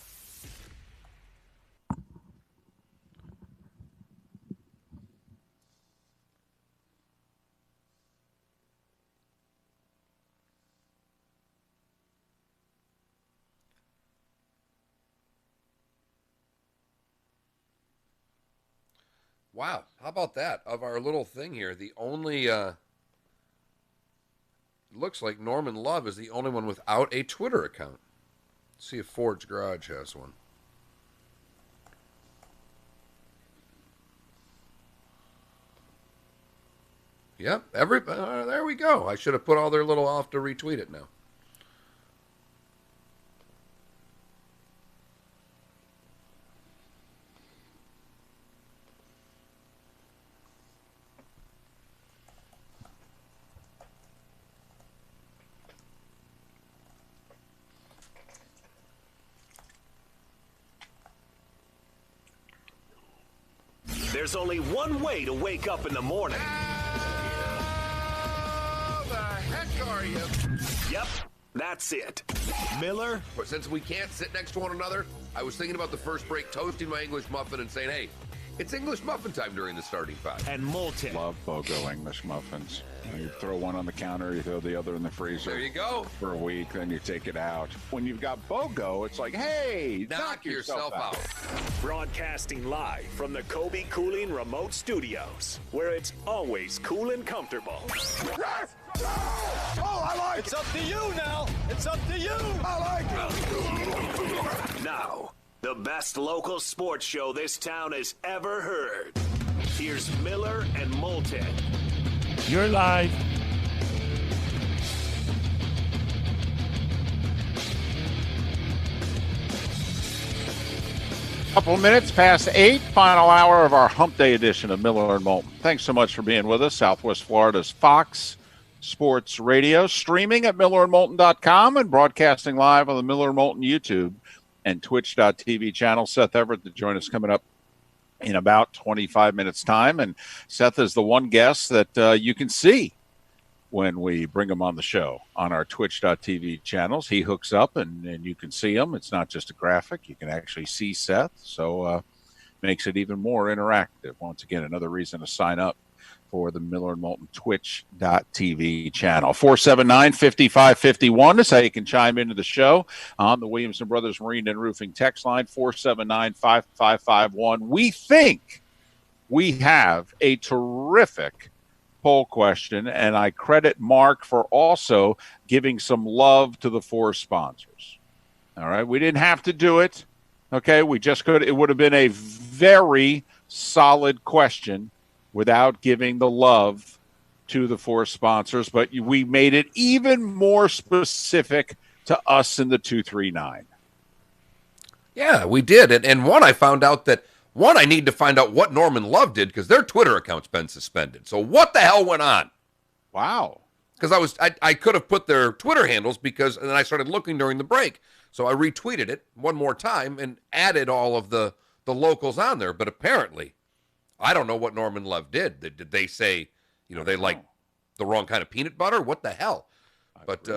C: Wow, how about that? Of our little thing here, the only, looks like Norman Love is the only one without a Twitter account. See if Ford's Garage has one. Yep, there we go. I should have put all their little, I'll have to retweet it now.
B: There's only one way to wake up in the morning.
A: How the heck are you?
B: Yep, that's it. Miller.
C: But since we can't sit next to one another, I was thinking about the first break, toasting my English muffin and saying, hey, it's English muffin time during the starting five.
B: And Moulton.
Q: Love BOGO English muffins. You throw one on the counter, you throw the other in the freezer.
C: There you go.
Q: For a week, then you take it out. When you've got BOGO, it's like, hey,
C: knock yourself out.
B: Broadcasting live from the Kobe Cooling Remote Studios, where it's always cool and comfortable.
A: Yes! Oh, I like it.
B: It's up to you now. It's up to you.
A: I like it.
B: Now, the best local sports show this town has ever heard. Here's Miller and Moulton.
E: You're live.
D: Couple minutes past 8, final hour of our Hump Day edition of Miller and Moulton. Thanks so much for being with us. Southwest Florida's Fox Sports Radio, streaming at millerandmoulton.com and broadcasting live on the Miller and Moulton YouTube and twitch.tv channel. Seth Everett to join us coming up in about 25 minutes time. And Seth is the one guest that you can see when we bring him on the show on our twitch.tv channels. He hooks up and you can see him. It's not just a graphic. You can actually see Seth. So makes it even more interactive. Once again, another reason to sign up for the Miller and Moulton twitch.tv channel. 479-5551 is how you can chime into the show on the Williamson Brothers Marine and Roofing text line, 479-5551. We think we have a terrific poll question, and I credit Mark for also giving some love to the four sponsors. All right, we didn't have to do it. Okay, we just could. It would have been a very solid question without giving the love to the four sponsors, but we made it even more specific to us in the 239.
C: Yeah, we did. And one, I found out that I need to find out what Norman Love did because their Twitter account's been suspended. So what the hell went on?
D: Wow.
C: Because I could have put their Twitter handles and then I started looking during the break. So I retweeted it one more time and added all of the locals on there. But apparently, I don't know what Norman Love did. Did they say, they like the wrong kind of peanut butter? What the hell? But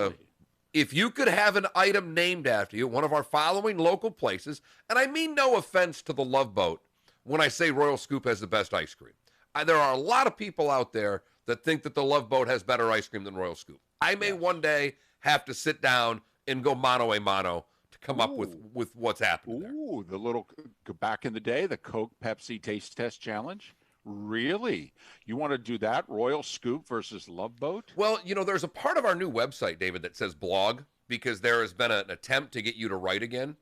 C: if you could have an item named after you, one of our following local places, and I mean no offense to the Love Boat when I say Royal Scoop has the best ice cream. There are a lot of people out there that think that the Love Boat has better ice cream than Royal Scoop. I may one day have to sit down and go mano a mano to come up with what's happening there.
D: Ooh, the little, back in the day, the Coke Pepsi Taste Test Challenge. Really? You want to do that? Royal Scoop versus Love Boat?
C: Well, there's a part of our new website, David, that says blog because there has been an attempt to get you to write again.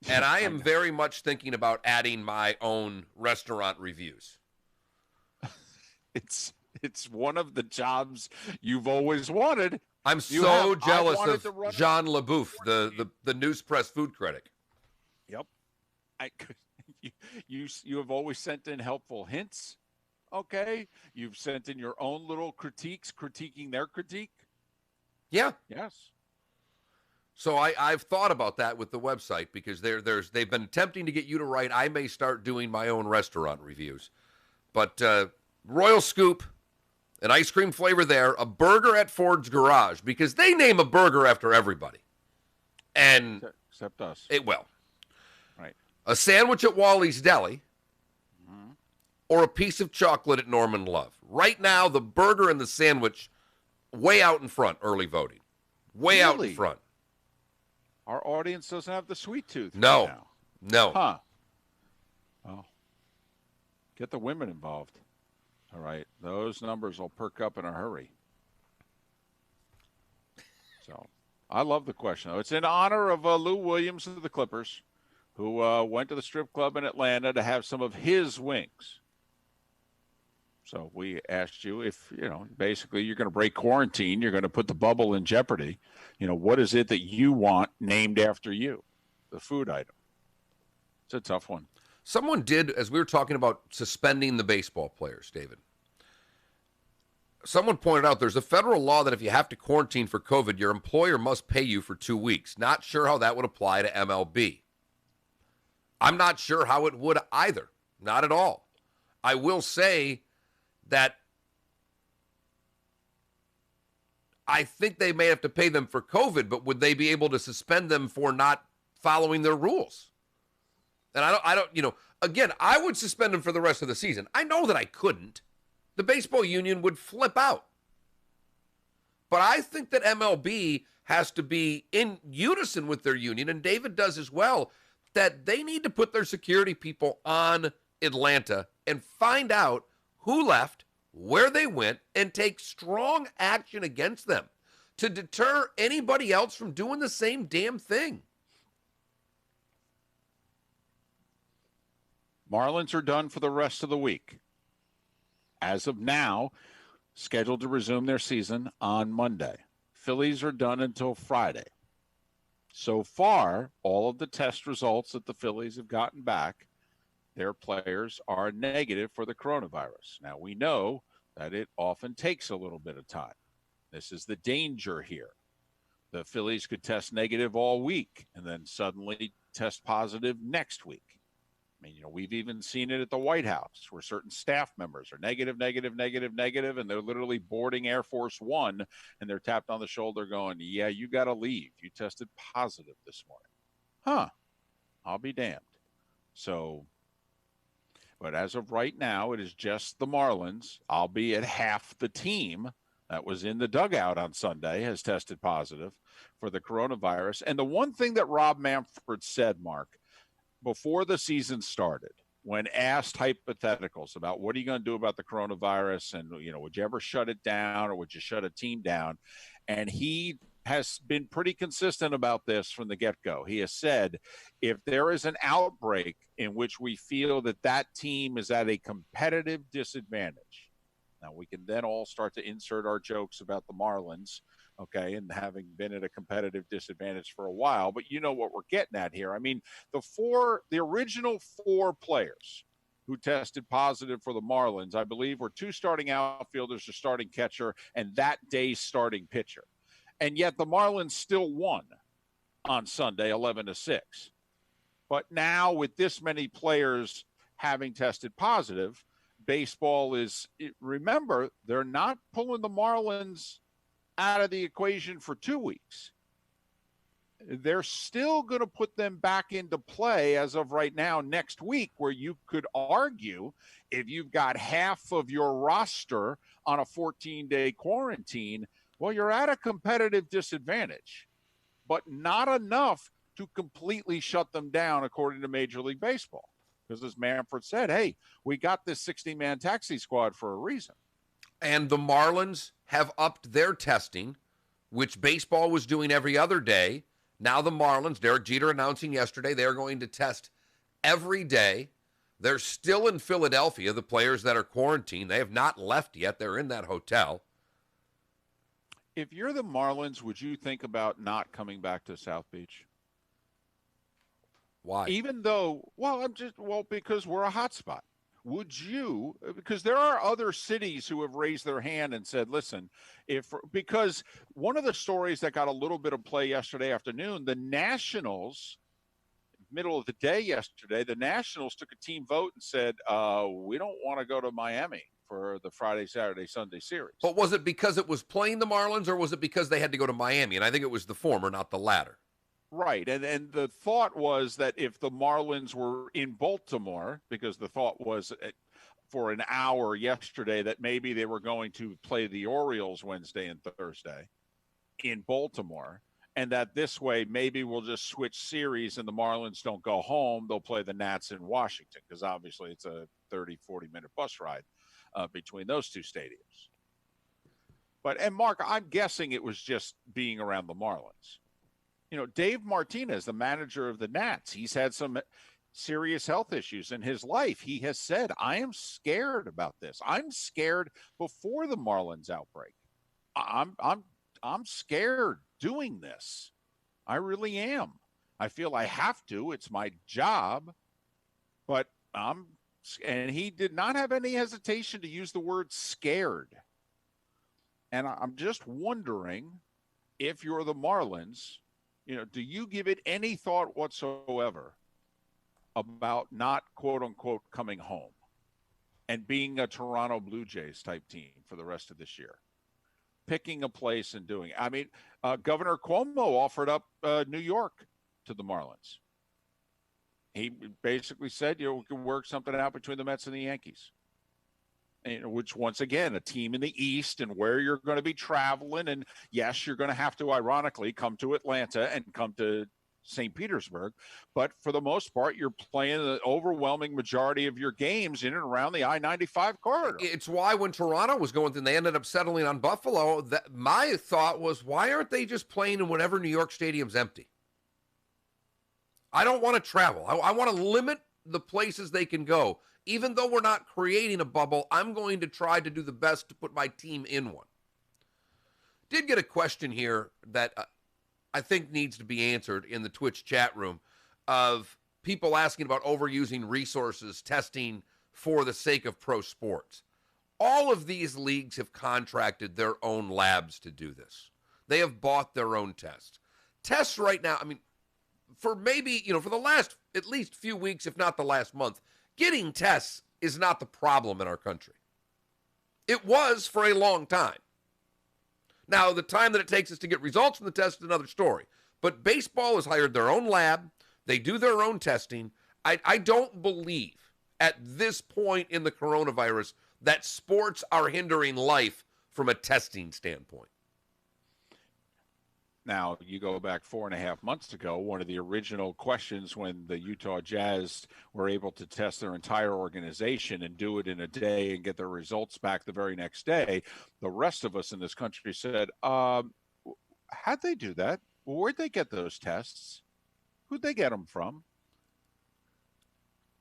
C: And I am very much thinking about adding my own restaurant reviews.
D: It's one of the jobs you've always wanted.
C: I'm so jealous of Jean LaBouffe, the News Press food critic.
D: Yep. You have always sent in helpful hints. Okay. You've sent in your own little critiquing their critique.
C: Yeah.
D: Yes.
C: So I've thought about that with the website because they've been attempting to get you to write. I may start doing my own restaurant reviews. But Royal Scoop, an ice cream flavor there, a burger at Ford's Garage, because they name a burger after everybody. And
D: except us.
C: Right. A sandwich at Wally's Deli, or a piece of chocolate at Norman Love. Right now, the burger and the sandwich way out in front, early voting. Way out in front.
D: Our audience doesn't have the sweet tooth.
C: No.
D: Right now.
C: No.
D: Huh. Oh. Get the women involved. All right. Those numbers will perk up in a hurry. So I love the question, though. It's in honor of Lou Williams of the Clippers, who went to the strip club in Atlanta to have some of his wings. So we asked you if, basically you're going to break quarantine, you're going to put the bubble in jeopardy. What is it that you want named after you? The food item. It's a tough one.
C: Someone did, as we were talking about suspending the baseball players, David, someone pointed out there's a federal law that if you have to quarantine for COVID, your employer must pay you for 2 weeks. Not sure how that would apply to MLB. I'm not sure how it would either. Not at all. I will say that I think they may have to pay them for COVID, but would they be able to suspend them for not following their rules? And I don't, again, I would suspend them for the rest of the season. I know that I couldn't. The baseball union would flip out. But I think that MLB has to be in unison with their union, and David does as well, that they need to put their security people on Atlanta and find out who left, where they went, and take strong action against them to deter anybody else from doing the same damn thing.
D: Marlins are done for the rest of the week. As of now, scheduled to resume their season on Monday. Phillies are done until Friday. So far, all of the test results that the Phillies have gotten back, their players are negative for the coronavirus. Now, we know that it often takes a little bit of time. This is the danger here. The Phillies could test negative all week and then suddenly test positive next week. I mean, we've even seen it at the White House where certain staff members are negative, and they're literally boarding Air Force One, and they're tapped on the shoulder going, yeah, you got to leave. You tested positive this morning. Huh. I'll be damned. So, but as of right now, it is just the Marlins, albeit half the team that was in the dugout on Sunday has tested positive for the coronavirus. And the one thing that Rob Manfred said, Mark, before the season started, when asked hypotheticals about what are you going to do about the coronavirus and, would you ever shut it down or would you shut a team down? And he has been pretty consistent about this from the get-go. He has said, if there is an outbreak in which we feel that that team is at a competitive disadvantage, now we can then all start to insert our jokes about the Marlins, okay, and having been at a competitive disadvantage for a while, but you know what we're getting at here. I mean, the original 4 players who tested positive for the Marlins, I believe, were 2 starting outfielders, a starting catcher, and that day's starting pitcher. And yet the Marlins still won on Sunday, 11-6. But now with this many players having tested positive, baseball is, remember, they're not pulling the Marlins out of the equation for 2 weeks. They're still going to put them back into play as of right now next week, where you could argue if you've got half of your roster on a 14-day quarantine, well, you're at a competitive disadvantage, but not enough to completely shut them down, according to Major League Baseball. Because as Manfred said, hey, we got this 60-man taxi squad for a reason.
C: And the Marlins have upped their testing, which baseball was doing every other day. Now the Marlins, Derek Jeter announcing yesterday, they're going to test every day. They're still in Philadelphia, the players that are quarantined. They have not left yet. They're in that hotel.
D: If you're the Marlins, would you think about not coming back to South Beach?
C: Why?
D: Even though, because we're a hot spot. Would you, because there are other cities who have raised their hand and said, listen, because one of the stories that got a little bit of play yesterday afternoon, the Nationals, middle of the day yesterday, the Nationals took a team vote and said, we don't want to go to Miami for the Friday, Saturday, Sunday series.
C: But was it because it was playing the Marlins, or was it because they had to go to Miami? And I think it was the former, not the latter.
D: Right. And the thought was that if the Marlins were in Baltimore, because the thought was for an hour yesterday that maybe they were going to play the Orioles Wednesday and Thursday in Baltimore, and that this way maybe we'll just switch series and the Marlins don't go home. They'll play the Nats in Washington, because obviously it's a 30, 40-minute bus ride between those two stadiums. And Mark, I'm guessing it was just being around the Marlins. Dave Martinez, the manager of the Nats, he's had some serious health issues in his life. He has said, I am scared about this. I'm scared before the Marlins outbreak. I'm scared doing this. I really am. I feel I have to. It's my job. But and he did not have any hesitation to use the word scared. And I'm just wondering, if you're the Marlins, do you give it any thought whatsoever about not, quote unquote, coming home and being a Toronto Blue Jays type team for the rest of this year? Picking a place and doing it. I mean, Governor Cuomo offered up New York to the Marlins. He basically said, we can work something out between the Mets and the Yankees. Which, once again, a team in the East and where you're going to be traveling. And yes, you're going to have to, ironically, come to Atlanta and come to St. Petersburg. But for the most part, you're playing the overwhelming majority of your games in and around the I-95 corridor.
C: It's why when Toronto was going through, they ended up settling on Buffalo. My thought was, why aren't they just playing in whenever New York Stadium's empty? I don't want to travel. I want to limit the places they can go. Even though we're not creating a bubble, I'm going to try to do the best to put my team in one. Did get a question here that I think needs to be answered in the Twitch chat room of people asking about overusing resources, testing for the sake of pro sports. All of these leagues have contracted their own labs to do this. They have bought their own tests. Tests right now, I mean, for maybe, for the last at least few weeks, if not the last month, getting tests is not the problem in our country. It was for a long time. Now, the time that it takes us to get results from the test is another story. But baseball has hired their own lab. They do their own testing. I don't believe at this point in the coronavirus that sports are hindering life from a testing standpoint.
D: Now, you go back 4.5 months ago, one of the original questions when the Utah Jazz were able to test their entire organization and do it in a day and get their results back the very next day, the rest of us in this country said, how'd they do that? Where'd they get those tests? Who'd they get them from?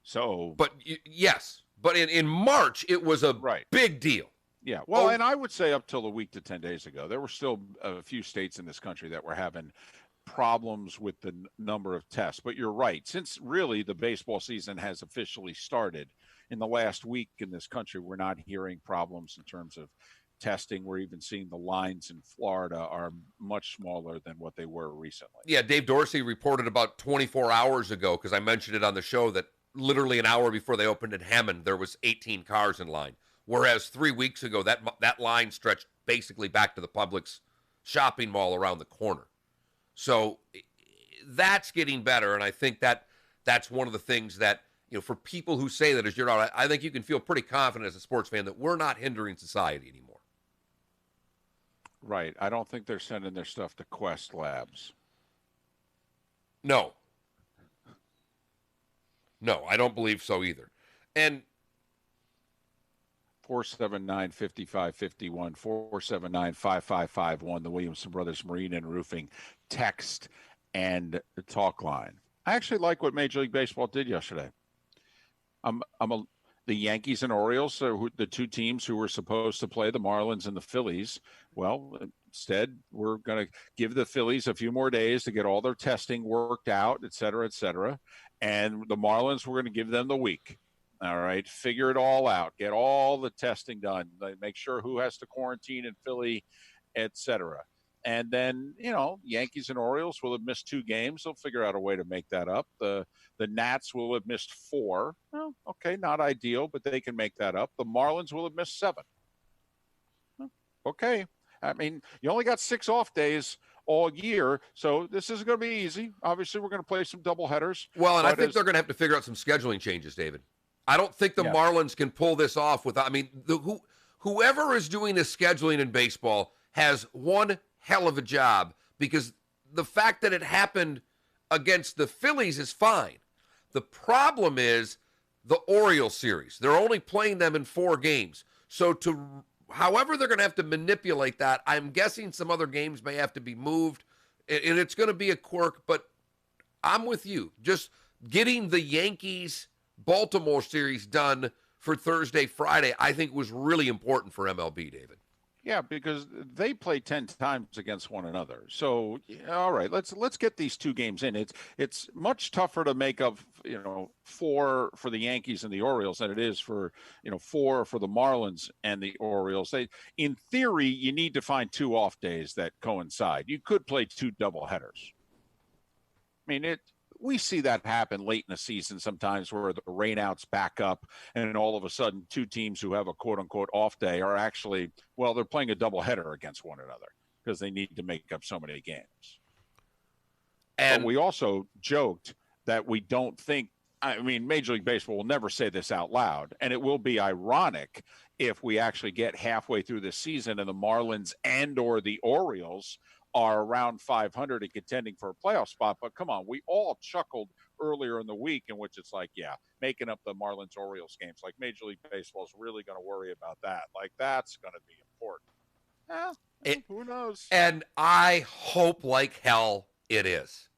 D: So,
C: but yes, but in March, it was a big deal.
D: Yeah, well, and I would say up till a week to 10 days ago, there were still a few states in this country that were having problems with the number of tests. But you're right. Since really the baseball season has officially started in the last week in this country, we're not hearing problems in terms of testing. We're even seeing the lines in Florida are much smaller than what they were recently.
C: Yeah, Dave Dorsey reported about 24 hours ago, because I mentioned it on the show, that literally an hour before they opened in Hammond, there was 18 cars in line. Whereas 3 weeks ago, that line stretched basically back to the Publix shopping mall around the corner. So that's getting better, and I think that's one of the things that, for people who say that as you're out, I think you can feel pretty confident as a sports fan that we're not hindering society anymore.
D: Right. I don't think they're sending their stuff to Quest Labs.
C: No, I don't believe so either. And
D: 479-5551, 479-5551, the Williamson Brothers Marine and Roofing text and talk line. I actually like what Major League Baseball did yesterday. The Yankees and Orioles, the two teams who were supposed to play, the Marlins and the Phillies. Well, instead, we're going to give the Phillies a few more days to get all their testing worked out, et cetera, et cetera. And the Marlins, we're going to give them the week. All right, figure it all out. Get all the testing done. Make sure who has to quarantine in Philly, et cetera. And then, Yankees and Orioles will have missed 2 games. They'll figure out a way to make that up. The Nats will have missed 4. Well, okay, not ideal, but they can make that up. The Marlins will have missed 7. Okay. I mean, you only got 6 off days all year, so this isn't going to be easy. Obviously, we're going to play some doubleheaders.
C: Well, and I think they're going to have to figure out some scheduling changes, David. I don't think the Marlins can pull this off without. I mean, whoever is doing the scheduling in baseball has one hell of a job, because the fact that it happened against the Phillies is fine. The problem is the Orioles series. They're only playing them in 4 games. So however they're going to have to manipulate that, I'm guessing some other games may have to be moved. and it's going to be a quirk, but I'm with you. Just getting the Yankees-Baltimore series done for Thursday, Friday, I think was really important for MLB, David.
D: Yeah, because they play 10 times against one another. So, all right, let's get these two games in. It's much tougher to make up, 4 for the Yankees and the Orioles than it is for, 4 for the Marlins and the Orioles. In theory, you need to find 2 off days that coincide. You could play 2 doubleheaders. I mean, we see that happen late in the season sometimes where the rainouts back up and all of a sudden 2 teams who have a quote-unquote off day are actually, they're playing a doubleheader against one another because they need to make up so many games. And we also joked that we don't think, Major League Baseball will never say this out loud, and it will be ironic if we actually get halfway through the season and the Marlins and or the Orioles are around 500 and contending for a playoff spot. But come on, we all chuckled earlier in the week in which it's like, making up the Marlins-Orioles games. Like Major League Baseball is really going to worry about that. Like that's going to be important. Who knows?
C: And I hope like hell it is.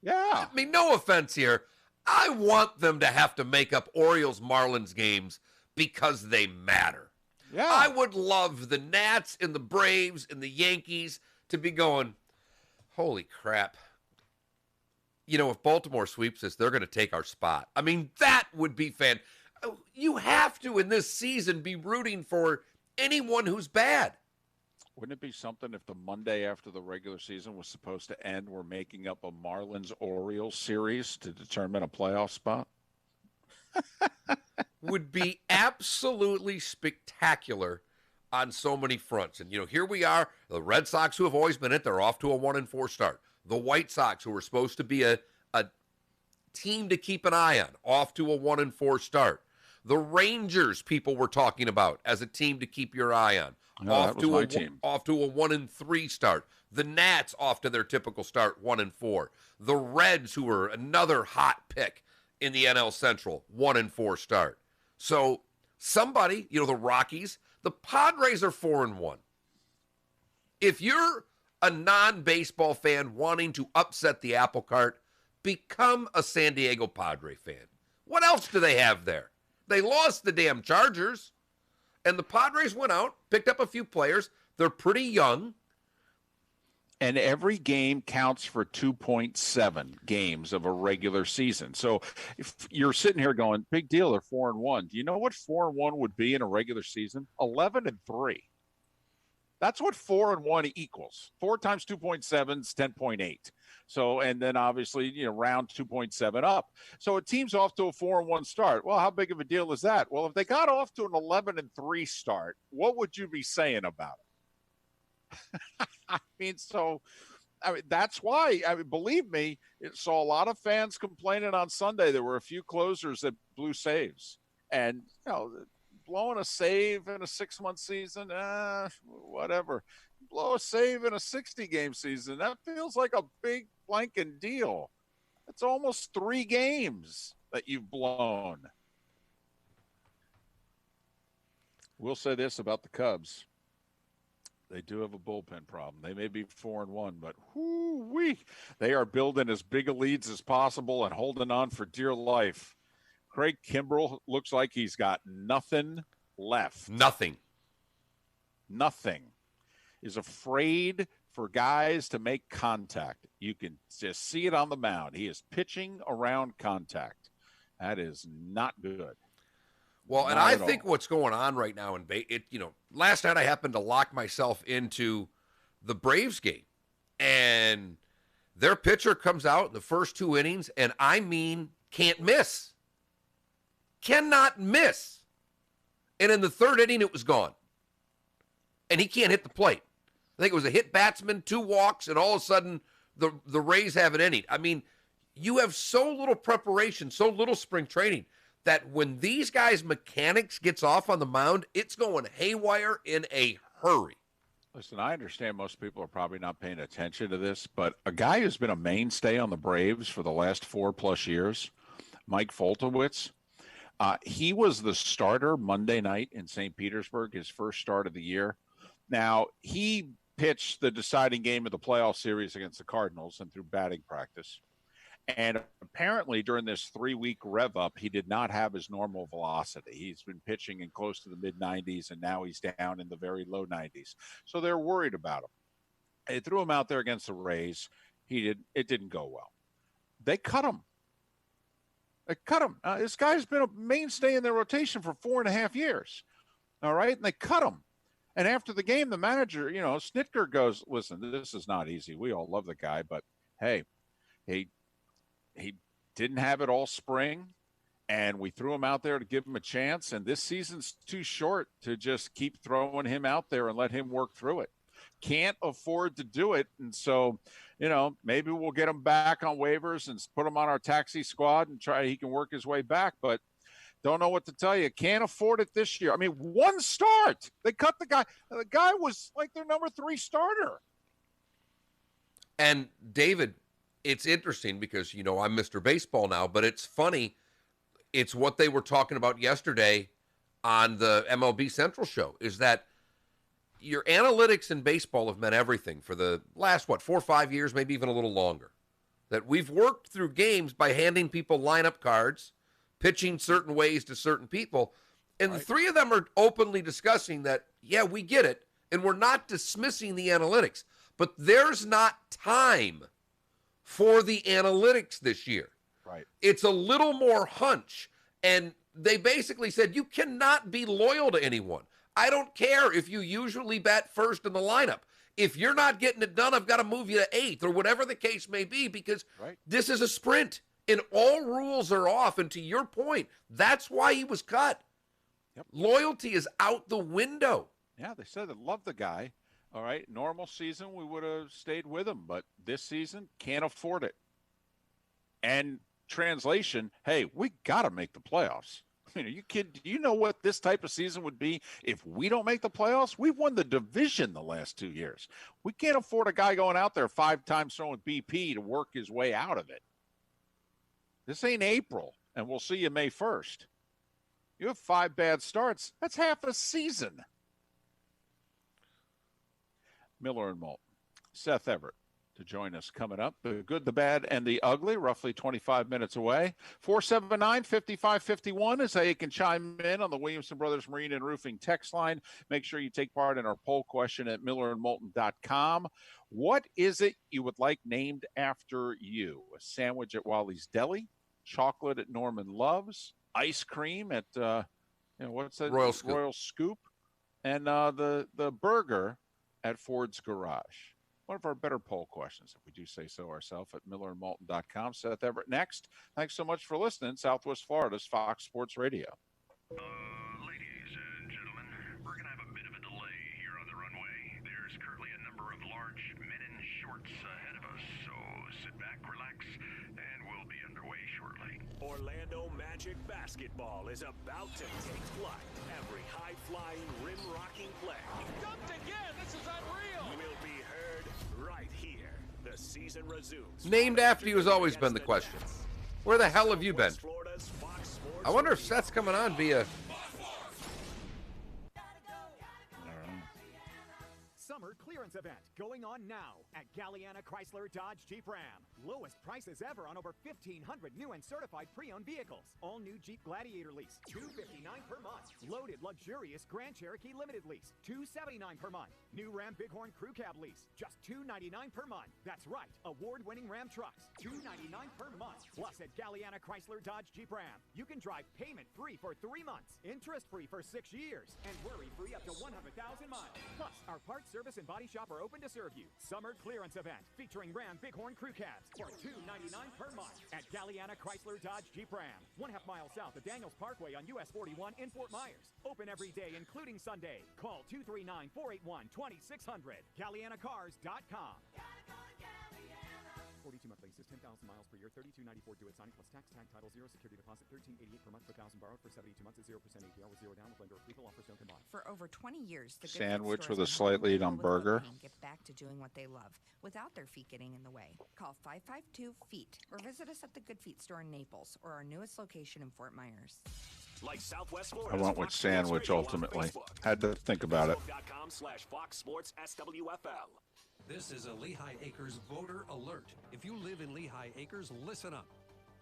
C: No offense here. I want them to have to make up Orioles-Marlins games because they matter. Yeah. I would love the Nats and the Braves and the Yankees to be going, holy crap. If Baltimore sweeps us, they're going to take our spot. That would be you have to, in this season, be rooting for anyone who's bad.
D: Wouldn't it be something if the Monday after the regular season was supposed to end, we're making up a Marlins-Orioles series to determine a playoff spot?
C: Would be absolutely spectacular on so many fronts. And, here we are, the Red Sox, who have always been it, they're off to a 1-4 start. The White Sox, who were supposed to be a team to keep an eye on, off to a 1-4 start. The Rangers, people were talking about as a team to keep your eye on, off to a 1-3 start. The Nats, off to their typical start, 1-4. The Reds, who were another hot pick in the NL Central, 1-4 start. So somebody, the Rockies, the Padres are 4-1. If you're a non-baseball fan wanting to upset the apple cart, become a San Diego Padre fan. What else do they have there? They lost the damn Chargers, and the Padres went out, picked up a few players. They're pretty young.
D: And every game counts for 2.7 games of a regular season. So if you're sitting here going, big deal, they're 4-1. Do you know what 4-1 would be in a regular season? 11-3. That's what 4-1 equals. 4 times 2.7 is 10.8. So, and then obviously, round 2.7 up. So a team's off to a 4-1 start. Well, how big of a deal is that? Well, if they got off to an 11-3 start, what would you be saying about it? That's why, believe me, it saw a lot of fans complaining on Sunday. There were a few closers that blew saves. And, blowing a save in a 6-month season, whatever. Blow a save in a 60-game season, that feels like a big blanking deal. It's almost 3 games that you've blown. We'll say this about the Cubs. They do have a bullpen problem. They may be 4-1, but they are building as big a leads as possible and holding on for dear life. Craig Kimbrell looks like he's got nothing left.
C: Nothing.
D: Is afraid for guys to make contact. You can just see it on the mound. He is pitching around contact. That is not good.
C: Well, and I think what's going on right now last night I happened to lock myself into the Braves game, and their pitcher comes out in the first 2 innings, and can't miss. Cannot miss. And in the 3rd inning, it was gone. And he can't hit the plate. I think it was a hit batsman, 2 walks, and all of a sudden the Rays have an inning. You have so little preparation, so little spring training, that when these guys' mechanics gets off on the mound, it's going haywire in a hurry.
D: Listen, I understand most people are probably not paying attention to this, but a guy who's been a mainstay on the Braves for the last 4+ years, Mike Foltowitz, he was the starter Monday night in St. Petersburg, his first start of the year. Now, he pitch the deciding game of the playoff series against the Cardinals and through batting practice. And apparently during this 3-week rev up, he did not have his normal velocity. He's been pitching in close to the mid 90s, and now he's down in the very low 90s. So they're worried about him. They threw him out there against the Rays. It didn't go well. They cut him. This guy's been a mainstay in their rotation for 4.5 years. All right. And they cut him. And after the game, the manager, Snitker goes, listen, this is not easy. We all love the guy, but hey, he didn't have it all spring, and we threw him out there to give him a chance. And this season's too short to just keep throwing him out there and let him work through it. Can't afford to do it. And so, maybe we'll get him back on waivers and put him on our taxi squad and he can work his way back. But don't know what to tell you. Can't afford it this year. I mean, one start. They cut the guy. The guy was like their number 3 starter.
C: And David, it's interesting because, I'm Mr. Baseball now, but it's funny. It's what they were talking about yesterday on the MLB Central show, is that your analytics in baseball have meant everything for the last, 4 or 5 years, maybe even a little longer. That we've worked through games by handing people lineup cards, pitching certain ways to certain people. And the 3 of them are openly discussing that, yeah, we get it. And we're not dismissing the analytics. But there's not time for the analytics this year.
D: Right.
C: It's a little more hunch. And they basically said, you cannot be loyal to anyone. I don't care if you usually bat first in the lineup. If you're not getting it done, I've got to move you to 8th or whatever the case may be, because this is a sprint and all rules are off. And to your point, that's why he was cut.
D: Yep.
C: Loyalty is out the window.
D: Yeah, they said they love the guy. All right, normal season, we would have stayed with him, but this season, can't afford it. And translation, hey, we got to make the playoffs. I mean, are you kidding? Do you know what this type of season would be if we don't make the playoffs? We've won the division the last 2 years. We can't afford a guy going out there 5 times throwing BP to work his way out of it. This ain't April, and we'll see you May 1st. You have 5 bad starts. That's half a season. Miller and Moulton. Seth Everett to join us coming up. The good, the bad, and the ugly, roughly 25 minutes away. 479-5551 is how you can chime in on the Williamson Brothers Marine and Roofing text line. Make sure you take part in our poll question at millerandmoulton.com. What is it you would like named after you? A sandwich at Wally's Deli, chocolate at Norman Love's, ice cream at, what's that?
C: Royal Scoop.
D: Royal Scoop, and the burger at Ford's Garage. One of our better poll questions, if we do say so ourselves, at millerandmoulton.com. Seth Everett next. Thanks so much for listening. Southwest Florida's Fox Sports Radio.
N: Ladies and gentlemen, we're going to have a bit of a delay here on the runway. There's currently a number of large men in shorts ahead of us, so sit back, relax, and we'll be underway shortly.
B: Orlando Magic basketball is about to take flight. Every high-flying, rim-rocking play.
A: Dumped again! This is unreal!
B: Will be heard right here. The season resumes.
C: Named after you has always been the question. Where the hell have you been? I wonder if Seth's coming on via...
V: Summer clearance event going on now at Galliana Chrysler Dodge Jeep Ram. Lowest prices ever on over 1,500 new and certified pre-owned vehicles. All new Jeep Gladiator lease, $259 per month. Loaded luxurious Grand Cherokee Limited lease, $279 per month. New Ram Bighorn Crew Cab lease, just $299 per month. That's right, award-winning Ram trucks, $299 per month. Plus at Galliana Chrysler Dodge Jeep Ram, you can drive payment-free for 3 months, interest-free for 6 years, and worry-free up to 100,000 miles. Plus, our parts service and body shop are open to serve you. Summer clearance event featuring Ram Bighorn Crew Cabs for $299 per month at Galliana Chrysler Dodge Jeep Ram, 1/2 mile south of Daniels Parkway on US 41 in Fort Myers. Open every day, including Sunday. Call 239-481-2600. GallianaCars.com. 42 month leases, 10,000 miles per year, $32.94 due at signing plus tax, tag title, 0 security deposit, $13.88 per month per thousand borrowed for 72 months at 0% APR with 0 down with lender approval. Offers don't combine.
T: For over 20 years, the
D: Sandwich with a slight lead on burger.
T: Get back to doing what they love without their feet getting in the way. Call 552-FEET or visit us at the Good Feet store in Naples or our newest location in Fort Myers.
B: Like Southwest
D: I
B: Florida's
D: went with
B: Fox Sports
D: sandwich
B: Radio on
D: ultimately.
B: Facebook.
D: Had to think about it.
B: Facebook.com/Fox Sports SWFL.
O: This is a Lehigh Acres voter alert. If you live in Lehigh Acres, listen up.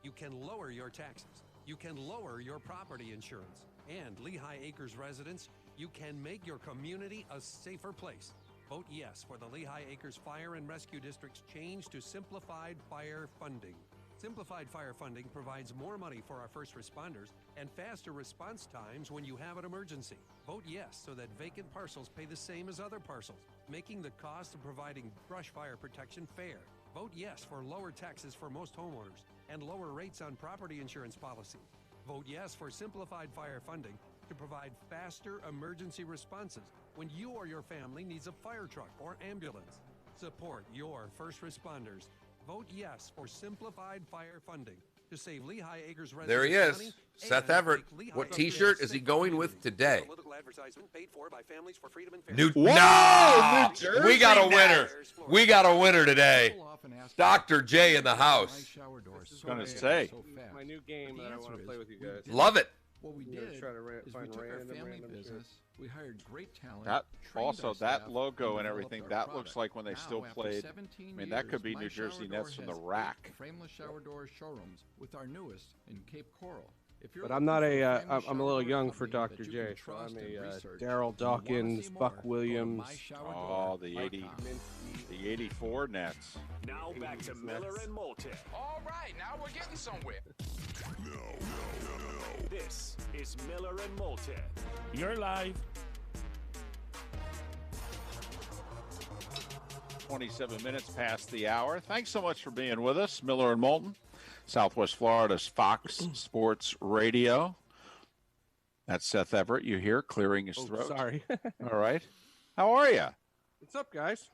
O: You can lower your taxes. You can lower your property insurance. And Lehigh Acres residents, you can make your community a safer place. Vote yes for the Lehigh Acres Fire and Rescue District's change to simplified fire funding. Simplified fire funding provides more money for our first responders and faster response times when you have an emergency. Vote yes so that vacant parcels pay the same as other parcels, making the cost of providing brush fire protection fair. Vote yes for lower taxes for most homeowners and lower rates on property insurance policies. Vote yes for simplified fire funding to provide faster emergency responses when you or your family needs a fire truck or ambulance. Support your first responders. Vote yes for simplified fire funding to save Lehigh Acres residents.
C: There he
O: money
C: is, Seth
O: and
C: Everett.
O: make Lehigh
C: What
O: Acres
C: T-shirt
O: a
C: is he
O: safer
C: going
O: community.
C: with today?
O: Political advertisement paid for by Families for Freedom and
C: New
O: Fairness.
C: No!
O: New Jersey
C: We got a winner.
O: Nets.
C: We got a winner today. Dr. J in the house.
D: Gonna say.
R: My new game that I want to play with you guys.
C: Love it.
G: What we
R: I'm gonna
G: did
R: try to
G: is we
R: find
G: took our
R: random
G: family
R: shit.
G: business. We hired great talent.
D: That
G: trained
D: also
G: our
D: that
G: staff,
D: logo and
G: developed
D: everything.
G: our
D: That
G: product.
D: looks like when they
G: Now,
D: still
G: after
D: played.
G: 17
D: I mean, that could
G: years,
D: be
G: My
D: New Jersey
G: Shower
D: Nets
G: Door
D: from the
G: has
D: rack.
G: 8 frameless shower door showrooms with our newest in Cape Coral. If you're
R: But I'm
G: looking
R: not
G: for
R: a.
G: frameless
R: I'm a
G: shower
R: little
G: door
R: young for
G: company
R: Dr.
G: that you
R: J.
G: can
R: So
G: trust
R: I'm
G: and
R: a
G: research,
R: Daryl
G: and you wanna
R: Dawkins,
G: see more,
R: Buck
G: go to
R: Williams.
D: Oh, the 84 Nets.
B: Now back to Miller and Moulton.
A: All right, now we're getting somewhere.
B: This is Miller and Moulton.
E: You're live.
D: 27 minutes past the hour. Thanks so much for being with us, Miller and Moulton, Southwest Florida's Fox Sports Radio. That's Seth Everett. You hear clearing his throat.
R: Sorry.
D: All right. How are you?
R: What's up, guys?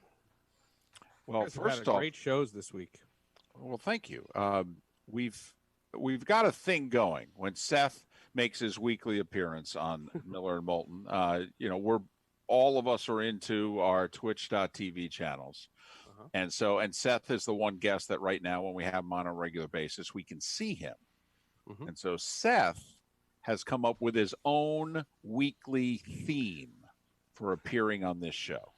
D: Well,
R: You guys have
D: first
R: had
D: off,
R: great shows this week.
D: well, thank you. We've got a thing going when Seth makes his weekly appearance on Miller and Moulton. We're all of us are into our Twitch.tv channels. And Seth is the one guest that right now, when we have him on a regular basis, we can see him. And so Seth has come up with his own weekly theme for appearing on this show.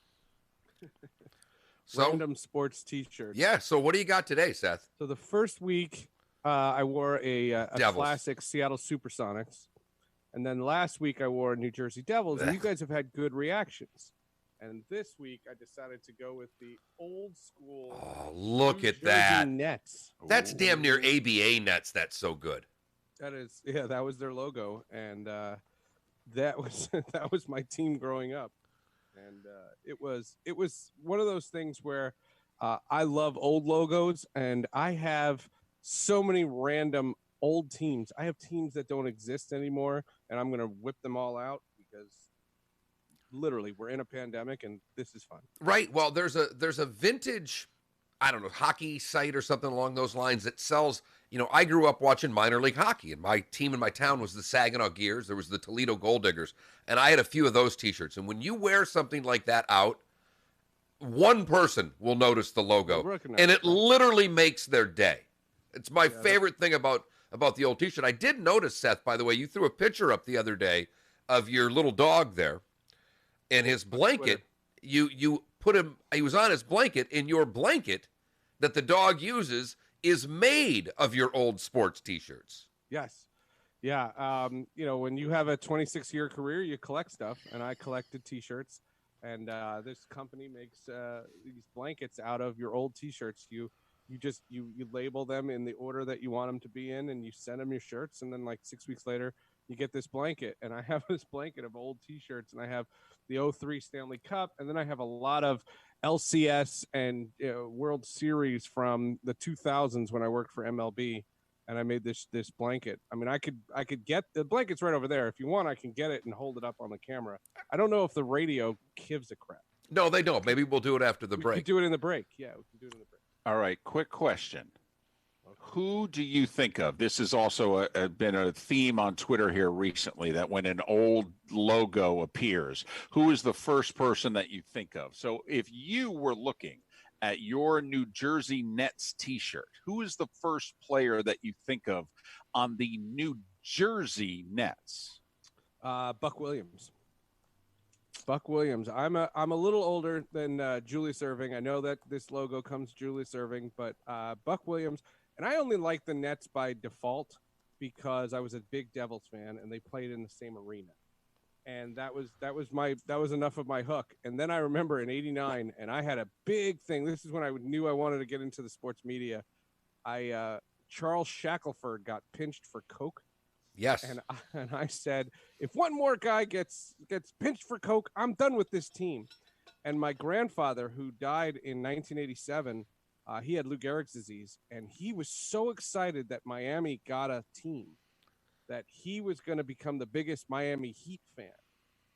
R: Random sports T-shirts.
C: Yeah. So what do you got today, Seth?
R: So the first week, I wore a
C: Devils.
R: classic Seattle Supersonics, and then last week I wore New Jersey Devils, and you guys have had good reactions. And this week I decided to go with the old school.
C: Oh, look
R: New
C: at
R: Jersey
C: that.
R: Nets.
C: That's damn near ABA Nets. That's so good.
R: That is, yeah, that was their logo, and that was that was my team growing up, and it was one of those things where I love old logos, and I have so many random old teams. I have teams that don't exist anymore, and I'm gonna whip them all out because literally we're in a pandemic, and this is fun.
C: Right. Well, there's a vintage, I don't know, hockey site or something along those lines that sells. I grew up watching minor league hockey, and my team in my town was the Saginaw Gears. There was the Toledo Gold Diggers, and I had a few of those T-shirts. And when you wear something like that out, one person will notice the logo, and it literally makes their day. It's my favorite thing about the old T-shirt. I did notice, Seth, by the way, you threw a picture up the other day of your little dog there, and his blanket. You put him. He was on his blanket, and your blanket that the dog uses is made of your old sports T-shirts.
R: Yes. Yeah. When you have a 26-year career, you collect stuff, and I collected T-shirts, and this company makes these blankets out of your old T-shirts. You label them in the order that you want them to be in, and you send them your shirts, and then like 6 weeks later, you get this blanket. And I have this blanket of old T-shirts, and I have the 03 Stanley Cup, and then I have a lot of LCS and World Series from the 2000s when I worked for MLB, and I made this blanket. I mean, I could get the blanket's right over there. If you want, I can get it and hold it up on the camera. I don't know if the radio gives a crap.
C: No, they don't. Maybe we'll do it after the break.
R: We can do it in the break. Yeah, we can do it in the break.
D: All right, quick question. Who do you think of? This has also been a theme on Twitter here recently, that when an old logo appears, who is the first person that you think of? So if you were looking at your New Jersey Nets T-shirt, who is the first player that you think of on the New Jersey Nets?
R: Buck Williams. Buck Williams. I'm a little older than Julius Erving. I know that this logo comes Julius Erving, but Buck Williams. And I only like the Nets by default because I was a big Devils fan and they played in the same arena. And that was enough of my hook. And then I remember in '89, and I had a big thing. This is when I knew I wanted to get into the sports media. Charles Shackelford got pinched for coke.
C: Yes.
R: And I said, if one more guy gets pinched for coke, I'm done with this team. And my grandfather, who died in 1987, he had Lou Gehrig's disease, and he was so excited that Miami got a team that he was going to become the biggest Miami Heat fan.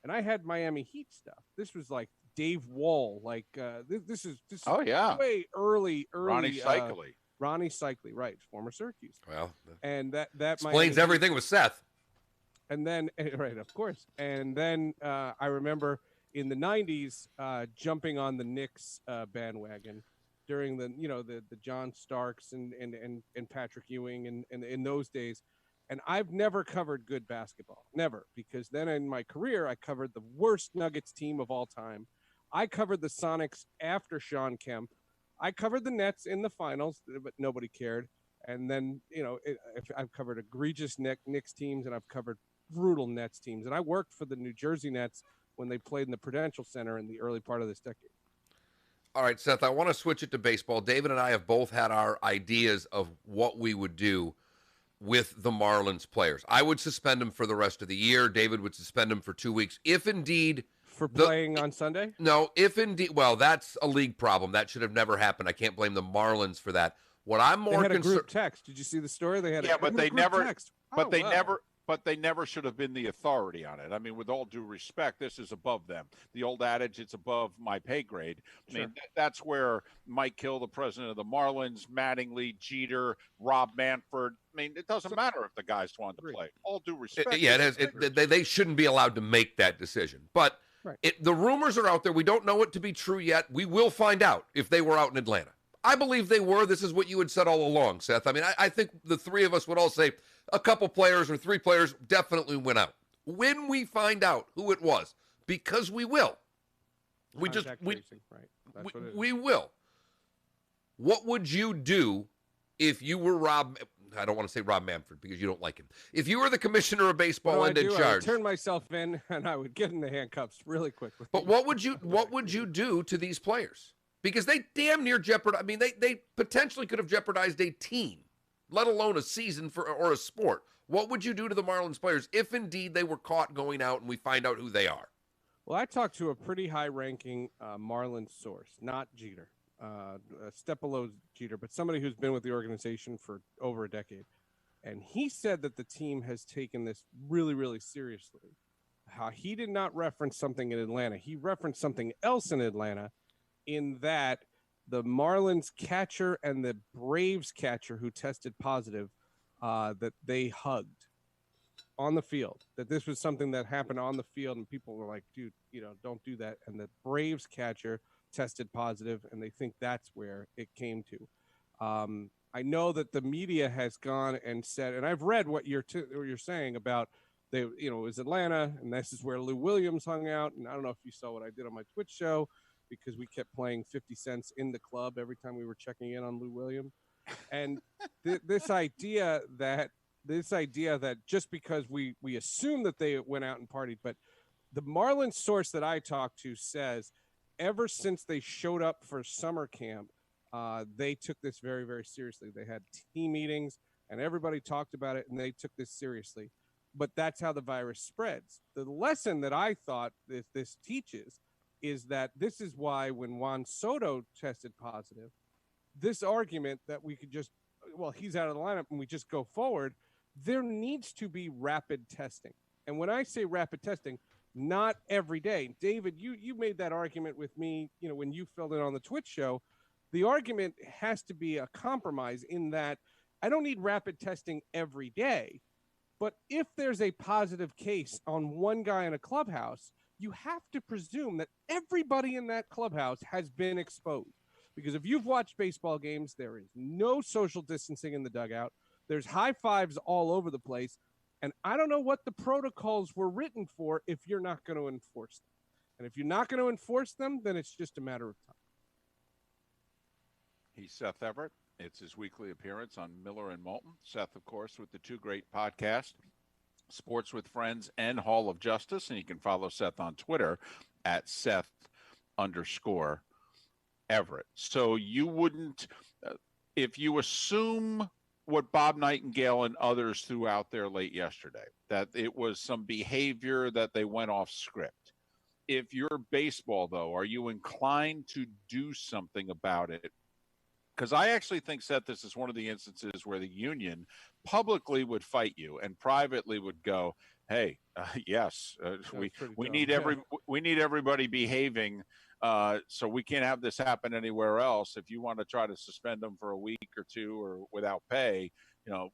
R: And I had Miami Heat stuff. This was like Dave Wall, like this is way early.
D: Ronnie Cycli.
R: Ronnie Cycli, right, former Syracuse.
C: Well,
R: and that
C: explains everything with Seth.
R: And then, right, of course. And then I remember in the '90s jumping on the Knicks bandwagon during the John Starks and Patrick Ewing and in those days. And I've never covered good basketball, never, because then in my career I covered the worst Nuggets team of all time. I covered the Sonics after Sean Kemp. I covered the Nets in the finals, but nobody cared. And then, I've covered egregious Knicks teams, and I've covered brutal Nets teams. And I worked for the New Jersey Nets when they played in the Prudential Center in the early part of this decade.
C: All right, Seth, I want to switch it to baseball. David and I have both had our ideas of what we would do with the Marlins players. I would suspend them for the rest of the year. David would suspend them for 2 weeks. If indeed...
R: For playing on Sunday?
C: No, if indeed... Well, that's a league problem. That should have never happened. I can't blame the Marlins for that. What I'm more
R: concerned... They had a
C: concerned...
R: group text. Did you see the story? They had
D: but they never...
R: text.
D: But they never should have been the authority on it. I mean, with all due respect, this is above them. The old adage, it's above my pay grade. I mean, that's where Mike Hill, the president of the Marlins, Mattingly, Jeter, Rob Manfred. I mean, it doesn't matter if the guys want to play. All due respect.
C: They shouldn't be allowed to make that decision. But the rumors are out there. We don't know it to be true yet. We will find out if they were out in Atlanta. I believe they were. This is what you had said all along, Seth. I mean, I think the three of us would all say a couple players or three players definitely went out. When we find out who it was, because we will. We will. What would you do if you were Rob? I don't want to say Rob Manfred because you don't like him. If you were the commissioner of baseball and in charge,
R: I would turn myself in and I would get in the handcuffs really quickly.
C: But what would you do to these players? Because they damn near jeopardized. I mean, they potentially could have jeopardized a team, let alone a season or a sport. What would you do to the Marlins players if indeed they were caught going out and we find out who they are?
R: Well, I talked to a pretty high-ranking Marlins source, not Jeter, a step below Jeter, but somebody who's been with the organization for over a decade. And he said that the team has taken this really, really seriously. He did not reference something in Atlanta. He referenced something else in Atlanta, in that the Marlins catcher and the Braves catcher who tested positive, that they hugged on the field, that this was something that happened on the field, and people were like, dude, don't do that. And the Braves catcher tested positive, and they think that's where it came to. I know that the media has gone and said, and I've read what you're saying about, it was Atlanta, and this is where Lou Williams hung out. And I don't know if you saw what I did on my Twitch show, because we kept playing 50 cents in the club every time we were checking in on Lou Williams. And this idea that just because we assume that they went out and partied, but the Marlins source that I talked to says ever since they showed up for summer camp, they took this very, very seriously. They had team meetings and everybody talked about it, and they took this seriously. But that's how the virus spreads. The lesson that I thought this teaches is that this is why when Juan Soto tested positive, this argument that we could he's out of the lineup and we just go forward, there needs to be rapid testing. And when I say rapid testing, not every day. David, you made that argument with me, when you filled in on the Twitch show. The argument has to be a compromise in that I don't need rapid testing every day, but if there's a positive case on one guy in a clubhouse, you have to presume that everybody in that clubhouse has been exposed. Because if you've watched baseball games, there is no social distancing in the dugout. There's high fives all over the place. And I don't know what the protocols were written for if you're not going to enforce them. And if you're not going to enforce them, then it's just a matter of time.
D: He's Seth Everett. It's his weekly appearance on Miller and Moulton. Seth, of course, with the two great podcasts, Sports with Friends and Hall of Justice. And you can follow Seth on Twitter at Seth_Everett. So you wouldn't, if you assume what Bob Nightingale and others threw out there late yesterday, that it was some behavior that they went off script. If you're baseball, though, are you inclined to do something about it? Because I actually think, Seth, this is one of the instances where the union publicly would fight you and privately would go, "Hey, yes, we need everybody behaving, so we can't have this happen anywhere else. If you want to try to suspend them for a week or two or without pay,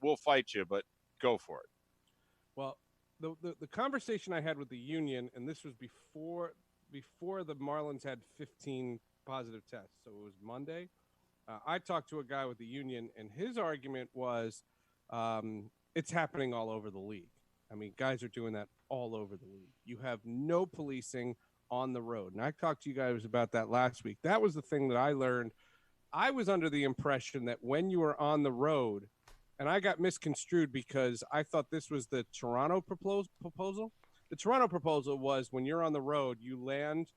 D: we'll fight you, but go for it."
R: Well, the conversation I had with the union, and this was before the Marlins had 15 positive tests, so it was Monday. I talked to a guy with the union, and his argument was it's happening all over the league. I mean, guys are doing that all over the league. You have no policing on the road. And I talked to you guys about that last week. That was the thing that I learned. I was under the impression that when you were on the road, and I got misconstrued because I thought this was the Toronto proposal. The Toronto proposal was when you're on the road, you land,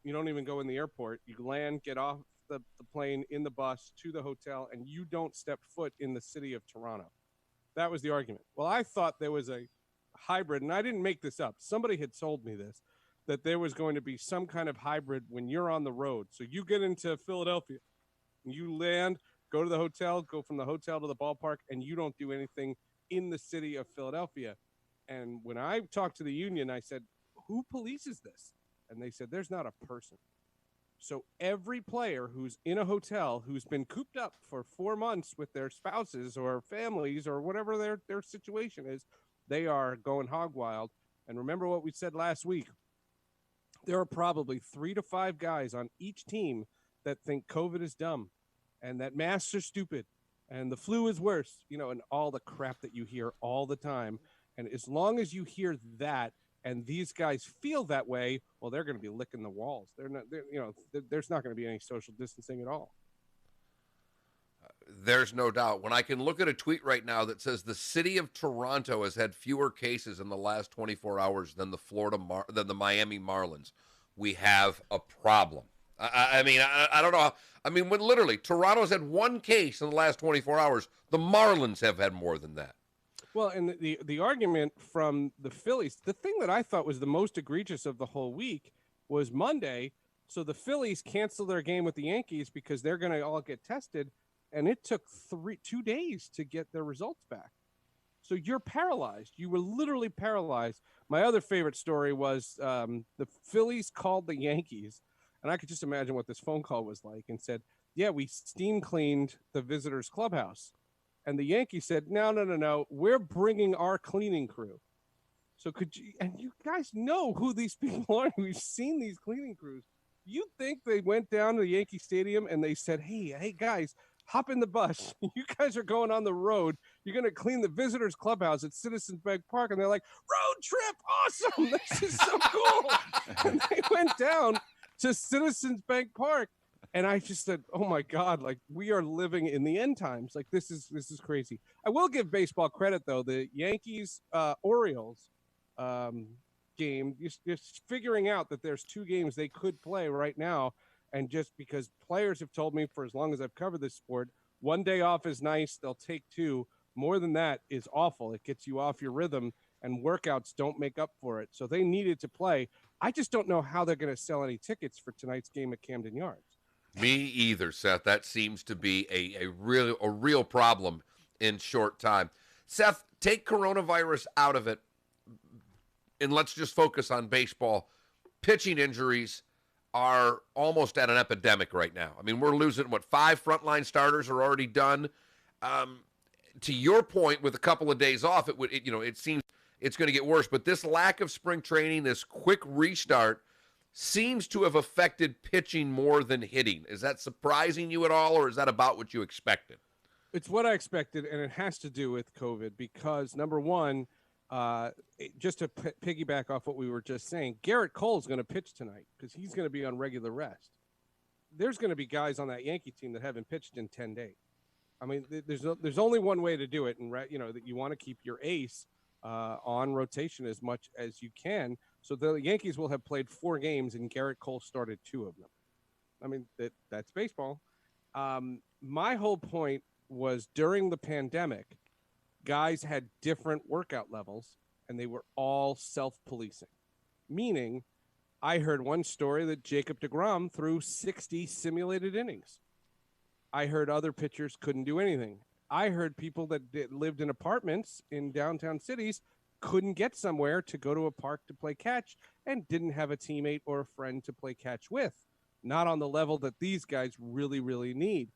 R: you don't even go in the airport. You land, get off the plane, in the bus to the hotel, and you don't step foot in the city of Toronto. That was the argument. Well, I thought there was a hybrid, and I didn't make this up. Somebody had told me this, that there was going to be some kind of hybrid when you're on the road. So you get into Philadelphia, you land, go to the hotel, go from the hotel to the ballpark, and you don't do anything in the city of Philadelphia. And when I talked to the union, I said, who polices this? And they said, there's not a person. So every player who's in a hotel, who's been cooped up for 4 months with their spouses or families or whatever their situation is, they are going hog wild. And remember what we said last week. There are probably 3 to 5 guys on each team that think COVID is dumb and that masks are stupid and the flu is worse, and all the crap that you hear all the time. And as long as you hear that, and these guys feel that way, well, they're going to be licking the walls. There's not going to be any social distancing at all.
C: There's no doubt. When I can look at a tweet right now that says the city of Toronto has had fewer cases in the last 24 hours than the Miami Marlins, we have a problem. I mean, I don't know. I mean, when literally Toronto's had 1 case in the last 24 hours, the Marlins have had more than that.
R: Well, and the argument from the Phillies, the thing that I thought was the most egregious of the whole week was Monday. So the Phillies canceled their game with the Yankees because they're going to all get tested. And it took 2 days to get their results back. So you're paralyzed. You were literally paralyzed. My other favorite story was the Phillies called the Yankees. And I could just imagine what this phone call was like and said, yeah, we steam cleaned the visitors clubhouse. And the Yankees said, no, we're bringing our cleaning crew. So and you guys know who these people are. We've seen these cleaning crews. You think they went down to the Yankee Stadium and they said, hey guys, hop in the bus. You guys are going on the road. You're going to clean the visitors clubhouse at Citizens Bank Park. And they're like, road trip, awesome. This is so cool. And they went down to Citizens Bank Park. And I just said, oh, my God, like we are living in the end times. Like this is crazy. I will give baseball credit, though. The Yankees-Orioles game, just figuring out that there's 2 games they could play right now. And just because players have told me for as long as I've covered this sport, 1 day off is nice. They'll take 2. More than that is awful. It gets you off your rhythm, and workouts don't make up for it. So they needed to play. I just don't know how they're going to sell any tickets for tonight's game at Camden Yards.
C: Me either, Seth. That seems to be a real problem in short time. Seth, take coronavirus out of it, and let's just focus on baseball. Pitching injuries are almost at an epidemic right now. I mean, we're losing, 5 frontline starters are already done. To your point, with a couple of days off, it seems it's going to get worse. But this lack of spring training, this quick restart, seems to have affected pitching more than hitting. Is that surprising you at all, or is that about what you expected?
R: It's what I expected, and it has to do with COVID because, number one, Just to piggyback off what we were just saying, Garrett Cole's going to pitch tonight because he's going to be on regular rest. There's going to be guys on that Yankee team that haven't pitched in 10 days. I mean, there's only one way to do it, and that you want to keep your ace on rotation as much as you can. So the Yankees will have played 4 games, and Garrett Cole started 2 of them. I mean, that's baseball. My whole point was during the pandemic, guys had different workout levels, and they were all self-policing. Meaning, I heard one story that Jacob deGrom threw 60 simulated innings. I heard other pitchers couldn't do anything. I heard people that lived in apartments in downtown cities couldn't get somewhere to go to a park to play catch and didn't have a teammate or a friend to play catch with. Not on the level that these guys really, really need.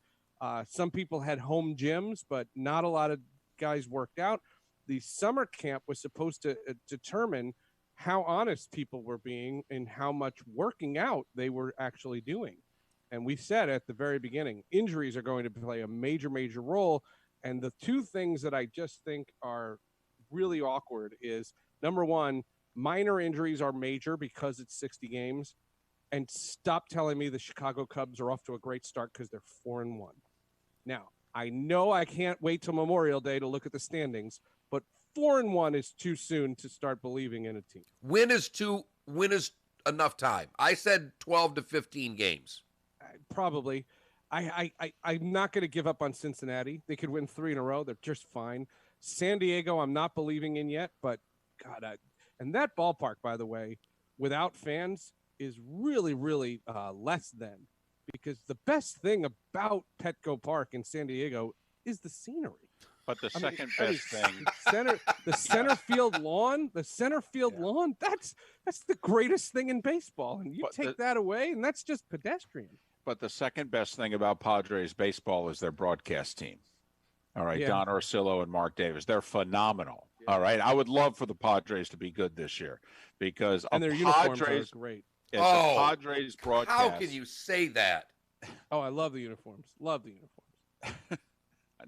R: Some people had home gyms, but not a lot of guys worked out. The summer camp was supposed to determine how honest people were being and how much working out they were actually doing. And we said at the very beginning, injuries are going to play a major, major role. And the 2 things that I just think are really awkward is, number one, minor injuries are major because it's 60 games. And stop telling me the Chicago Cubs are off to a great start because they're 4-1. Now, I know I can't wait till Memorial Day to look at the standings, but 4-1 is too soon to start believing in a team.
C: Win is enough time. I said 12 to 15 games.
R: Probably. I'm not going to give up on Cincinnati. They could win 3 in a row. They're just fine. San Diego, I'm not believing in yet, but God, and that ballpark, by the way, without fans is really, really less than, because the best thing about Petco Park in San Diego is the scenery.
D: But the second best thing,
R: the center field lawn, lawn, that's the greatest thing in baseball. And you take that away, and that's just pedestrian.
D: But the second best thing about Padres baseball is their broadcast team. All right, Don Orsillo and Mark Davis, they're phenomenal. Yeah. All right, I would love for the Padres to be good this year because
R: their uniforms are great.
D: The Padres broadcast.
C: How can you say that?
R: Oh, I love the uniforms. Love the uniforms.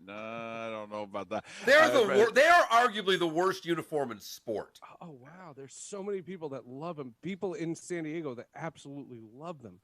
D: No, I don't know about that.
C: They are arguably the worst uniform in sport.
R: Oh wow, there's so many people that love them. People in San Diego that absolutely love them.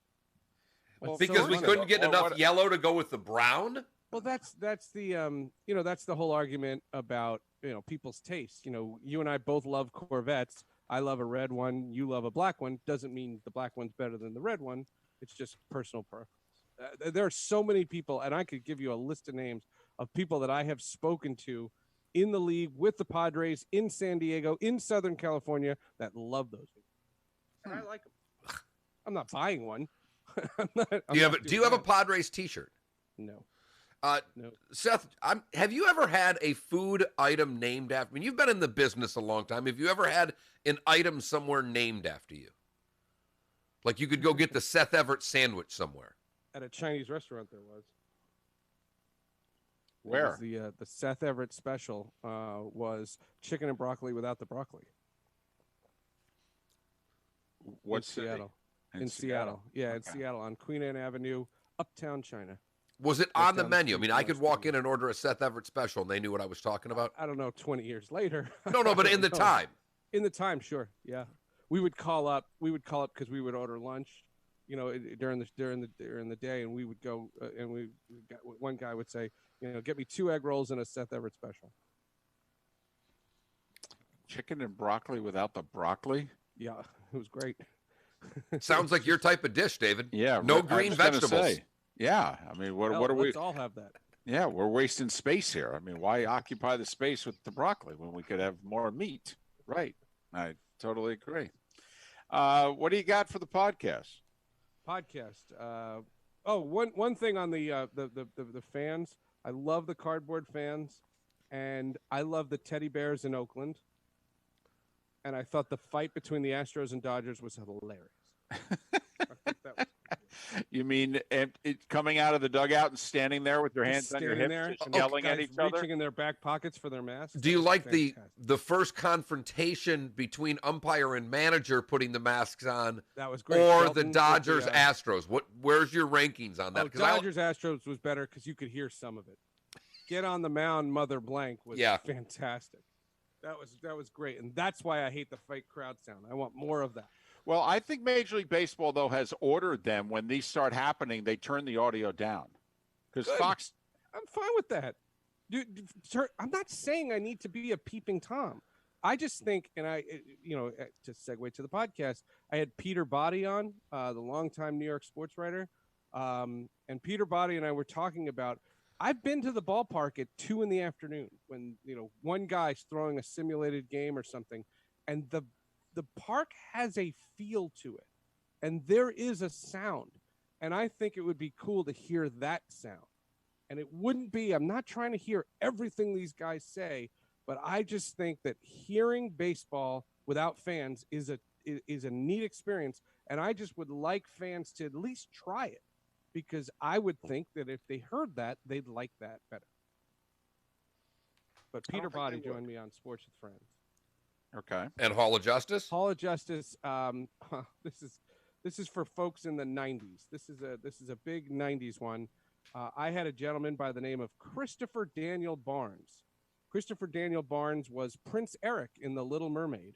C: Well, because we couldn't get enough yellow to go with the brown.
R: Well, that's the that's the whole argument about people's taste. You and I both love Corvettes. I love a red one. You love a black one. Doesn't mean the black one's better than the red one. It's just personal preference. There are so many people, and I could give you a list of names of people that I have spoken to in the league with the Padres in San Diego, in Southern California, that love those people. And I like them. I'm not buying one.
C: Do you have a Padres T-shirt?
R: No.
C: No. Seth, have you ever had a food item named after? I mean, you've been in the business a long time. Have you ever had an item somewhere named after you? Like you could go get the Seth Everett sandwich somewhere.
R: At a Chinese restaurant, there was.
D: Where?
R: The Seth Everett special was chicken and broccoli without the broccoli.
D: What
R: city? Seattle. In Seattle. Yeah, in Seattle on Queen Anne Avenue, Uptown China.
C: Was it on the menu? I mean, I could walk in and order a Seth Everett special, and they knew what I was talking about.
R: I don't know, 20 years later.
C: No, but in the time.
R: In the time, sure, yeah. We would call up because we would order lunch, during the day, and we would go and one guy would say, get me 2 egg rolls and a Seth Everett special.
D: Chicken and broccoli without the broccoli?
R: Yeah, it was great.
C: Sounds like your type of dish, David.
D: Yeah,
C: no green vegetables.
D: Yeah, I mean, what are we?
R: Let's all have that.
D: Yeah, we're wasting space here. I mean, why occupy the space with the broccoli when we could have more meat? Right. I totally agree. What do you got for the podcast?
R: One thing on the fans. I love the cardboard fans, and I love the teddy bears in Oakland. And I thought the fight between the Astros and Dodgers was hilarious. I think that was
D: You mean it coming out of the dugout and standing there with your hands on your hips and yelling at each other?
R: Reaching in their back pockets for their masks.
C: Do you like the first confrontation between umpire and manager putting the masks on?
R: That was great.
C: Or the Dodgers Astros? Where's your rankings on that?
R: Dodgers Astros was better because you could hear some of it. Get on the mound, Mother Blank was fantastic. That was great, and that's why I hate the fake crowd sound. I want more of that.
D: Well, I think Major League Baseball, though, has ordered them when these start happening, they turn the audio down. Because Fox.
R: I'm fine with that. Dude, sir, I'm not saying I need to be a peeping Tom. I just think, and to segue to the podcast, I had Peter Body on, the longtime New York sports writer. And Peter Body and I were talking about, I've been to the ballpark at 2 p.m. when, one guy's throwing a simulated game or something, and the park has a feel to it, and there is a sound. And I think it would be cool to hear that sound. And it wouldn't be, I'm not trying to hear everything these guys say, but I just think that hearing baseball without fans is a neat experience. And I just would like fans to at least try it, because I would think that if they heard that, they'd like that better. But Peter Body joined me on Sports with Friends.
D: Okay.
C: And Hall of Justice?
R: Hall of Justice. This is for folks in the 90s. This is a big 90s one. I had a gentleman by the name of Christopher Daniel Barnes. Christopher Daniel Barnes was Prince Eric in The Little Mermaid,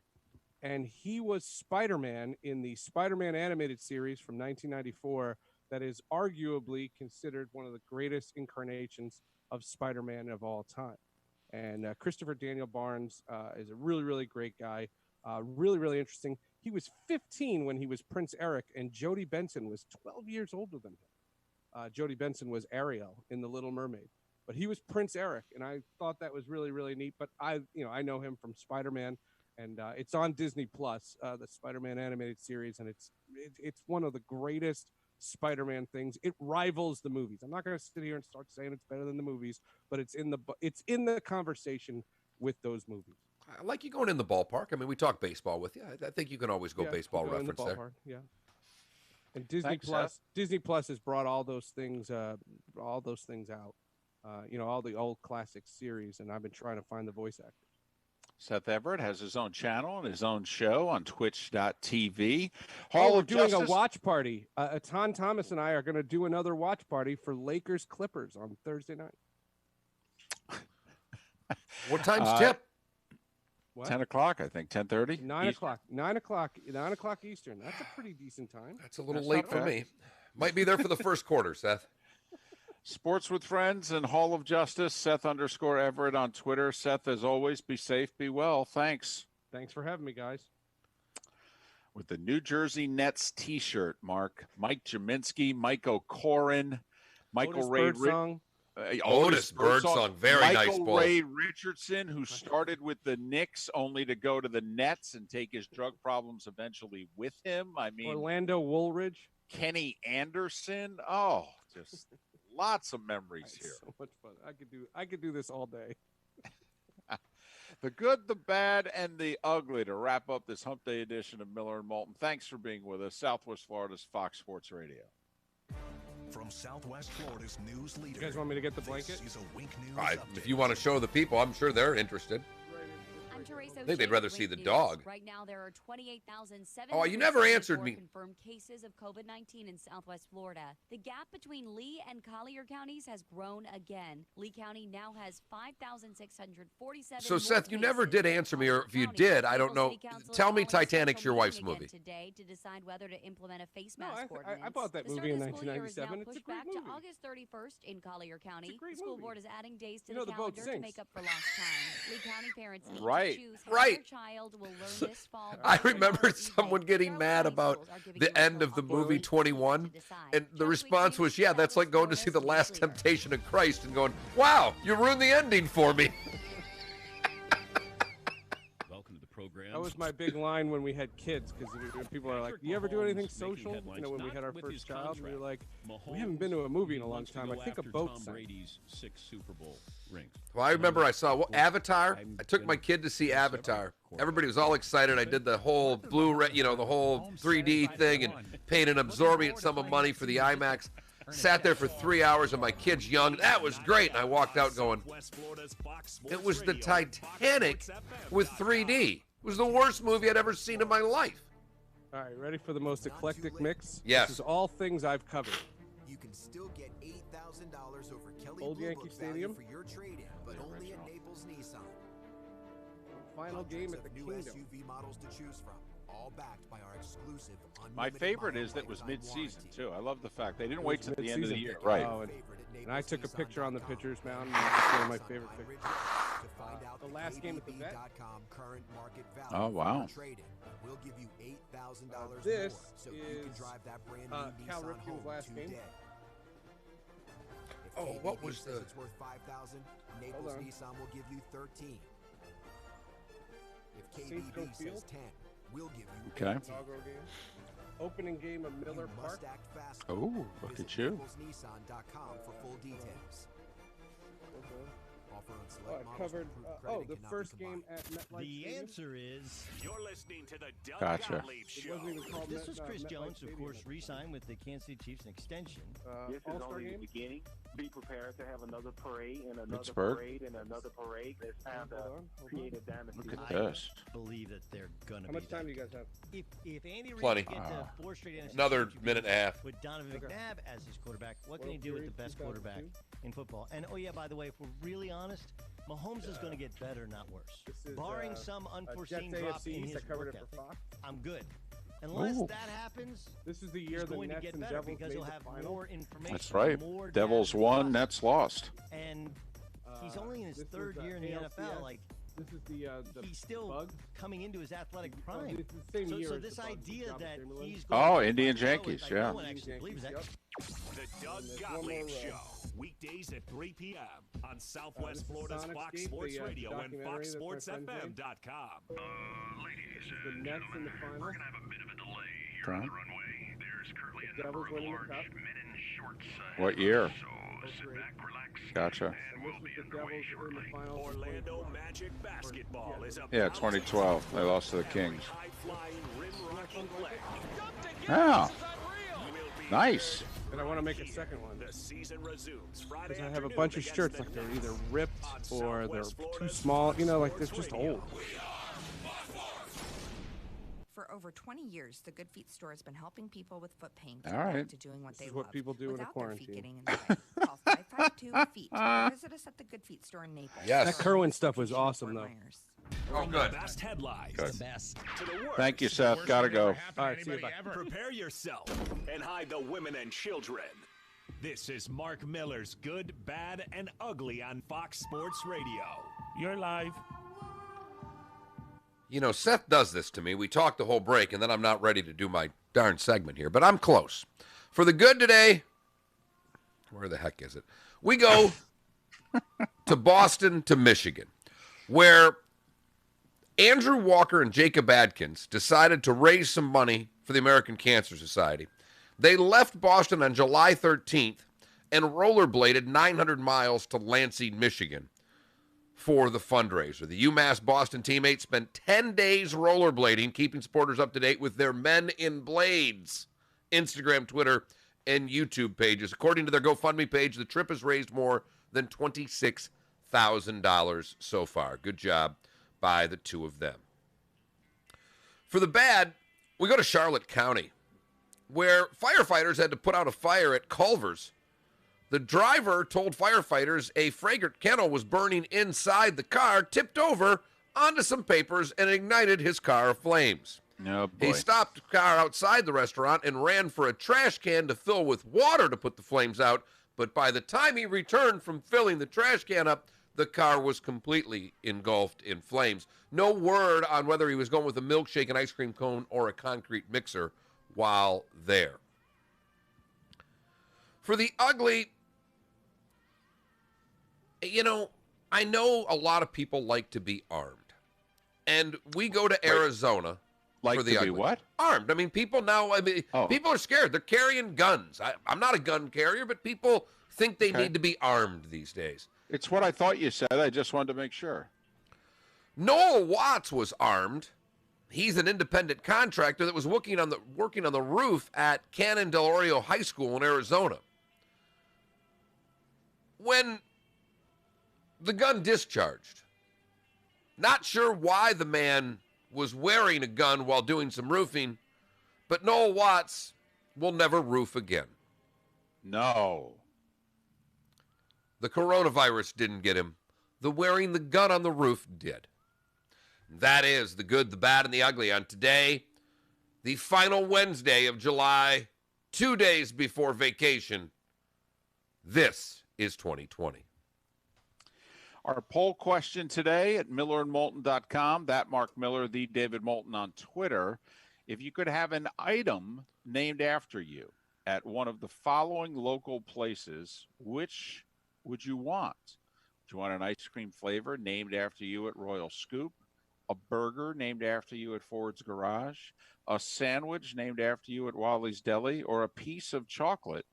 R: and he was Spider-Man in the Spider-Man animated series from 1994 that is arguably considered one of the greatest incarnations of Spider-Man of all time. And Christopher Daniel Barnes is a really, really great guy, really, really interesting. He was 15 when he was Prince Eric, and Jodie Benson was 12 years older than him. Jodie Benson was Ariel in The Little Mermaid, but he was Prince Eric, and I thought that was really, really neat. But I know him from Spider-Man, and it's on Disney Plus, the Spider-Man animated series, and it's one of the greatest Spider-Man things. It rivals the movies. I'm not going to sit here and start saying it's better than the movies, but it's in the conversation with those movies.
C: I like you going in the ballpark. I mean, we talk baseball with you. I think you can always go baseball reference
R: the
C: there.
R: Yeah. And Disney Plus has brought all those things out. All the old classic series, and I've been trying to find the voice actors.
D: Seth Everett has his own channel and his own show on twitch.tv.
R: We're doing a watch party. Ton Thomas and I are going to do another watch party for Lakers Clippers on Thursday night.
C: What time's tip?
R: What?
D: 10 o'clock, I think. 10:30?
R: 9 o'clock. 9 o'clock Eastern. That's a pretty decent time.
C: That's a little late for me. Might be there for the first quarter, Seth.
D: Sports with Friends and Hall of Justice, Seth_Everett on Twitter. Seth, as always, be safe, be well. Thanks.
R: Thanks for having me, guys.
D: With the New Jersey Nets T-shirt, Mark. Mike Jaminski, Mike O'Corin, Michael Ray
R: Birdsong.
C: Otis Birdsong, very nice ball.
D: Michael Ray Richardson, who started with the Knicks only to go to the Nets and take his drug problems eventually with him. I mean,
R: Orlando Woolridge.
D: Kenny Anderson. Oh, just lots of memories here.
R: So much fun. I could do this all day.
D: The good, the bad, and the ugly to wrap up this Hump Day edition of Miller and Moulton. Thanks for being with us. Southwest Florida's Fox Sports Radio.
I: From Southwest Florida's news leader.
R: You guys want me to get the blanket?
C: If you want to show the people, I'm sure they're interested. I think they'd rather see the dog.
J: Right now, there are 28,700
C: Oh, you never answered me.
J: Confirmed cases of COVID-19 in Southwest Florida. The gap between Lee and Collier counties has grown again. Lee County now has 5,647.
C: So, Seth, you never did answer me, or if you did, I don't know. Tell me Titanic's your wife's movie.
J: Today to decide whether to implement a face mask ordinance.
R: I bought that movie in 1997. It's a great
J: back
R: movie.
J: to August 31st in Collier County.
R: great
J: The school
R: movie.
J: board is adding days to
R: You know
J: the
R: the boat
J: calendar to
R: sinks.
J: make up for lost time. Lee County parents need
D: Right.
J: to choose how
C: Right.
J: their child will learn this fall.
C: I remember someone getting mad about the end of the movie 21, and the response was, yeah, that's like going to see The Last Temptation of Christ and going, wow, you ruined the ending for me.
P: Welcome to the program.
R: That was my big line when we had kids, because people are like, "Do you ever do anything social?" You know, when we had our first child, we were like, "We haven't been to a movie in a long time. I think a boat sank."
P: Brady's 6 Super Bowl rings.
C: Well, I remember I saw Avatar. I took my kid to see Avatar. Everybody was all excited. I did the whole Blu-ray, the whole 3D thing, and paid an absorbent sum of money for the IMAX. Sat there for 3 hours, and my kid's young. That was great. And I walked out going, it was the Titanic with 3D. It was the worst movie I'd ever seen in my life.
R: All right, ready for the most eclectic mix?
C: Yes.
R: This is all things I've covered.
W: You can still get $8,000 over Kelly
R: Old
W: Blue
R: Yankee
W: Book
R: Stadium.
W: value for your trade-in, but only at Naples Nissan.
R: final game at the
W: new
R: Kingdom.
W: SUV models to choose from, all backed by our exclusive
D: My
W: unlimited
D: favorite
W: model
D: is that was
W: lifetime
D: mid-season
W: warranty.
D: too. I love the fact they didn't
R: It
D: wait
R: was
D: till the end of the
R: mid-season.
D: year. Right.
R: Oh, and I took a picture on the pitcher's mound. And it's one of my favorite pictures.
W: To find out
R: The last game at the vet.
W: KBB.com current market value
D: Oh, wow.
W: for trade-in. We'll give you $8,000
R: This
W: more, so you can
R: is,
W: drive that brand new
R: Cal
W: Nissan
R: Ripken's
W: home
R: last game.
W: today. If
C: Oh, what
W: KBB
C: was
W: says
C: the-
W: it's worth 5,000, Naples
R: on.
W: Nissan will give you 13. If
R: Saints
W: KBB
R: go
W: says
R: field?
W: 10, we'll give you
D: Okay.
W: 18.
R: Inaugural game. Opening game of Miller
W: You
R: Park.
W: must act fast.
D: Oh, look
W: Visit
D: at you.
W: NaplesNissan.com for full details. Offer on
R: Oh,
W: select
R: I
W: models
R: covered.
W: with approved
R: Oh,
W: credit
R: the
W: cannot be
R: first game
W: combined.
R: at MetLife
K: The
R: Stadium.
K: answer is
B: You're listening to the Doug
D: Gotcha.
B: Gottlieb
R: It
B: Show.
R: wasn't even called
K: this was Chris
R: MetLife
K: Jones,
R: Stadium
K: of course,
R: at the time.
K: re-signed with the Kansas City Chiefs an extension.
L: This is
R: All-Star
L: only
R: game.
L: the beginning. Be prepared to have another parade and another
D: Pittsburgh.
L: parade and another parade. It's time
R: Hold
L: to
R: on.
L: create a dynasty.
D: Look at
K: I
D: this.
K: believe that they're gonna
R: How
K: be
R: much time
K: that
R: do you guys have?
K: If Andy Reid
C: Plenty.
K: can get to 4 straight NFC
C: Another
K: championships
C: minute and a half.
K: with Donovan
R: Okay.
K: McNabb as his quarterback, what can he
R: World
K: do with the
R: Series
K: best quarterback
R: 2002.
K: in football? And oh yeah, by the way, if we're really honest, Mahomes is going to get better, not worse.
R: This is,
K: Barring some unforeseen
R: Jets
K: drop
R: AFC
K: in
R: East.
K: his
R: I covered
K: work
R: it for
K: ethic,
R: Fox.
K: I'm good. Unless
D: Ooh.
K: that happens,
R: This is the year
K: he's
R: the
K: going to
R: Nets
K: get
R: and
K: better
R: Devils
K: because
R: made
K: he'll
R: the
K: have
R: final.
K: more information.
D: That's right.
K: More
D: Devils
K: data
D: won,
K: to
D: Nets lost.
K: and he's only in his
R: This
K: third
R: was,
K: year in the
R: ALCS.
K: NFL. Like
R: This is the
K: he's still
R: Bugs.
K: coming into his athletic
R: Oh,
K: prime.
R: it's the same year
K: So
R: as
K: this
R: the Bugs with
K: idea
R: John
K: that
R: Chamberlain.
K: he's
D: Oh,
K: going to
D: Indians,
K: find out,
D: Yankees,
K: like,
D: yeah.
K: No one actually believes that.
R: Yep.
B: The Doug
R: there's one
B: Gottlieb
R: more,
B: Show. Weekdays at 3 p.m. on
R: this
B: Southwest
R: is
B: Florida's
R: Sonicscape,
B: Fox Sports
R: the,
B: Radio and
R: documentary that's my friend's name.
B: FoxSportsFM.com.
N: Ladies
R: The
N: and
R: Nets in
N: gentlemen,
R: the final.
N: we're gonna have a bit of a delay here
D: Okay.
N: on the runway. There's currently
R: The
N: a number
R: Devils
N: of
R: winning the
N: large
R: cup.
N: men in shorts.
D: What year?
N: So sit back, relax,
D: Gotcha.
N: and
R: And
N: we'll
R: this
N: be
R: is the
N: underway
R: Devils in the
N: shortly.
R: final. for
B: Orlando
R: 2012.
B: Magic basketball is about
D: Yeah, 2012. They lost to the Kings.
B: high-flying, rim-rocking play.
D: Yeah. Nice.
R: And I want to make a second one.
B: The season resumes Friday
R: Because I have a
B: afternoon
R: bunch of
B: against
R: shirts
B: the
R: like they're
B: Nets
R: either ripped
B: on
R: or they're
B: Southwest
R: too
B: Florida's
R: small. You know, like they're
B: Fox
R: just
B: Sports
R: old.
T: For over 20 years, the Good Feet store has been helping people with foot pain
D: All
T: get back
D: right.
T: to doing what
R: This
T: they
R: is
T: love
R: what people do in a
T: without their feet
R: quarantine.
T: getting in the way. Call 552-FEET or visit us at the Good Feet store in Naples.
C: Yes.
R: That Kerwin stuff was awesome, though.
C: Oh, good.
B: The best headlines.
D: Good.
B: The best. To the worst.
D: Thank you, Seth. Gotta go.
R: All right, see you. Bye.
B: Prepare yourself and hide the women and children. This is Mark Miller's Good, Bad, and Ugly on Fox Sports Radio.
E: You're live.
C: You know, Seth does this to me. We talk the whole break, and then I'm not ready to do my darn segment here, but I'm close. For the good today, where the heck is it? We go to Boston to Michigan, where Andrew Walker and Jacob Adkins decided to raise some money for the American Cancer Society. They left Boston on July 13th and rollerbladed 900 miles to Lansing, Michigan for the fundraiser. The UMass Boston teammates spent 10 days rollerblading, keeping supporters up to date with their Men in Blades Instagram, Twitter, and YouTube pages. According to their GoFundMe page, the trip has raised more than $26,000 so far. Good job by the two of them. For the bad, we go to Charlotte County, where firefighters had to put out a fire at Culver's. The driver told firefighters a fragrant kennel was burning inside the car, tipped over onto some papers, and ignited his car aflames.
D: Oh, boy.
C: He stopped the car outside the restaurant and ran for a trash can to fill with water to put the flames out. But by the time he returned from filling the trash can up, the car was completely engulfed in flames. No word on whether he was going with a milkshake, an ice cream cone, or a concrete mixer while there. For the ugly, you know, I know a lot of people like to be armed. And we go to Arizona
D: Like
C: for the
D: to
C: ugly.
D: be what?
C: Armed. I mean, people now, people are scared. They're carrying guns. I'm not a gun carrier, but people think they need to be armed these days.
D: It's what I thought you said. I just wanted to make sure.
C: Noel Watts was armed. He's an independent contractor that was working on the roof at Cannon Del Oro High School in Arizona. When the gun discharged, not sure why the man was wearing a gun while doing some roofing, but Noel Watts will never roof again.
D: No.
C: The coronavirus didn't get him. The wearing the gun on the roof did. That is the good, the bad, and the ugly on today, the final Wednesday of July, 2 days before vacation. This is 2020.
D: Our poll question today at millerandmoulton.com, that Mark Miller, the David Moulton on Twitter. If you could have an item named after you at one of the following local places, which would you want? Do you want an ice cream flavor named after you at Royal Scoop? A burger named after you at Ford's Garage? A sandwich named after you at Wally's Deli? Or a piece of chocolate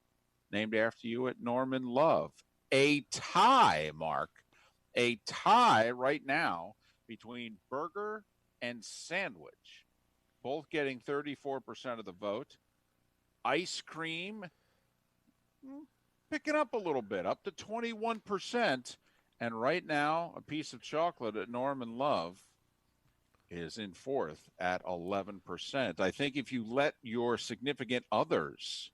D: named after you at Norman Love? A tie, Mark. A tie right now between burger and sandwich, both getting 34% of the vote. Ice cream picking up a little bit, up to 21%. And right now, a piece of chocolate at Norman Love is in fourth at 11%. I think if you let your significant others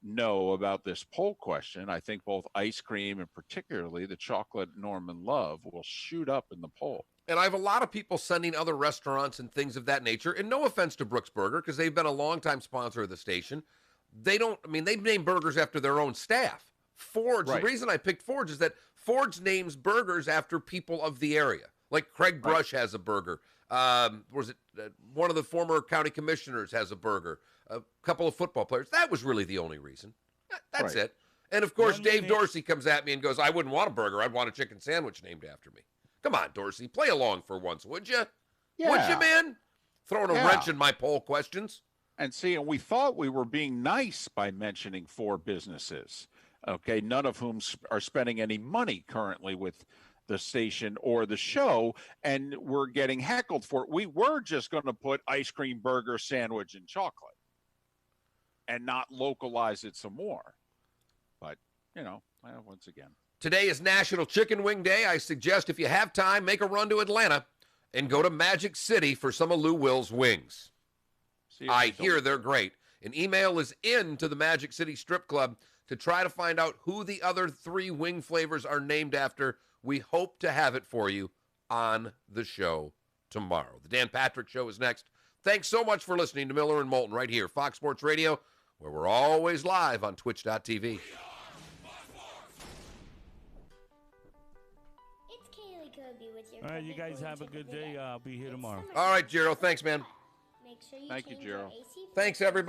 D: know about this poll question, I think both ice cream and particularly the chocolate Norman Love will shoot up in the poll.
C: And I have a lot of people sending other restaurants and things of that nature. And no offense to Brooks Burger, because they've been a longtime sponsor of the station. They've named burgers after their own staff. Ford's, right. The reason I picked Ford's is that Ford's names burgers after people of the area. Like Craig Brush has a burger. One of the former county commissioners has a burger. A couple of football players. That was really the only reason. That's it. And, of course, Dave Dorsey comes at me and goes, I wouldn't want a burger. I'd want a chicken sandwich named after me. Come on, Dorsey. Play along for once, would you?
D: Yeah.
C: Would you, man? Throwing a wrench in my poll questions.
D: And we thought we were being nice by mentioning 4 businesses, okay, none of whom are spending any money currently with the station or the show, and we're getting heckled for it. We were just going to put ice cream, burger, sandwich, and chocolate and not localize it some more. But, once again.
C: Today is National Chicken Wing Day. I suggest if you have time, make a run to Atlanta and go to Magic City for some of Lou Will's wings. I hear they're great. An email is in to the Magic City Strip Club to try to find out who the other 3 wing flavors are named after. We hope to have it for you on the show tomorrow. The Dan Patrick Show is next. Thanks so much for listening to Miller and Moulton right here, Fox Sports Radio, where we're always live on twitch.tv.
E: All right, you guys have a good day. I'll be here tomorrow.
C: All right, Jiro. Thanks, man.
M: Make sure you
D: Thank you,
M: change your
D: Jiro.
M: AC.
C: Thanks, everybody.